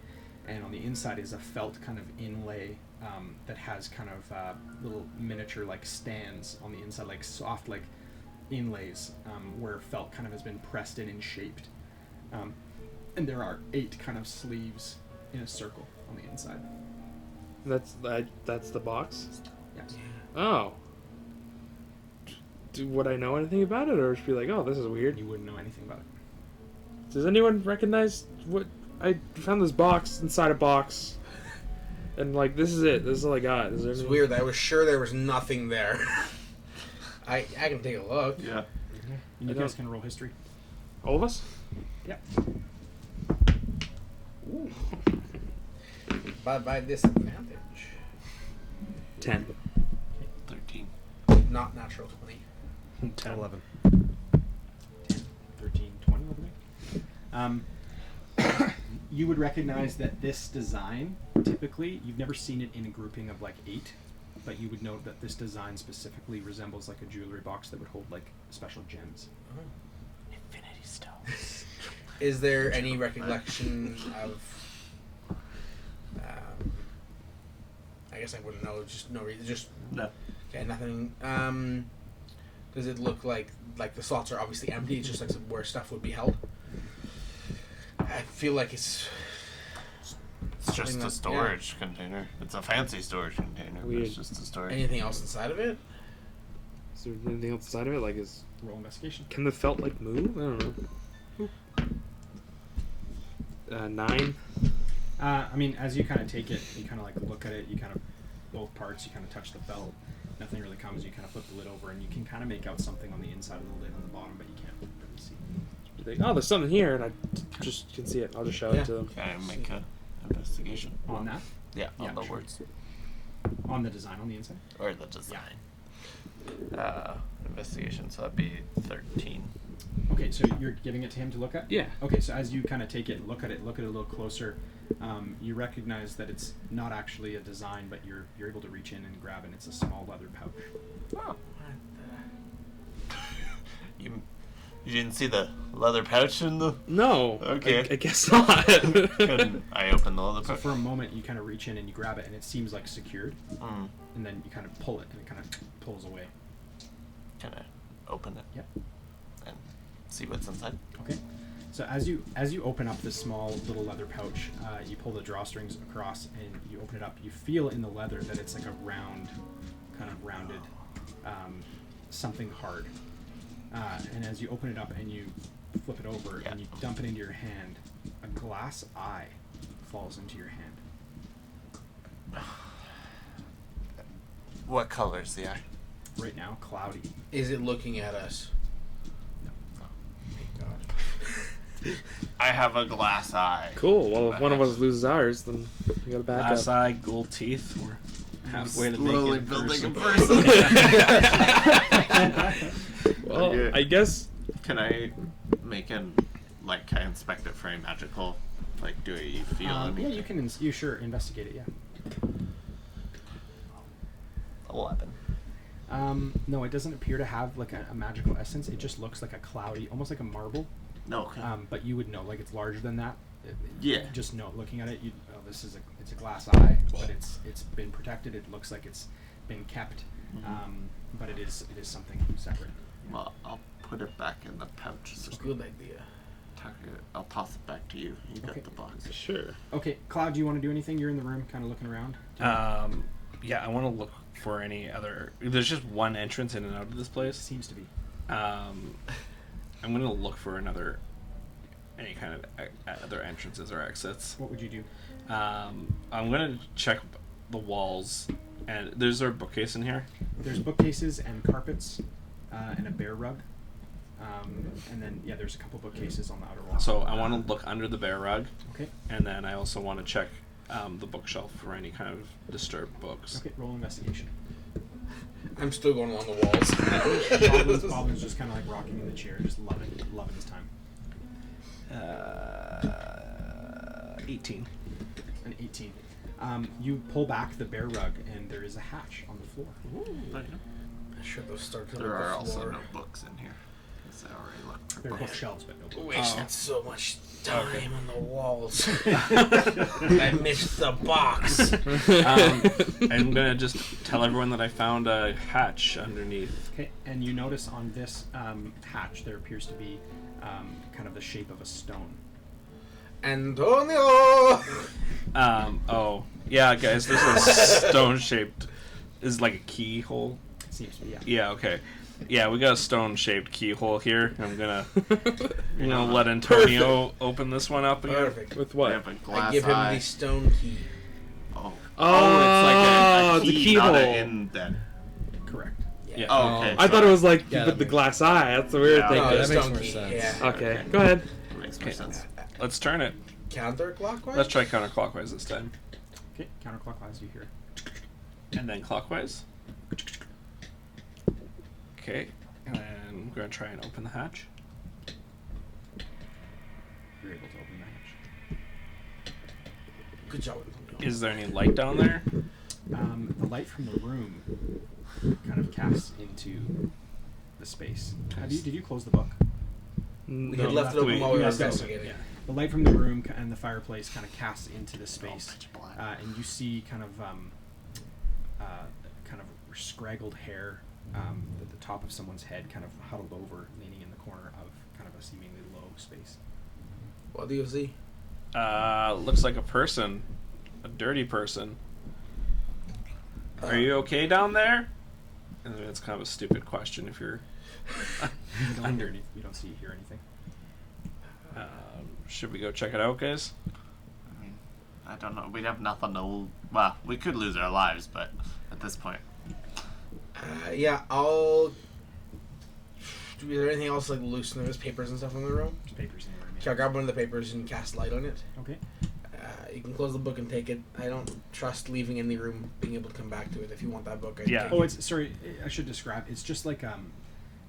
and on the inside is a felt kind of inlay that has kind of little miniature like stands on the inside, like soft like inlays where felt kind of has been pressed in and shaped. And there are 8 kind of sleeves in a circle on the inside. That's the box. Yes. Oh. Would I know anything about it, or just be like, oh, this is weird? You wouldn't know anything about it. Does anyone recognize what I found? This box inside a box, and like this is it. This is all I got. Is there It's any... weird. I was sure there was nothing there. I can take a look. Yeah. You I guys don't- can roll history. All of us? Yep. Ooh. By disadvantage. 10. 13. Not natural 20. 10, 11. 13, 20, what do we make? you would recognize that this design, typically, you've never seen it in a grouping of like 8, but you would note that this design specifically resembles like a jewelry box that would hold like special gems. Infinity stones. Is there any recollection of? I guess I wouldn't know. Just no reason. Just No. okay. Nothing. Does it look like the slots are obviously empty? It's just like where stuff would be held. I feel like it's just a that- storage container. It's a fancy storage container, but it's just a storage. Anything else inside of it? Is there anything else inside of it? Like, Roll investigation. can the felt like move? I don't know. 9. I mean, as you kind of take it, you kind of like look at it. You kind of both parts. You kind of touch the felt. Nothing really comes. You kind of flip the lid over, and you can kind of make out something on the inside of the lid on the bottom, but you can't really see. You think, oh, there's something here, and I just can see it. I'll just show Yeah. it to them. Can I make a investigation? On that, Yeah, on Yeah, the sure. words. on the design on the inside. Or the design. Investigation, so that'd be 13. Okay, so you're giving it to him to look at? Yeah. Okay, so as you kind of take it and look at it a little closer, you recognize that it's not actually a design, but you're able to reach in and grab it. And it's a small leather pouch. Oh. You didn't see the leather pouch in the... No. Okay. I guess not. Couldn't I open the leather So pouch? for a moment, you kind of reach in and you grab it, and it seems like secured. Mm. And then you kind of pull it, and it kind of pulls away. Can I open it? Yep. And see what's inside? Okay. So as you open up this small little leather pouch, you pull the drawstrings across and you open it up. You feel in the leather that it's like a round, kind of rounded, something hard. And as you open it up and you flip it over and you dump it into your hand, a glass eye falls into your hand. What color is the eye? Right now, cloudy. Is it looking at us? Thank God. I have a glass eye. Cool. Well, if one of us loses ours, then we gotta back Glass up. eye, gold teeth. We're halfway to Slowly making building a person. person. Well, Okay. I guess. Can I make an... Like, can I inspect it for any magical... Like, do I feel anything? Yeah, you can. You sure investigate it. Yeah. 11. No, it doesn't appear to have like a magical essence. It just looks like a cloudy, almost like a marble. No, okay. But you would know, like it's larger than that. Yeah. Just know, looking at it, you oh, it's a glass eye, but it's been protected. It looks like it's been kept, but it is something separate. Well, I'll put it back in the pouch. It's a good idea. I'll toss it back to you. You got Okay. the box. Sure. Okay, Cloud, do you want to do anything? You're in the room, kind of looking around. Yeah, I want to look for any other... There's just one entrance in and out of this place. Seems to be. I'm going to look for any kind of other entrances or exits. What would you do? I'm going to check the walls, and there's a bookcase in here. There's bookcases and carpets, and a bear rug. And then there's a couple bookcases on the outer wall. So I want to look under the bear rug, Okay. and then I also want to check the bookshelf for any kind of disturbed books. Okay. Roll investigation. I'm still going along the walls. Boblin's just kind of like rocking in the chair, just loving his time. 18. An 18. You pull back the bear rug, and there is a hatch on the floor. I should have started There with are the also floor. no books in here. Because I already looked for There are books. bookshelves, but no books. Wasted so much time on the walls. I missed the box. I'm going to just tell everyone that I found a hatch underneath. Okay, and you notice on this hatch there appears to be kind of the shape of a stone. Antonio! Oh, yeah, guys, there's a stone-shaped... Is like a keyhole. It seems to be, yeah. Yeah, okay. Yeah, we got a stone-shaped keyhole here. I'm gonna, let Antonio open this one up again. Perfect. With I what? have a glass I give him eye. the stone key. Oh. Oh, it's like a the key, not keyhole. an in Correct. Yeah. Oh, okay. I thought it was like Yeah, with that the makes glass eye. That's the weird Yeah. thing. No, that that's makes stone more key. sense. Yeah. Okay, go ahead. That makes more sense. Let's turn it. Counterclockwise? Let's try counterclockwise this time. Okay, counterclockwise, you hear it. And then clockwise. Okay. And then I'm going to try and open the hatch. You're able to open the hatch. Good job. Is there any light down there? The light from the room kind of casts into the space. Did you close the book? We had left it open we- while we were Yes, investigating. yeah. The light from the room and the fireplace kind of casts into the space, pitch black. and you see kind of scraggled hair at the top of someone's head, kind of huddled over, leaning in the corner of kind of a seemingly low space. What do you see? Looks like a person. A dirty person. Are you okay down there? And it's kind of a stupid question if you're... You don't hear anything. Should we go check it out, guys? I mean, I don't know. We'd have nothing to... Well, we could lose our lives, but at this point... Yeah, I'll... Is there anything else like loose in those papers and stuff in the room? There's papers in the room. Shall I grab one of the papers and cast light on it? Okay. You can close the book and take it. I don't trust leaving in the room, being able to come back to it. If you want that book, Yeah. take Oh, it. sorry. I should describe. It's just like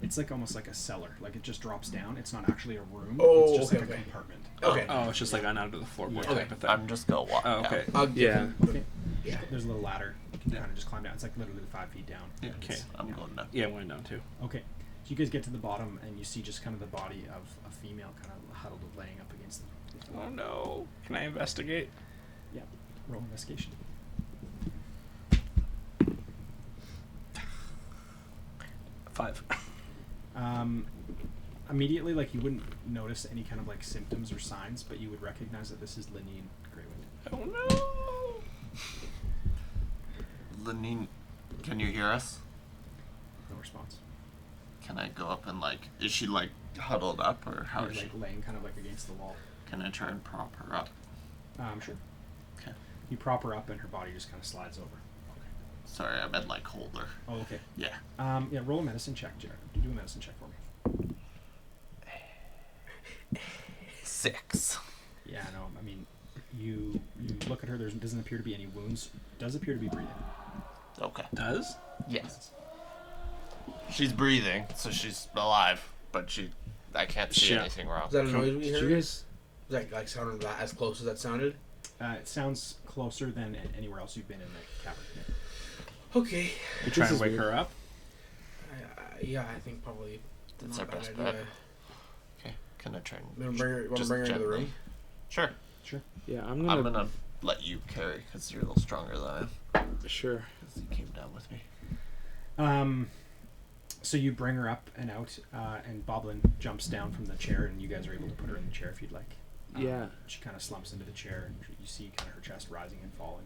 it's like almost like a cellar. Like it just drops down. It's not actually a room. Oh, it's just okay, like a okay. compartment. Okay. Oh, it's just like on out of the floorboard Yeah. type of thing. I'm just gonna walk Oh, okay. down. I'll give Yeah. him the- Okay. Yeah. There's a little ladder. You can kind of just climb down. It's like literally 5 feet down. Yeah, Okay. I'm going down. Yeah, went down too. Okay. So you guys get to the bottom and you see just kind of the body of a female kind of huddled, laying up against the floor. Oh no. Can I investigate? Yeah. Roll investigation. 5. Immediately, like you wouldn't notice any kind of like symptoms or signs, but you would recognize that this is Lynn Greywind. Oh no. Lynn, can you hear us? No response. Can I go up and like... Is she like huddled up or how You're, is she? like laying kind of like against the wall. Can I try and prop her up? Sure. Okay. You prop her up and her body just kind of slides over. Sorry, I meant like hold her. Oh, okay. Yeah. Yeah, roll a medicine check, Jared. Do a medicine check for me. 6. Yeah, no, I mean, you look at her, there doesn't appear to be any wounds. Does appear to be breathing. Okay. Does? Yes. She's breathing, so she's alive, but I can't see Shit. anything wrong. Is that a noise we Did heard? you guys? Is that like sounded that as close as that sounded? It sounds closer than anywhere else you've been in the cavern. Okay. You try This and is wake weird. her up? Yeah, I think probably That's not our a bad best idea. bet. Okay. Can I try and... You wanna bring her just into the gently- room? Sure. Sure. Yeah, I'm gonna let you carry, because you're a little stronger than I am. Sure. Because you came down with me. So you bring her up and out, and Boblin jumps down from the chair, and you guys are able to put her in the chair if you'd like. Yeah. She kind of slumps into the chair, and you see kind of her chest rising and falling.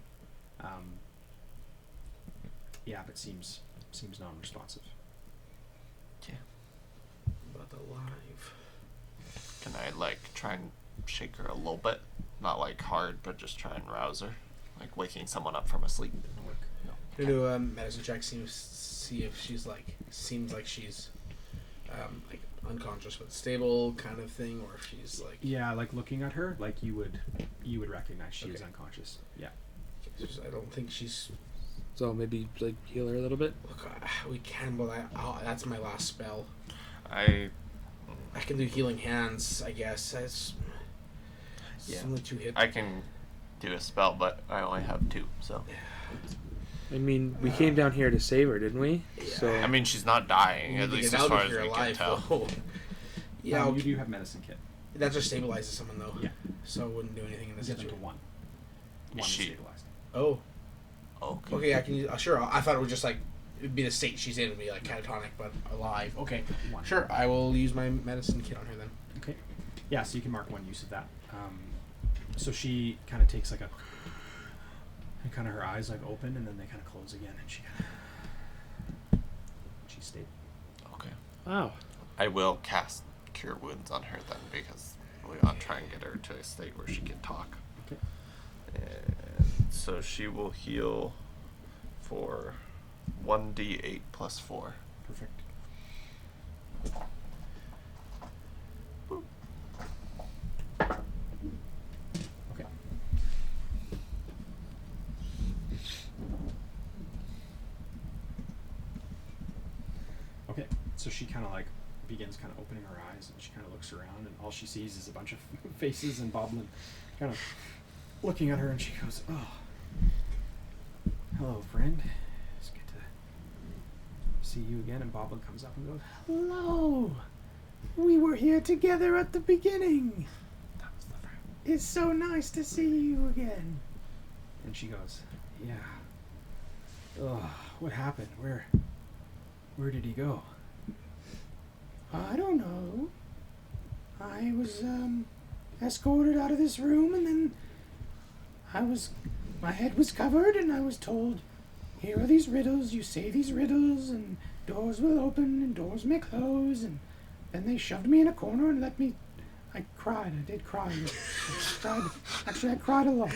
Yeah, but seems non-responsive. Yeah. But alive. Can I like try and shake her a little bit? Not like hard, but just try and rouse her. Like waking someone up from a sleep. You do a medicine check, see if she's like seems like she's like unconscious but stable kind of thing, or if she's like Yeah, like looking at her, like you would recognize she is Okay. unconscious. Yeah. I don't think she's. So maybe like heal her a little bit. Look, we can, but that's my last spell. I can do healing hands, I guess. It's only 2 hits. I can do a spell, but I only have 2, so... I mean, we came down here to save her, didn't we? So I mean, she's not dying, You at need to least get as out far of as here we can alive, tell. though. Yeah, You okay. do have medicine kit. That just stabilizes someone, though. Yeah. So it wouldn't do anything in this Get them to situation. 1. Is 1 she- stabilized. Oh. Okay. Okay, I can use... sure, I thought it was just like... It'd be the state she's in, would be like catatonic, but alive. Okay. 1. Sure, I will use my medicine kit on her then. Okay. Yeah, so you can mark 1 use of that. So she kind of takes like and kind of her eyes like open and then they kind of close again, and she's stable. Okay. wow. I will cast Cure Wounds on her then, because we want to try and get her to a state where she can talk. Okay. And so she will heal for 1d8 plus 4. Perfect. Okay. Okay, so she kind of like begins kind of opening her eyes, and she kind of looks around, and all she sees is a bunch of faces and Boblin kind of looking at her, and she goes, "Oh, hello, friend. It's good to see you again." And Boblin comes up and goes, Hello. We were here together at the beginning. "That was the friend." It's so nice to see you again. And she goes, "Yeah. Oh, what happened? Where did he go?" I don't know. I was escorted out of this room, and then my head was covered, and I was told, here are these riddles, you say these riddles, and doors will open and doors may close, and then they shoved me in a corner and let me. I cried. I did cry. Actually, I cried a lot.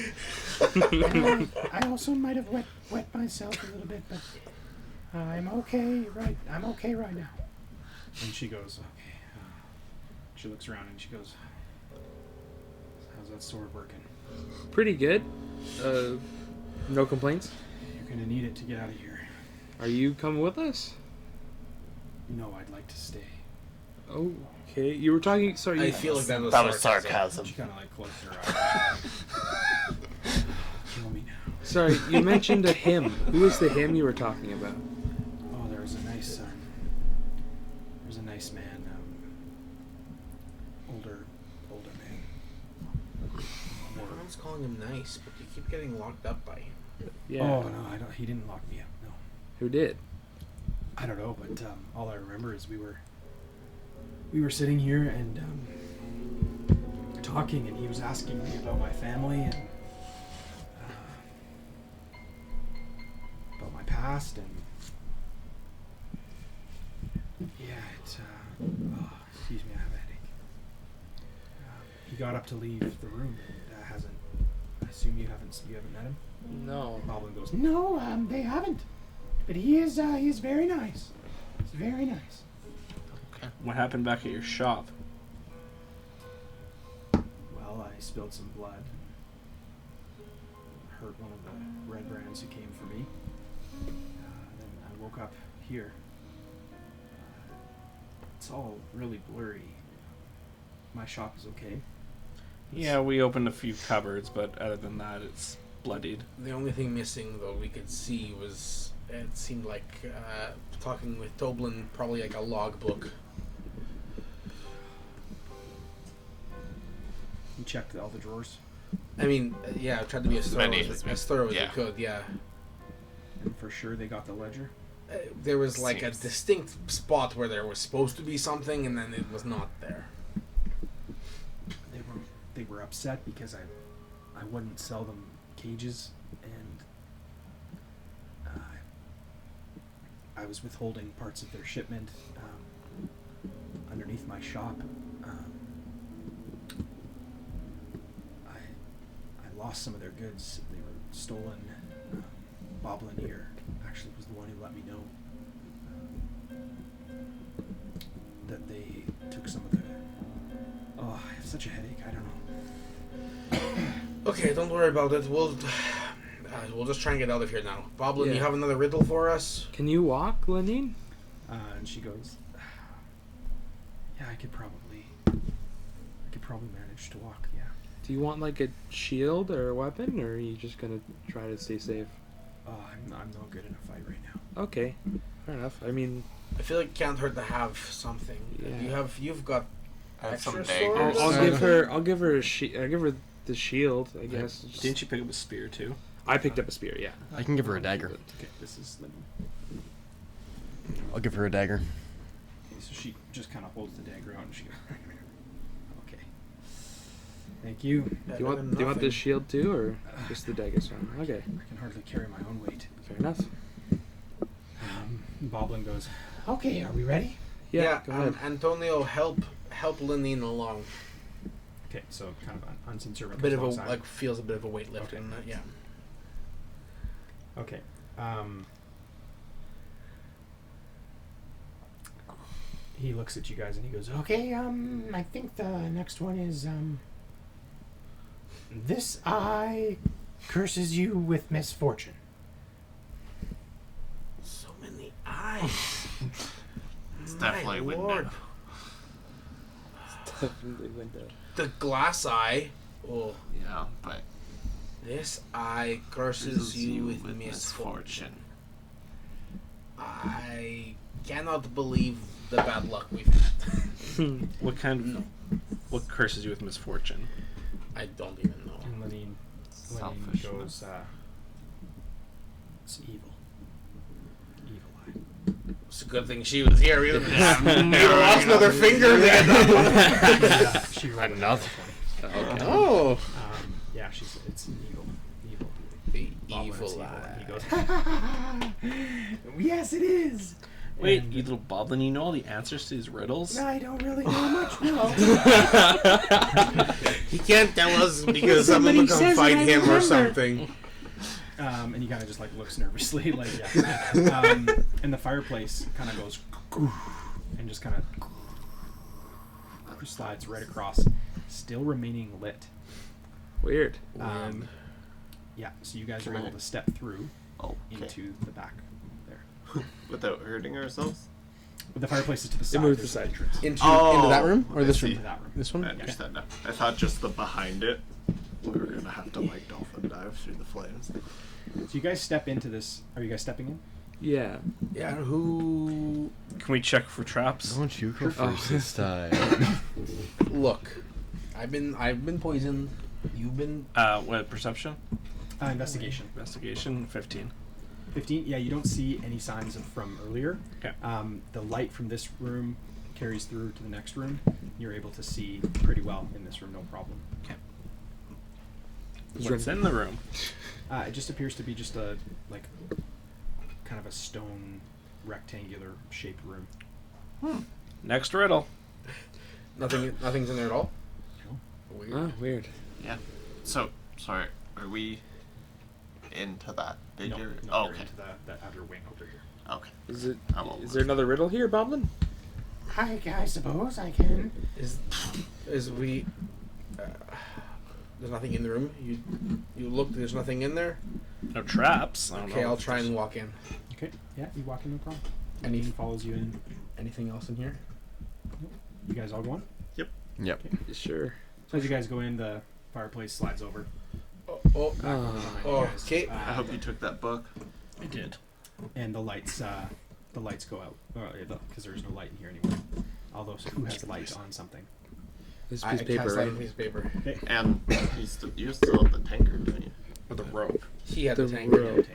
And I also might have wet myself a little bit, but I'm okay right now. And she goes, "Okay." She looks around and she goes, "How's that sword working?" Pretty good. No complaints. "You're gonna need it to get out of here." Are you coming with us? "No, I'd like to stay." Okay. You were talking. Sorry. I feel like that was sarcasm. She kind of like closed her eyes. "Kill me now." Sorry. You mentioned a him. Who was the him you were talking about? "Oh, there was a nice man, older man." Everyone's calling him nice, but you keep getting locked up by him. Yeah. "Oh no, I don't. He didn't lock me up. No, Who did? I don't know. But all I remember is we were sitting here and talking, and he was asking me about my family and about my past, and yeah, it's oh, excuse me, I have a headache. He got up to leave the room and hasn't. I assume you haven't met him. No. Boblin goes, No, they haven't. But he is very nice. He's very nice. What happened back at your shop? "Well, I spilled some blood. Hurt one of the red brands who came for me. Then I woke up here. It's all really blurry. My shop is okay." Yeah, we opened a few cupboards, but other than that, it's bloodied. The only thing missing, though, we could see was it seemed like talking with Toblin, probably like a logbook. You checked all the drawers, I mean, yeah, I tried to be as thorough Many as as we yeah. could. Yeah, and for sure they got the ledger. there was like a Seems- distinct spot where there was supposed to be something, and then it was not there. They were upset because I wouldn't sell them cages, and I was withholding parts of their shipment underneath my shop. I lost some of their goods. They were stolen. Boblin here actually was the one who let me know that they took some of the. Oh, I have such a headache. I don't know. Okay, don't worry about it. We'll just try and get out of here now. Boblin, Yeah. you have another riddle for us? Can you walk, Lynn? And she goes, "Yeah, I could probably manage to walk. Yeah." Do you want like a shield or a weapon, or are you just gonna try to stay safe? I'm no good in a fight right now. Okay, fair enough. I mean, I feel like it can't hurt to have something. Yeah. You've got I have some extra daggers. swords? I'll give her. I'll give her the shield. I guess. Just- Didn't you pick up a spear too? I picked up a spear. Yeah. I can give her a dagger. Okay, this is Lynn. I'll give her a dagger. Okay, so she just kind of holds the dagger out and she goes, "Okay, thank you. Do you want this shield too, or just the dagger? Son? Okay, I can hardly carry my own weight." fair enough. Boblin goes, Okay, are we ready? Yeah. Go ahead. Antonio, help Lynn along. "Okay." So kind of unseen servant. A bit of comes a alongside. feels a bit of a weight lift Okay. in that. Yeah. Okay. He looks at you guys and he goes, "Okay, Okay, I think the next one is, this eye curses you with misfortune. So many eyes. It's definitely My window. Lord. Definitely window. The glass eye. Oh, Yeah, but This eye curses you with misfortune. I cannot believe the bad luck we've had. What curses you with misfortune? I don't even know. And Lynn Selfishness. goes, it's evil. Evil eye. It's a good thing she was here. We would have lost another finger to get that one. Yeah, she rolled Another one. Oh. Yeah, it's an evil. The Goblin, it's evil And he eye. goes, yes, it is. Wait, And you little boblin, you know all the answers to these riddles? I don't really know much, no. He can't tell us because someone Somebody will come says fight it, I him or remember. something. And he kind of just like looks nervously, like yeah. And the fireplace kind of goes and just kind of slides right across, still remaining lit. Weird. Yeah, so you guys are able to step through into the back there. Without hurting ourselves? But the fireplace is to the side. moved there's to the an side. entrance. Into that room or I this see. room? Into that room. This one. I understand now. I thought just the behind it, we were gonna have to like dolphin dive through the flames. So you guys step into this. Are you guys stepping in? Yeah. Yeah, who... Can we check for traps? Don't you go first this time. Look, I've been poisoned. You've been... What, perception? Investigation. Investigation, 15. 15. Yeah, you don't see any signs from earlier. Okay. The light from this room carries through to the next room. You're able to see pretty well in this room, no problem. Okay. What's in the room? It just appears to be just a kind of a stone rectangular shaped room. Next riddle. Nothing's in there at all? No. Weird. Oh, weird. Yeah. So, sorry, are we into that big No, area? no, Oh, you're okay. into that outer wing over here. Okay. Is I'm all there another riddle here, Boblin? I suppose I can. Is we... there's nothing in the room? You look, there's nothing in there? No traps. I don't Okay, know. I'll try and walk in. Okay. Yeah, you walk in, no problem. Any- He follows you in. Anything else in here? You guys all go in? Yep. Sure. So as you guys go in, the fireplace slides over. Oh, behind you guys. okay. I hope you took that book. I did. And the lights go out because there's no light in here anymore. Although, so who has light on something? This I piece of paper, cast right? out a piece of paper. And you still have the tankard, don't you? With a rope. He had The the tank. rope.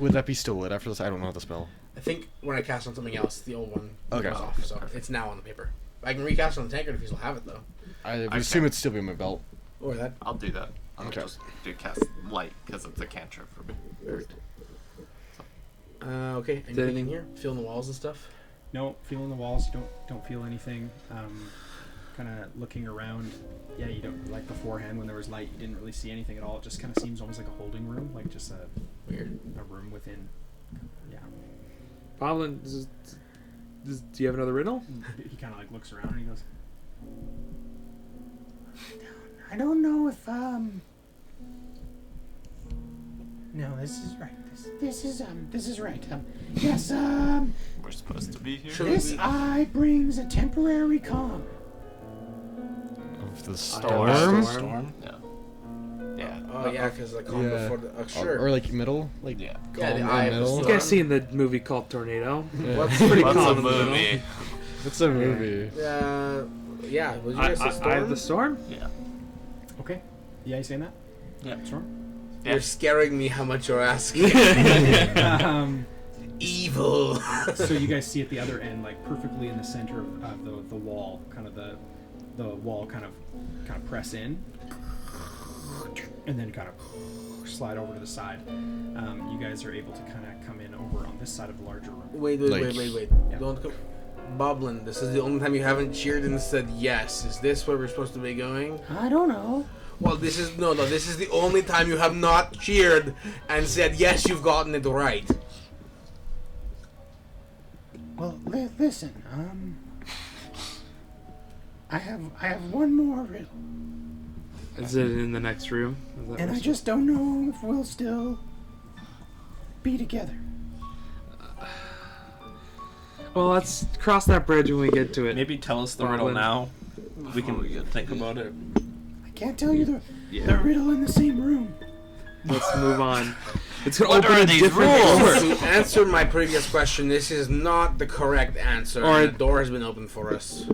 Would that be still lit after this? I don't know the spell. I think when I cast on something else, the old one Okay. goes off, so it's now on the paper. I can recast on the tankard if you still have it, though. I would I assume can't. it'd still be in my belt. Or that. I'll do that. I'll Okay. just do cast light because it's a cantrip for me. Okay. Then- Anything in here? Feeling the walls and stuff? No, feeling the walls. You don't feel anything. Kind of looking around. Yeah, you don't like beforehand when there was light. You didn't really see anything at all. It just kind of seems almost like a holding room, like just a Weird. room within. Yeah. Boblin, do you have another riddle? He kind of like looks around and he goes, I don't know if No, this is right. This is right. Yes, We're supposed to be here. this eye brings a temporary calm. Of the Storm? storm? Yeah. Yeah. Oh, yeah, because the calm Yeah. before the... Or, sure. like middle? Like Yeah. Yeah, the calm eye in of the middle? You storm. guys seen the movie called Tornado? What's pretty What's calm a in the middle. movie? It's a movie. Yeah, was you guys say Eye of the storm? Storm? Yeah. "Okay, yeah, you saying that? Yeah. Storm." Yeah. You're scaring me how much you're asking. Evil. So you guys see at the other end, like perfectly in the center of the wall, kind of the wall kind of press in, and then kind of slide over to the side. You guys are able to kind of come in over on this side of the larger room. Wait. Yeah. Don't go. Boblin, this is the only time you haven't cheered and said yes. Is this where we're supposed to be going? I don't know. Well, this is no. This is the only time you have not cheered and said yes. You've gotten it right. Well, listen. I have one more riddle, Is it in the next room? Is that and I what's- just don't know if we'll still be together. Well, let's cross that bridge when we get to it. Maybe tell us the riddle Boblin. now. We Before we can get think to about it. I can't tell you the riddle in the same room. Let's move on. It's gonna What open are a these different rules? door. To answer my previous question, this is not the correct answer. Or- And the door has been opened for us.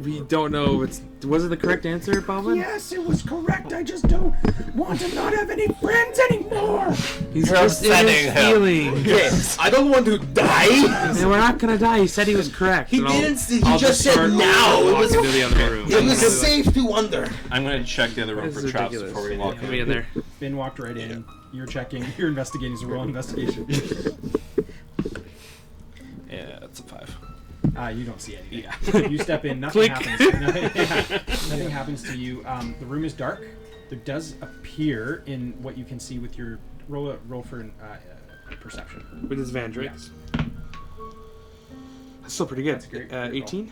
We don't know. Was it the correct answer, Boblin? Yes, it was correct. I just don't want to not have any friends anymore. He's You're just in upsetting his him. feelings. Yes, I don't want to die. And we're not gonna die. He said he was correct. He and I'll- didn't. He I'll just said start now. It was. walking to the other room. It was safe to wonder. I'm gonna check the other room This for is traps ridiculous. before we walk Get me in in. there. Finn walked right in. You're checking. You're investigating. So roll investigation. Yeah, that's a 5. You don't see anything. Yeah. You step in. Nothing Click. happens. Nothing happens to you. The room is dark. There does appear in what you can see with your roll for perception. With his Van Drakes. That's still pretty good. That's great. Great roll. 18.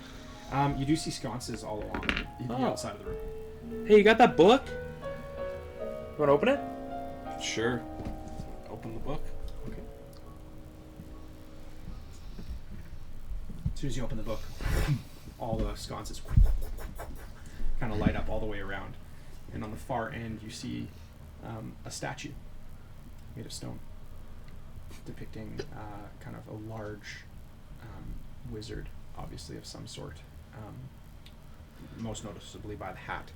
You do see sconces all along the Oh. outside of the room. Hey, you got that book? You want to open it? Sure. Open the book. As soon as you open the book, all the sconces kind of light up all the way around. And on the far end, you see a statue made of stone depicting kind of a large wizard, obviously of some sort, most noticeably by the hat,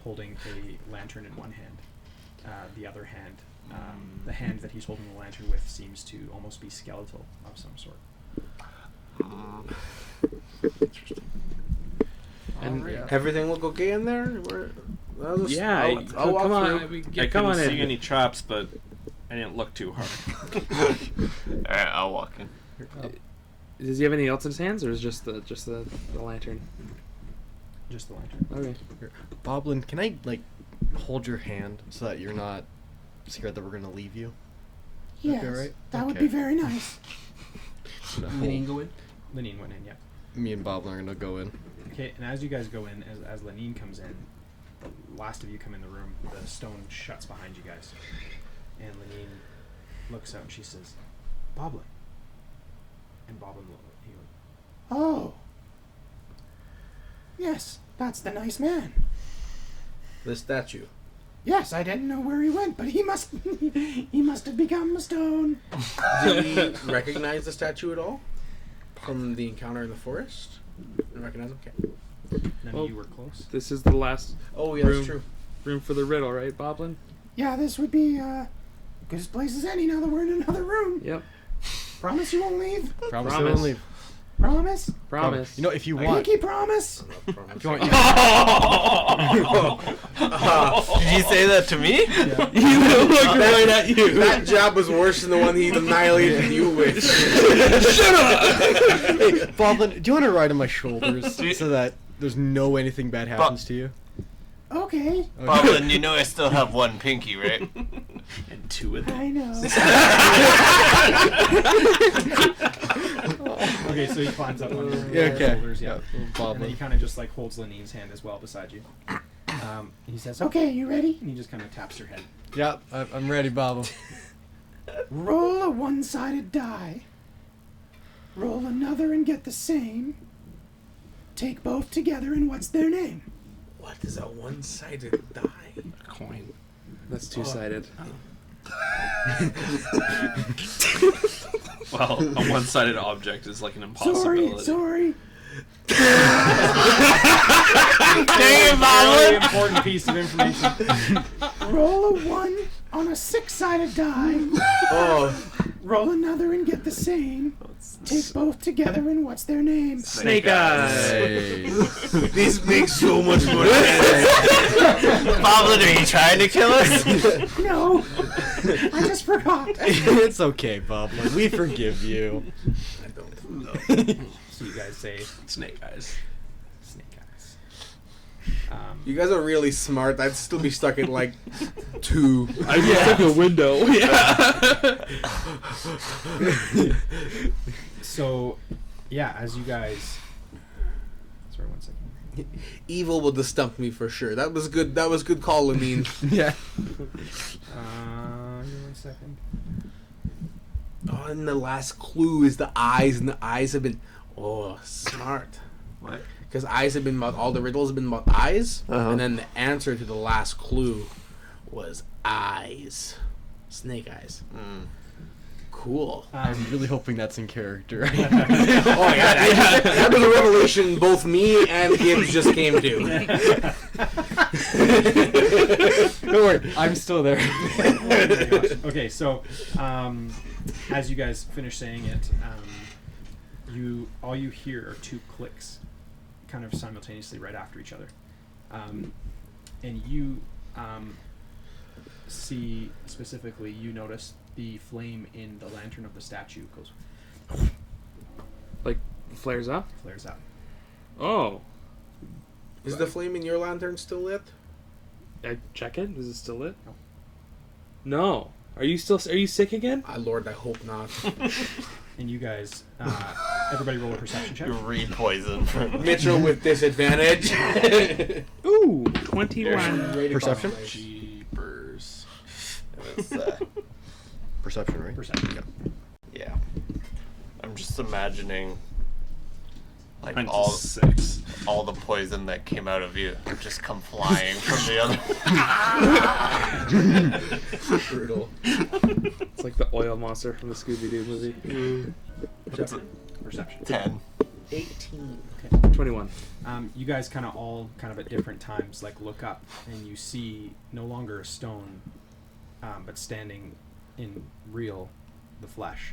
holding a lantern in one hand. The other hand, the hand that he's holding the lantern with seems to almost be skeletal of some sort. And Everything look okay in there? yeah, I'll walk come on. through. I Come on couldn't see in. any traps, but I didn't look too hard. Alright, I'll walk in. Does he have anything else in his hands, or is just the lantern? Just the lantern. Okay. Boblin, can I hold your hand so that you're not scared that we're gonna leave you? Yes, alright? that would Okay. be very nice. No. Lenine go in? Lenine went in, yeah. Me and Boblin are gonna go in. Okay, and as you guys go in, as Lenine comes in, the last of you come in the room, the stone shuts behind you guys. And Lenine looks out and she says, Boblin. And Boblin, he goes, Oh. Yes, that's the nice man. The statue. Yes, I didn't know where he went, but he must he must have become a stone. Did we recognize the statue at all? From the encounter in the forest? Didn't recognize him? Okay. none Well, of you were close. This is the last Oh, yeah, Room. that's true. room for the riddle, right, Boblin? Yeah, this would be good as place as any now that we're in another room. Yep. Promise you won't leave? Promise. Promise. Don't leave. Promise? Promise. You know, if you want, Pinky promise? if you want, Did you say that to me? He looked right at you. That job was worse than the one he annihilated you with. hey, Boblin, do you want to ride on my shoulders so that there's no way anything bad happens to you? Okay, Boblin, you know I still have one pinky, right? And 2 of them. I know. Okay, so he climbs up on your Okay. shoulders, yeah. Yeah, And then he Boblin. kind of just holds Lenine's hand as well beside you. He says, Okay, you ready? and he just kind of taps your head. Yeah, I'm ready, Boblin. Roll a one-sided die. Roll another and get the same. Take both together and what's their name? What is a one-sided die? A coin. That's two-sided. Well, a one-sided object is like an impossibility. Sorry. Dang it, Very Boblin! important piece of information. Roll a 1 on a 6-sided die. Oh, Roll another and get the same. Take both together and what's their name? Snake eyes. Hey. this makes so much more sense. Boblin, are you trying to kill us? No, I just forgot. It's okay, Boblin. We forgive you. I don't know. So you guys say Snake eyes. snake eyes. You guys are really smart. I'd still be stuck at like 2. I just took a window. Yeah. So, yeah, as you guys... Sorry, 1 second. Evil would have stumped me for sure. That was good. That was good call, Lenine. Yeah. Give me 1 second. Oh, and the last clue is the eyes, and the eyes have been smart. What? Because eyes have been about all the riddles have been about eyes, Uh-huh. and then the answer to the last clue was eyes. Snake eyes. Cool. I'm really hoping that's in character. Oh my god, that was a revelation both me and Gibbs just came to. Don't worry, I'm still there. Oh my gosh. Okay, so as you guys finish saying it, all you hear are two clicks, kind of simultaneously right after each other, and you see specifically. You notice the flame in the lantern of the statue goes Like, flares up? flares out. Oh. Is the flame in your lantern still lit? I check it? Is it still lit? No. No. Are you sick again? Lord, I hope not. And you guys, everybody roll a perception check. You read poison. Mitchell with disadvantage. Ooh, 21. Perception? Jeepers. It's, Perception, right? Perception. yeah. I'm just imagining like Went to all 6. all the poison that came out of you just come flying from the other. Brutal. It's like the oil monster from the Scooby-Doo movie. Perception. 10. 18. 21. You guys kind of at different times look up and you see no longer a stone, but standing in the flesh,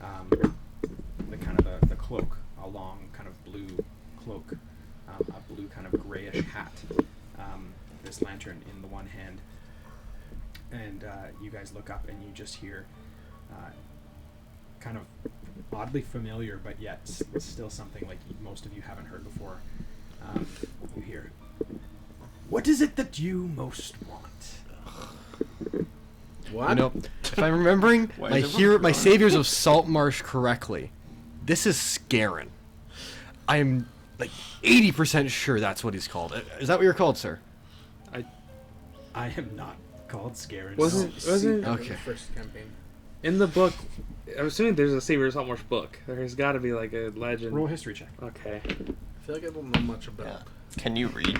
the cloak, a long kind of blue cloak, a blue kind of grayish hat, this lantern in the one hand, and you guys look up and you just hear kind of oddly familiar, but yet still something like most of you haven't heard before. You hear, "What is it that you most want?" What? You know, if I'm remembering my Saviors of Saltmarsh correctly, this is Scarin. I'm like 80% sure that's what he's called. Is that what you're called, sir? I am not called Scarin. Wasn't Okay. First campaign. in the book? I'm assuming there's a Savior of Saltmarsh book. There's got to be like a legend. Roll a history check. Okay. I feel like I don't know much about. Yeah. Can you read?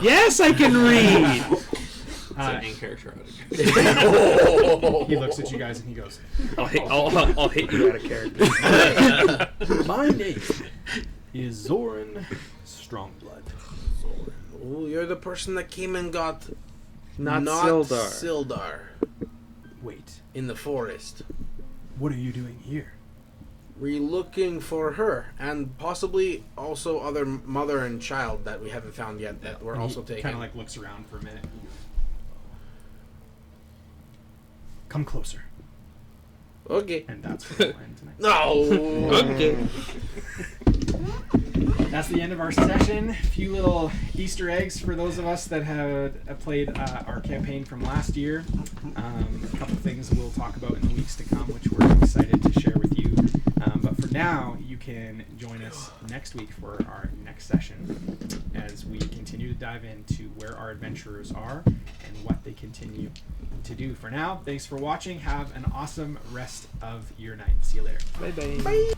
Yes, I can read. It's an in character out He looks at you guys and he goes, I'll hit you out of character. "My name is Zoran Strongblood." Oh, you're the person that came and got Not Sildar. Sildar Wait, in the forest. what are you doing here? We're looking for her and possibly also other mother and child that we haven't found yet that we're also taking. Kind of looks around for a minute. Come closer. Okay. And that's where we'll end tonight. No. Okay. That's the end of our session. A few little Easter eggs for those of us that had played our campaign from last year. A couple things we'll talk about in the weeks to come, which we're excited to share with you. But for now, you can join us next week for our next session as we continue to dive into where our adventurers are and what they continue to do. For now, thanks for watching. Have an awesome rest of your night. See you later. Bye-bye. Bye.